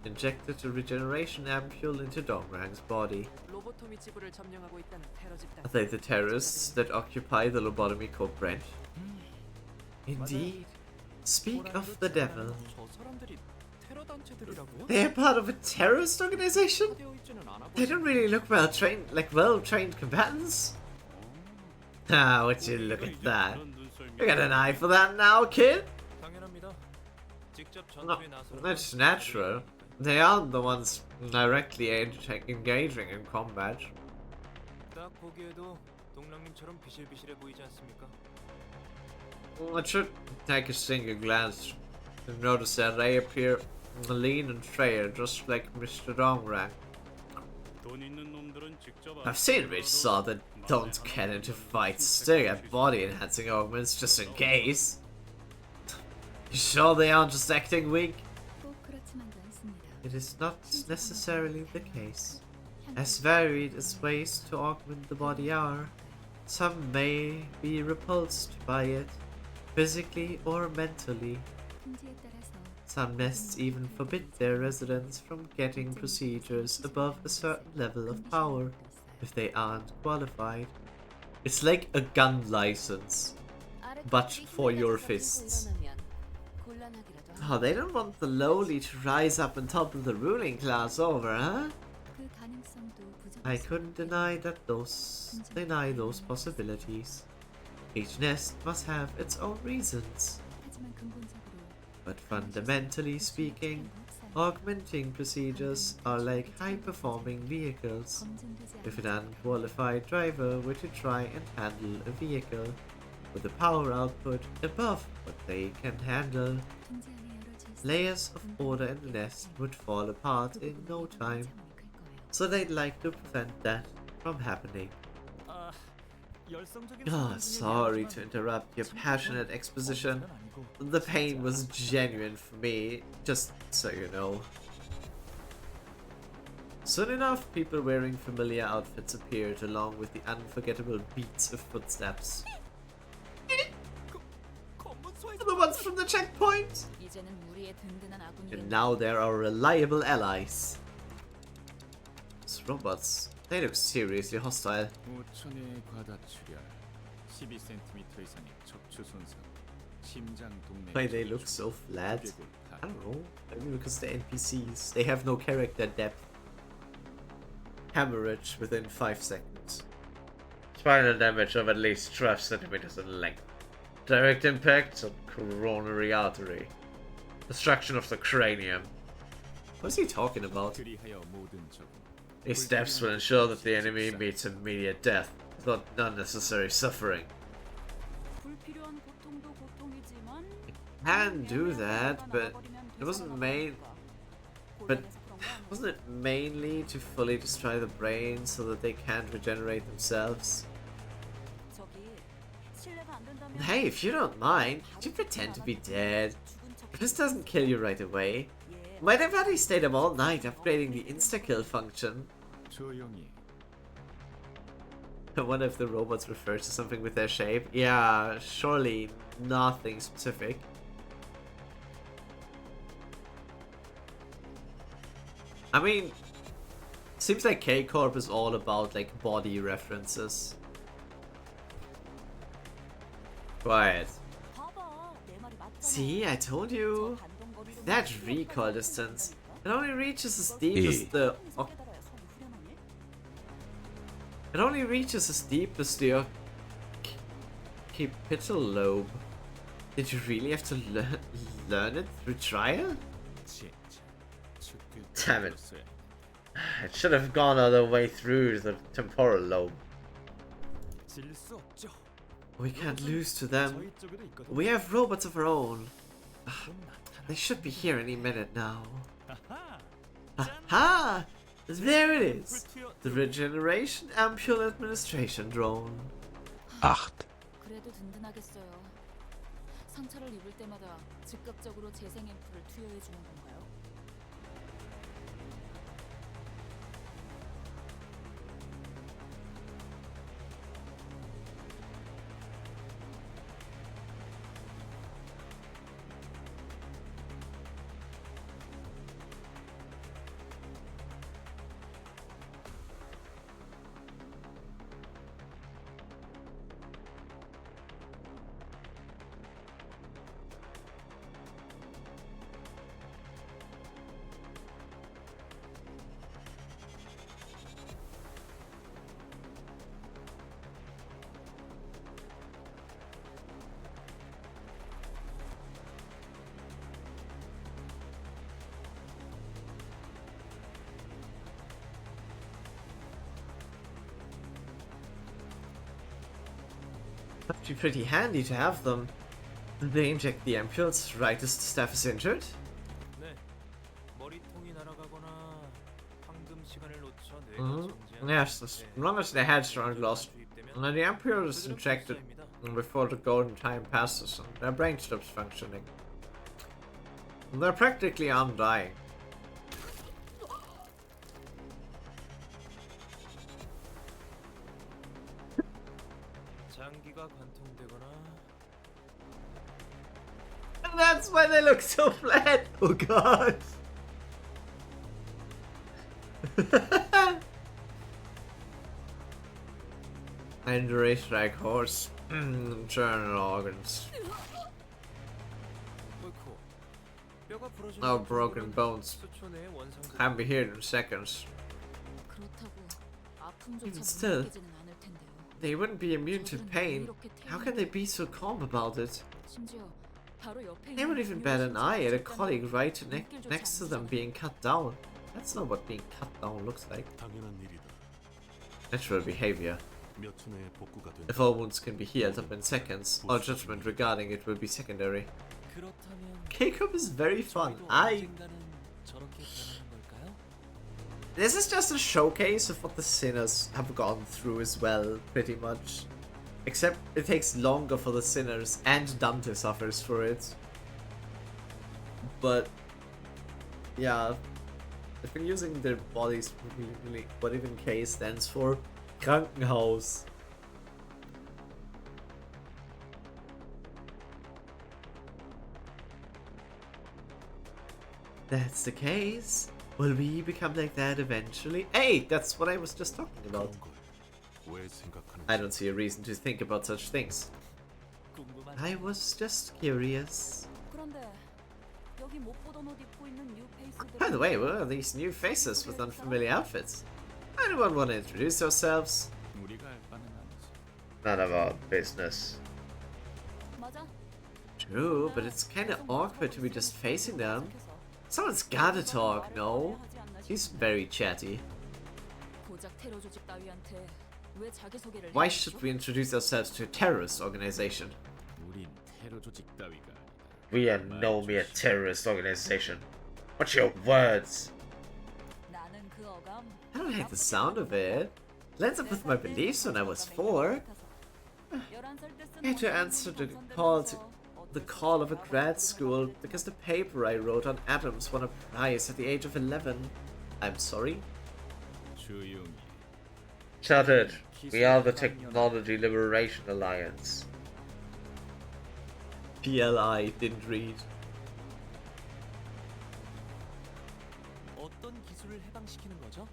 injected a regeneration ampule into Dongrang's body. 로보토미 지부를 점령하고 있다는 테러 집단. Are they the terrorists that occupy the lobotomy corp branch? Indeed. Speak of the devil. 저 사람들이 테러 단체들이라고요? They're part of a terrorist organization? 되어 있지는 않아 They don't really look well-trained combatants. Ah, would you look at that? You got an eye for that now, kid? 당연합니다. 직접 No, 전투에 나서는 that's natural. They aren't the ones directly engaging in combat. 딱 보기에도 동랑님처럼 비실비실해 보이지 않습니까? It should take a single glance to notice that they appear lean and frail, just like Mr. Dongrang. 돈 있는 놈들은 직접 I've seen rich saw that don't get into fights, still get body-enhancing augments just in case. You sure they aren't just acting weak? 꼭 그렇지만도 않습니다. It is not necessarily the case. As varied as ways to augment the body are, some may be repulsed by it, physically or mentally. 품질에 따라서 Some nests even forbid their residents from getting procedures above a certain level of power if they aren't qualified. It's like a gun license, but for your fists. Oh, they don't want the lowly to rise up and topple the ruling class over, huh? 그 가능성도 I 부족합니다. couldn't deny those possibilities. Each nest must have its own reasons. 하지만 근본적으로 But fundamentally speaking, augmenting procedures are like high-performing vehicles. 검증되지 If 않은 an unqualified driver were to try and handle a vehicle with a power output above what they can handle, 존재 안에 여러 질서, layers of order in the nest would fall apart in no time. So they'd like to prevent that from happening. 아, 열성적인 Ah, 사람 중에 sorry to 미안하지만 interrupt your passionate exposition. 거짓말은 아니고 The pain was genuine for me, just so you know. Soon enough, people wearing familiar outfits appeared along with the unforgettable beats of footsteps. The ones from the checkpoint! 이제는 우리의 든든한 아군이 And now there are reliable allies. These robots, they look seriously hostile. 5천의 과다 출혈, 12cm 이상의 척추 손상, 심장 동맥. Why they look so flat? I don't know. Maybe because they're NPCs. They have no character depth. Hemorrhage within 5 seconds. Spinal damage of at least 12 centimeters in length. Direct impact on coronary artery. Destruction of the cranium. What's he talking about? These steps will ensure that the enemy meets immediate death without unnecessary suffering. 불필요한 고통도 고통이지만 Can do that, but it wasn't wasn't it mainly to fully destroy the brain so that they can't regenerate themselves? Hey, if you don't mind, could you pretend to be dead? If this doesn't kill you right away, might have already stayed up all night upgrading the insta-kill function. I wonder if the robots refer to something with their shape. Yeah, surely nothing specific. I mean, seems like K-Corp is all about like body references. Quiet. See, I told you. That recoil distance, it only reaches as deep as the occipital lobe. Did you really have to learn it through trial? Damn it. It should have gone all the way through the temporal lobe. We can't lose to them. We have robots of our own. They should be here any minute now. Aha! There it is! The Regeneration Ampule Administration Drone. 8. 그래도 든든하겠어요. 상처를 입을 때마다 즉각적으로 재생 앰플을 투여해 주는 건가요? Must be pretty handy to have them. They inject the ampules right as the staff is injured? Yes, as long as the heads aren't lost. And the ampule is injected before the golden time passes and their brain stops functioning. They're practically undying. And that's why they look so flat! Oh god! And the racetrack horse. Internal organs. Oh, broken bones. I'll be here in seconds. Even still, they wouldn't be immune to pain. How can they be so calm about it? They would even bat an eye at a colleague right next to them being cut down. That's not what being cut down looks like. Natural behavior. If all wounds can be healed up in seconds, our judgment regarding it will be secondary. K-Cup is very fun. This is just a showcase of what the sinners have gone through as well, pretty much. Except it takes longer for the sinners, and Dante suffers for it. But yeah, they've been using their bodies really, what even K stands for. Krankenhaus. That's the case. Will we become like that eventually? Hey, that's what I was just talking about. I don't see a reason to think about such things. I was just curious. By the way, what are these new faces with unfamiliar outfits? Anyone want to introduce yourselves? None of our business. 맞아. True, but it's kinda awkward to be just facing them. Someone's gotta talk, no? He's very chatty. 고작 테러 조직 따위한테 왜 자기소개를 Why 해야 should 되죠? we introduce ourselves to a terrorist organization? 우린 테러 조직 따위가 아니다. We are no mere terrorist organization. What's your words? 나는 그 어감 I don't hate the sound of it. Lines up with my beliefs when I was 4. I had to answer the call of a grad school because the paper I wrote on atoms won a prize at the age of 11. I'm sorry. 조용히. Shut it. We are the Technology Liberation Alliance. PLI didn't read. 어떤 기술을 해방시키는 거죠?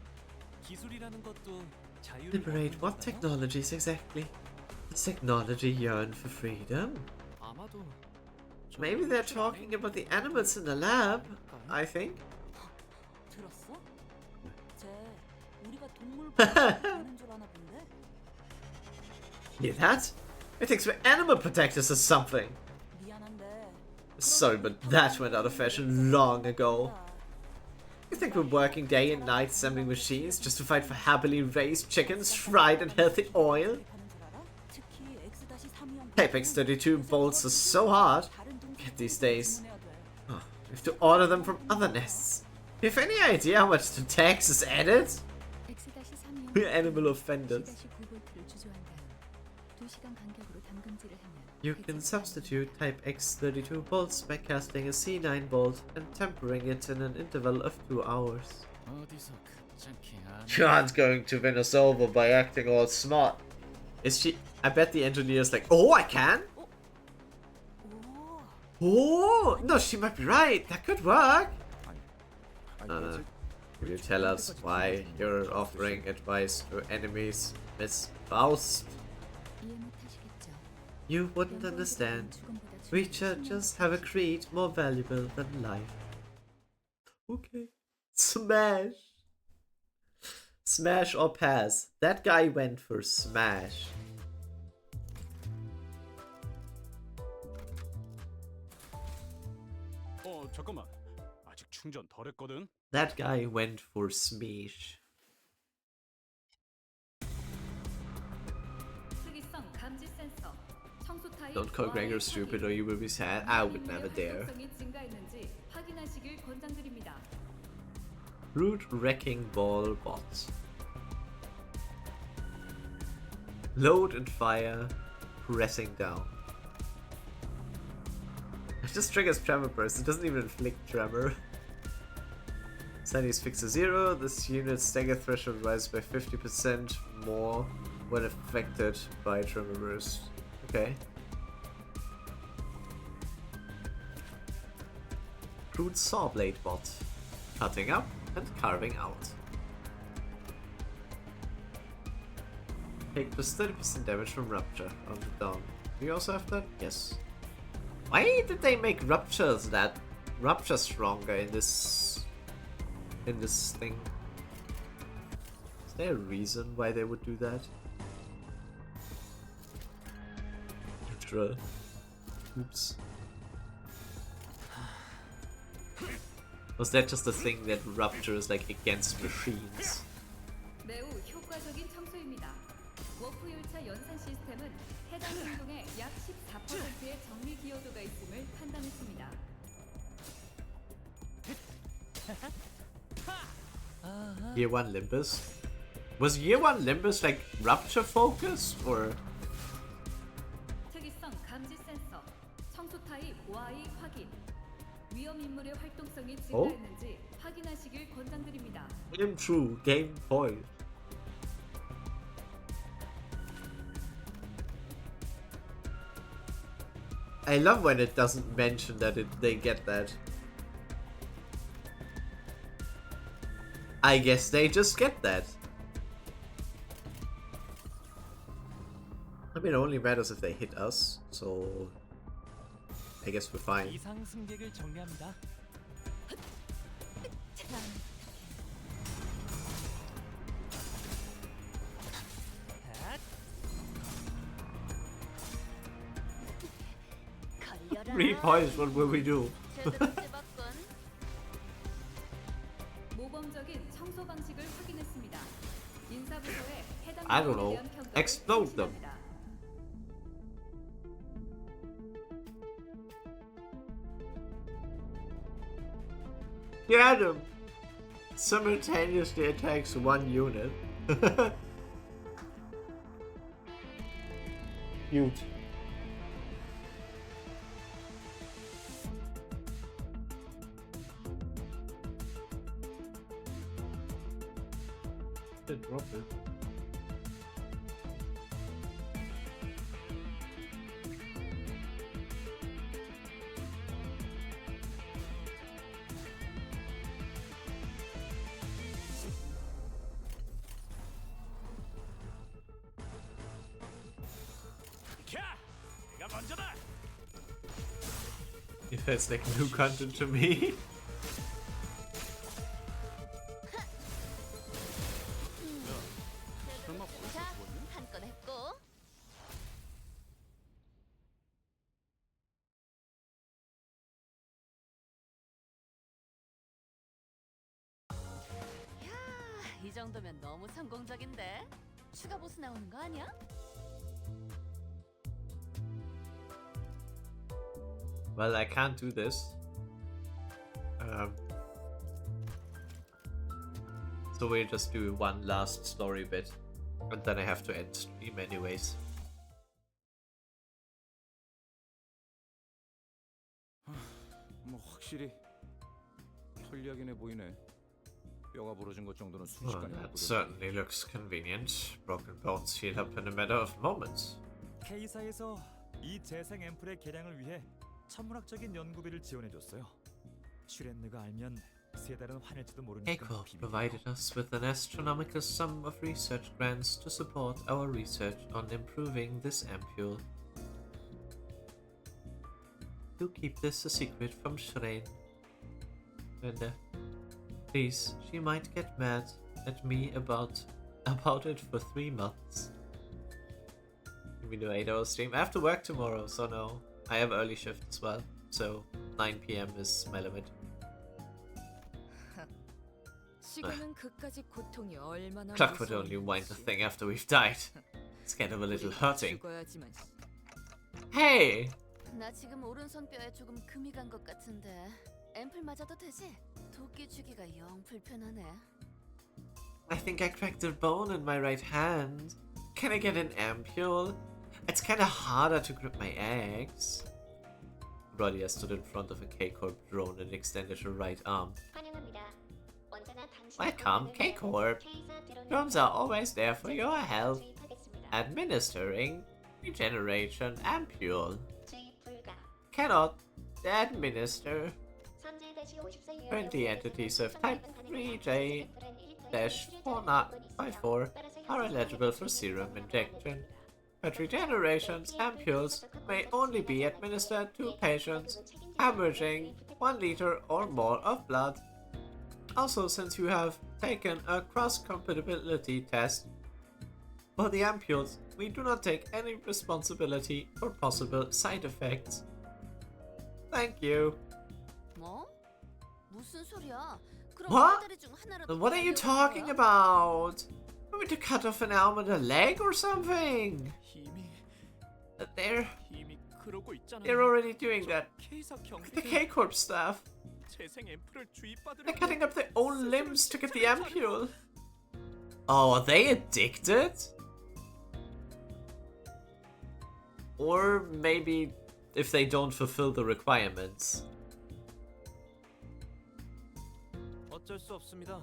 기술이라는 것도 자유를 Liberate what technologies exactly? Does technology yearn for freedom? 아마도 Maybe they're talking about the animals in the lab, I think. 들었어? 쟤 우리가 동물 보호하는 줄 아나 본데? Hear that? It thinks we're animal protectors or something. 미안한데. Sorry, but that went out of fashion long ago. You think we're working day and night assembling machines just to fight for happily raised chickens fried in healthy oil? Type X32 bolts are so hard these days. Oh, we have to order them from other nests. Do you have any idea how much the tax is added? We're animal offenders. You can substitute Type X32 bolts by casting a C9 bolt and tempering it in an interval of 2 hours. 어디서 급찮게 안 You aren't going to win us over by acting all smart. Is she? I bet the engineer's like, oh, I can? Oh, no, she might be right. That could work. Will you tell us why you're offering advice to enemies, Miss Faust? You wouldn't understand. We just have a creed more valuable than life. Okay. Smash. Smash or pass. That guy went for smash. 잠깐만. 아직 충전 덜 했거든. That guy went for smash. 특이성 감지 센서. 청소 타입 Don't call Gregor stupid or you will be sad. I would never dare. 활동성이 증가했는지 확인하시길 권장드립니다. Root wrecking ball bot. Load and fire. Pressing down. It just triggers tremor burst. It doesn't even inflict tremor. Sandy's fix to 0. This unit's stagger threshold rises by 50% more when affected by tremor burst. Okay. Crude saw blade bot. Cutting up and carving out. Take plus 30% damage from rupture on the down. Do you also have that? Yes. Why did they make rupture stronger in this thing? Is there a reason why they would do that? Neutral. Oops. Was that just a thing that rupture is like against machines? 매우 효과적인 청소입니다. 워프 열차 연산 시스템은 해당 행동의 약 14%의 정리 기여도가 있음을 판단했습니다. Year 1 Limbus? Was Year 1 Limbus like rupture focused or? 특이성 감지 센서. 청소 타입 Y 확인. 위험 인물의 활동성이 증가했는지 확인하시길 권장드립니다. True game point. I love when it doesn't mention that they get that. I guess they just get that. I mean, it only matters if they hit us, so I guess we're fine. 이상 승객을 정리합니다. 3 points, what will we do? 제대로 찝었군. 모범적인 청소 방식을 확인했습니다. 인사부서에 해당 I don't 부분에 know. 대한 평가를 Explode them. 실시합니다. Get him! Simultaneously attacks one unit. Cute. Drop it. 내가 먼저다. It feels like new content to me. 설마 벌써 자, 죽었니? 한 건 했고. 야, 이 정도면 너무 성공적인데? 추가 보스 나오는 거 아니야? Well, I can't do this. So we'll just do one last story bit. And then I have to end stream anyways. 뭐 확실히 편리하긴 해 보이네. 뼈가 부러진 것 정도는 Well, 순식간에 that 바꾸던데. certainly looks convenient. Broken bones heal up in a matter of moments. K사에서 이 재생 앰플의 개량을 위해 천문학적인 연구비를 지원해줬어요. 슈렌느가 알면 세 달은 화낼지도 모르니까 Keiko 비밀이에요. provided us with an astronomical sum of research grants to support our research on improving this ampule. Do keep this a secret from Shrain. And please, she might get mad at me about it for 3 months. We do 8-hour stream. I have to work tomorrow, so no. I have early shift as well, so 9 p.m. is my limit. 시간은 그까지 고통이 얼마나 Clock would only wind the thing after we've died. It's kind of a little hurting. 죽어야지만. Hey! 나 지금 오른손 뼈에 조금 금이 간 것 같은데 앰플 맞아도 되지? 도끼 주기가 영 불편하네. I think I cracked a bone in my right hand. Can I get an ampule? It's kinda harder to grip my axe. Brodia stood in front of a K-Corp drone and extended her right arm. 환영합니다. 언제나 당신의 Welcome, 건강을 K-Corp. 위해 K사 드론을 Drones are always there for your help. 주입하겠습니다. Administering regeneration ampule. 주입 불가. Cannot administer. 선제 대시 50세 이하 20 entities of type 3J-4954 are eligible for serum injection. But regeneration's ampules may only be administered to patients hemorrhaging 1 liter or more of blood. Also, since you have taken a cross-compatibility test for the ampules, we do not take any responsibility for possible side effects. Thank you. 뭐? 무슨 소리야? 그럼 What? 다리 중 하나라도 What are you 날려버린 talking 거야? about? Want me to cut off an arm and a leg or something? They're 이미 그러고 있잖아. already doing that. K사 The 경비는 K-Corp staff. 재생 앰플을 주입받으려 They're cutting up their own limbs to get the ampule. Oh, are they addicted? Or maybe if they don't fulfill the requirements. 어쩔 수 없습니다.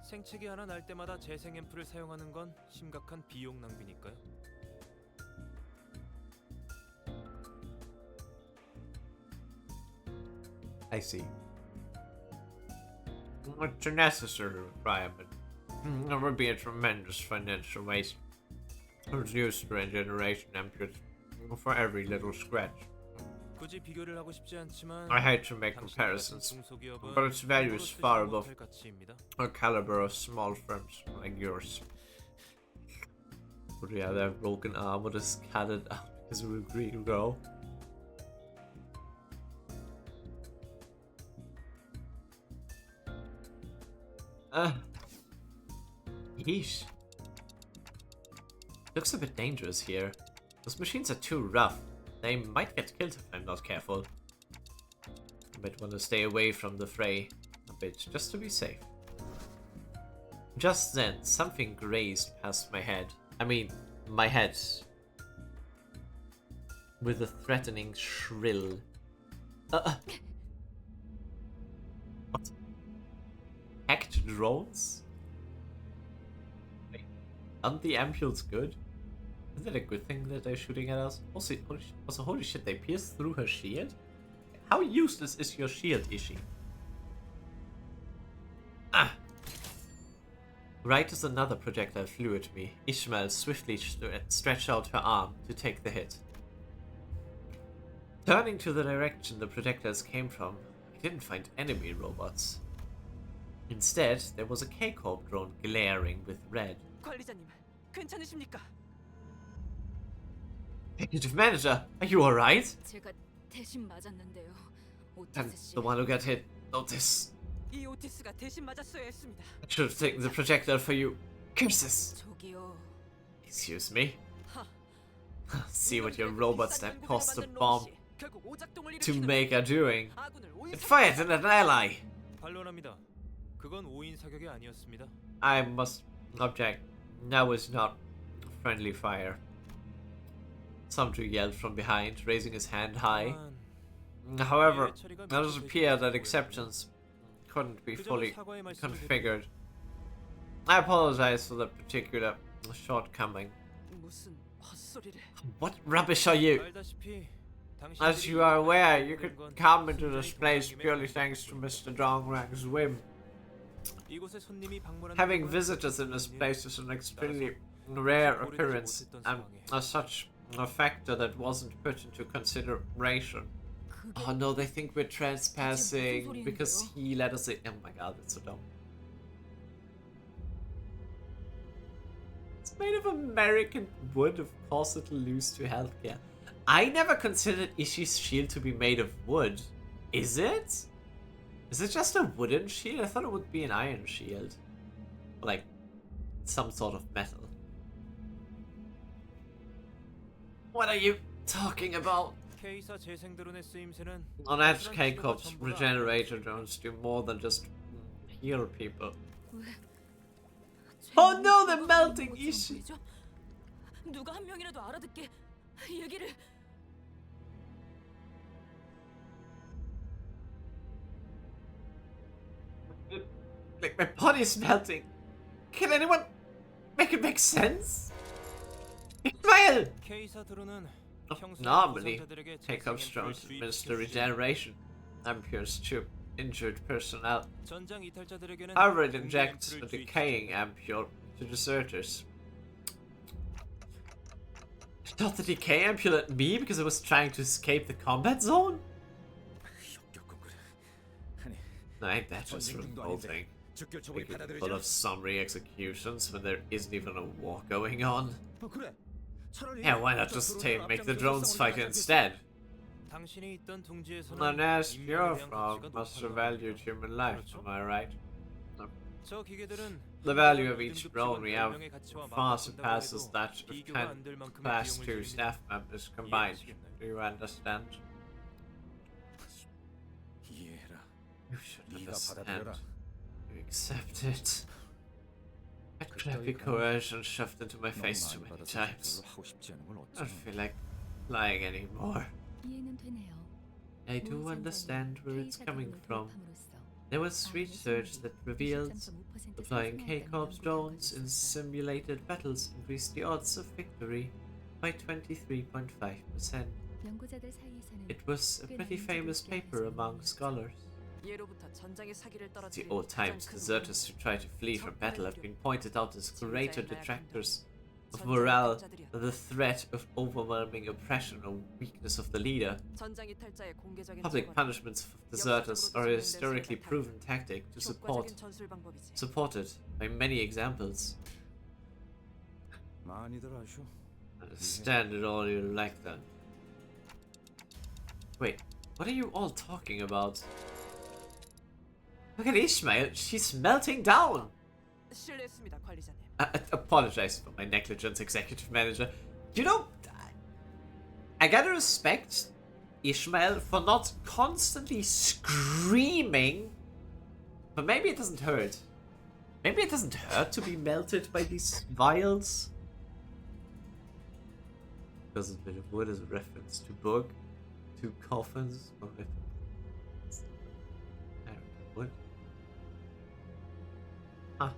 생채기 하나 날 때마다 재생 앰플을 사용하는 건 심각한 비용 낭비니까요. I see. It's a necessary requirement. There would be a tremendous financial waste. Reduced regeneration ampules for every little scratch. 굳이 비교를 하고 싶지 않지만 I hate to make 당신과 같은 comparisons, 중소기업은 but its value is 함부로 far 쓰지 above 못할 가치입니다. a caliber of small firms like yours. Would you have that broken arm or just cut it out because we agree to go? Yeesh. Looks a bit dangerous here. Those machines are too rough. They might get killed if I'm not careful. I might want to stay away from the fray a bit, just to be safe. Just then, something grazed past my head. I mean, my head. With a threatening shrill. What? Hacked drones? Wait, aren't the ampules good? Is it a good thing that they're shooting at us? Also, holy shit, they pierced through her shield? How useless is your shield, Ishi? Ah! Right as another projectile flew at me, Ishmael swiftly stretched out her arm to take the hit. Turning to the direction the projectiles came from, I didn't find enemy robots. Instead, there was a K-Corp drone glaring with red. 관리자님, 괜찮으십니까? Executive Manager, are you alright? 제가 대신 맞았는데요. And 오티스 씨. the one who got hit, Otis. 이 오티스가 대신 맞았어야 했습니다. I should have taken the projectile for you. Curses! 저기요. Excuse me? See what your robots that cost a bomb to make are doing. It fired at an ally! 반론합니다. 그건 오인 사격이 아니었습니다. I must object. That was not friendly fire. Somebody yelled from behind, raising his hand high. However, it does appear that exceptions couldn't be fully configured. I apologize for that particular shortcoming. 무슨 헛소리를? What rubbish are you? As you are aware, you could come into this place purely thanks to Mr. Dongrang's whim. Having visitors in this place is an extremely rare occurrence, and as such, a factor that wasn't put into consideration. Oh no, they think we're trespassing because he let us in. Oh my god, that's so dumb. It's made of American wood, of course it'll lose to healthcare. I never considered Ishi's shield to be made of wood. Is it? Is it just a wooden shield? I thought it would be an iron shield. Like, some sort of metal. What are you talking about? On Edge, K-Corp's regenerator drones do more than just heal people. Oh no, they're melting Ishi! 누가 한 명이라도 알아듣게 얘기를. Like, my body's melting. Can anyone make it make sense? Ismail! Normally, K-Corp's drones administer regeneration ampules to injured personnel. However, it injects a decaying ampule to deserters. Not the decay ampule at me because I was trying to escape the combat zone? I bet was revolting. We could pull off summary executions when there isn't even a war going on. Yeah, why not just make the drones fight instead? Unless your frog must have valued human life, am I right? No. The value of each drone we have far surpasses that of 10 Class 2 staff members combined. Do you understand? You should understand. You accept it. That crappy coercion shoved into my face too many times. I don't feel like lying anymore. I do understand where it's coming from. There was research that revealed deploying K-Corp's drones in simulated battles increased the odds of victory by 23.5%. It was a pretty famous paper among scholars. The old times deserters who try to flee from battle have been pointed out as greater detractors of morale than the threat of overwhelming oppression or weakness of the leader. Public punishments of deserters are a historically proven tactic to supported by many examples. Understand it all you like then. Wait, what are you all talking about? Look at Ishmael, she's melting down. 실례했습니다, 관리자님. I apologize for my negligence, executive manager. You know, I gotta respect Ishmael for not constantly screaming. But maybe it doesn't hurt. Maybe it doesn't hurt to be melted by these vials. Because a bit of wood is a reference to book, to coffins, or wood. Huh.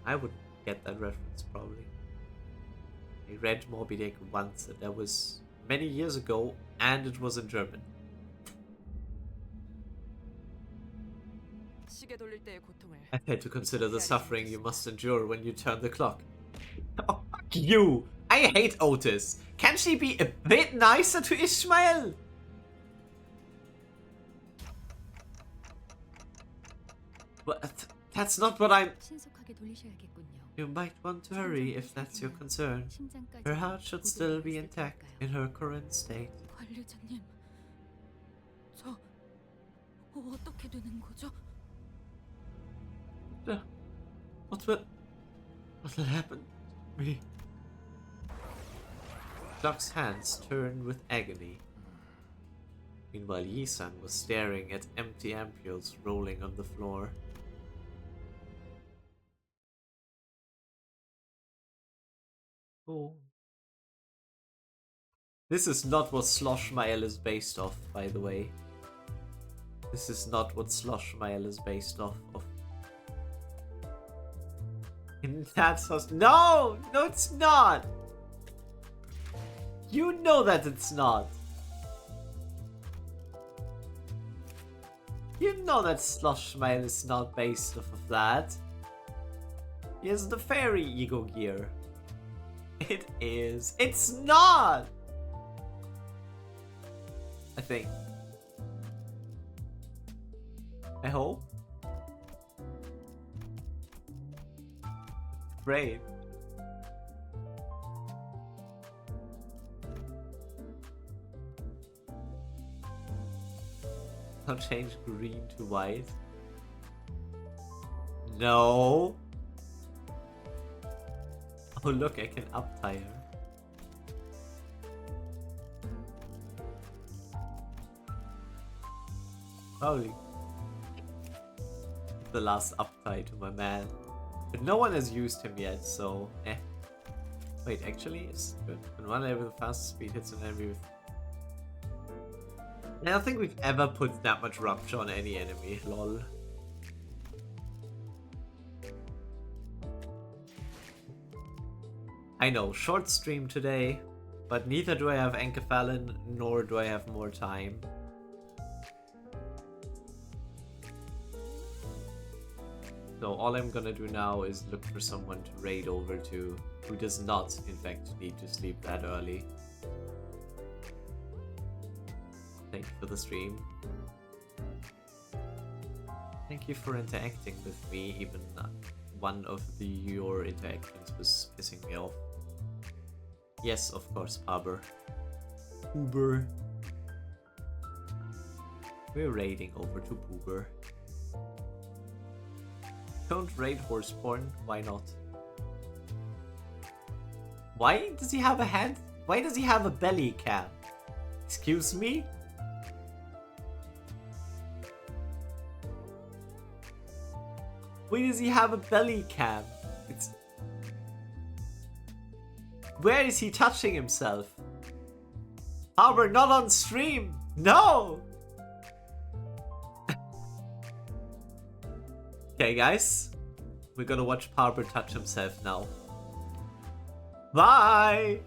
I would get that reference probably. I read Moby Dick once, and that was many years ago, and it was in German. 시계 돌릴 때의 고통을. I had to consider the suffering you must endure when you turn the clock. Oh, fuck you! I hate Otis! Can she be a bit nicer to Ishmael? But that's not what I'm... 신속하게 돌리셔야겠군요. You might want to hurry if that's your concern. 심장까지 Her heart should still be intact 고도로 in her current state. 관리자님, 저 어떻게 되는 거죠? What'll happen to me? Duck's hands turned with agony. Meanwhile, Yi-san was staring at empty ampules rolling on the floor. Oh. This is not what Sloshmael is based off, by the way. This is not what Sloshmael is based off of. In that sauce. No! No, it's not! You know that it's not! You know that Sloshmael is not based off of that. He has the fairy ego gear. It is. It's not! I think. I hope. Great. I'll change green to white. No. Oh look, I can up-tie her. Holy. The last up-tie to my man. But no one has used him yet, so eh. Wait, actually, it's good. When one level with fast speed hits an enemy with... I don't think we've ever put that much rupture on any enemy, lol. I know, short stream today, but neither do I have Encephalon, nor do I have more time. So all I'm gonna do now is look for someone to raid over to who does not, in fact, need to sleep that early. Thank you for the stream. Thank you for interacting with me, even one of your interactions was pissing me off. Yes, of course, Paber. Poober. We're raiding over to Poober. Don't raid Horseborn, why not? Why does he have a hand? Why does he have a belly cam? Excuse me? Why does he have a belly cam? It's... Where is he touching himself? Harbor, not on stream! No! Okay, guys. We're gonna watch Parber touch himself now. Bye!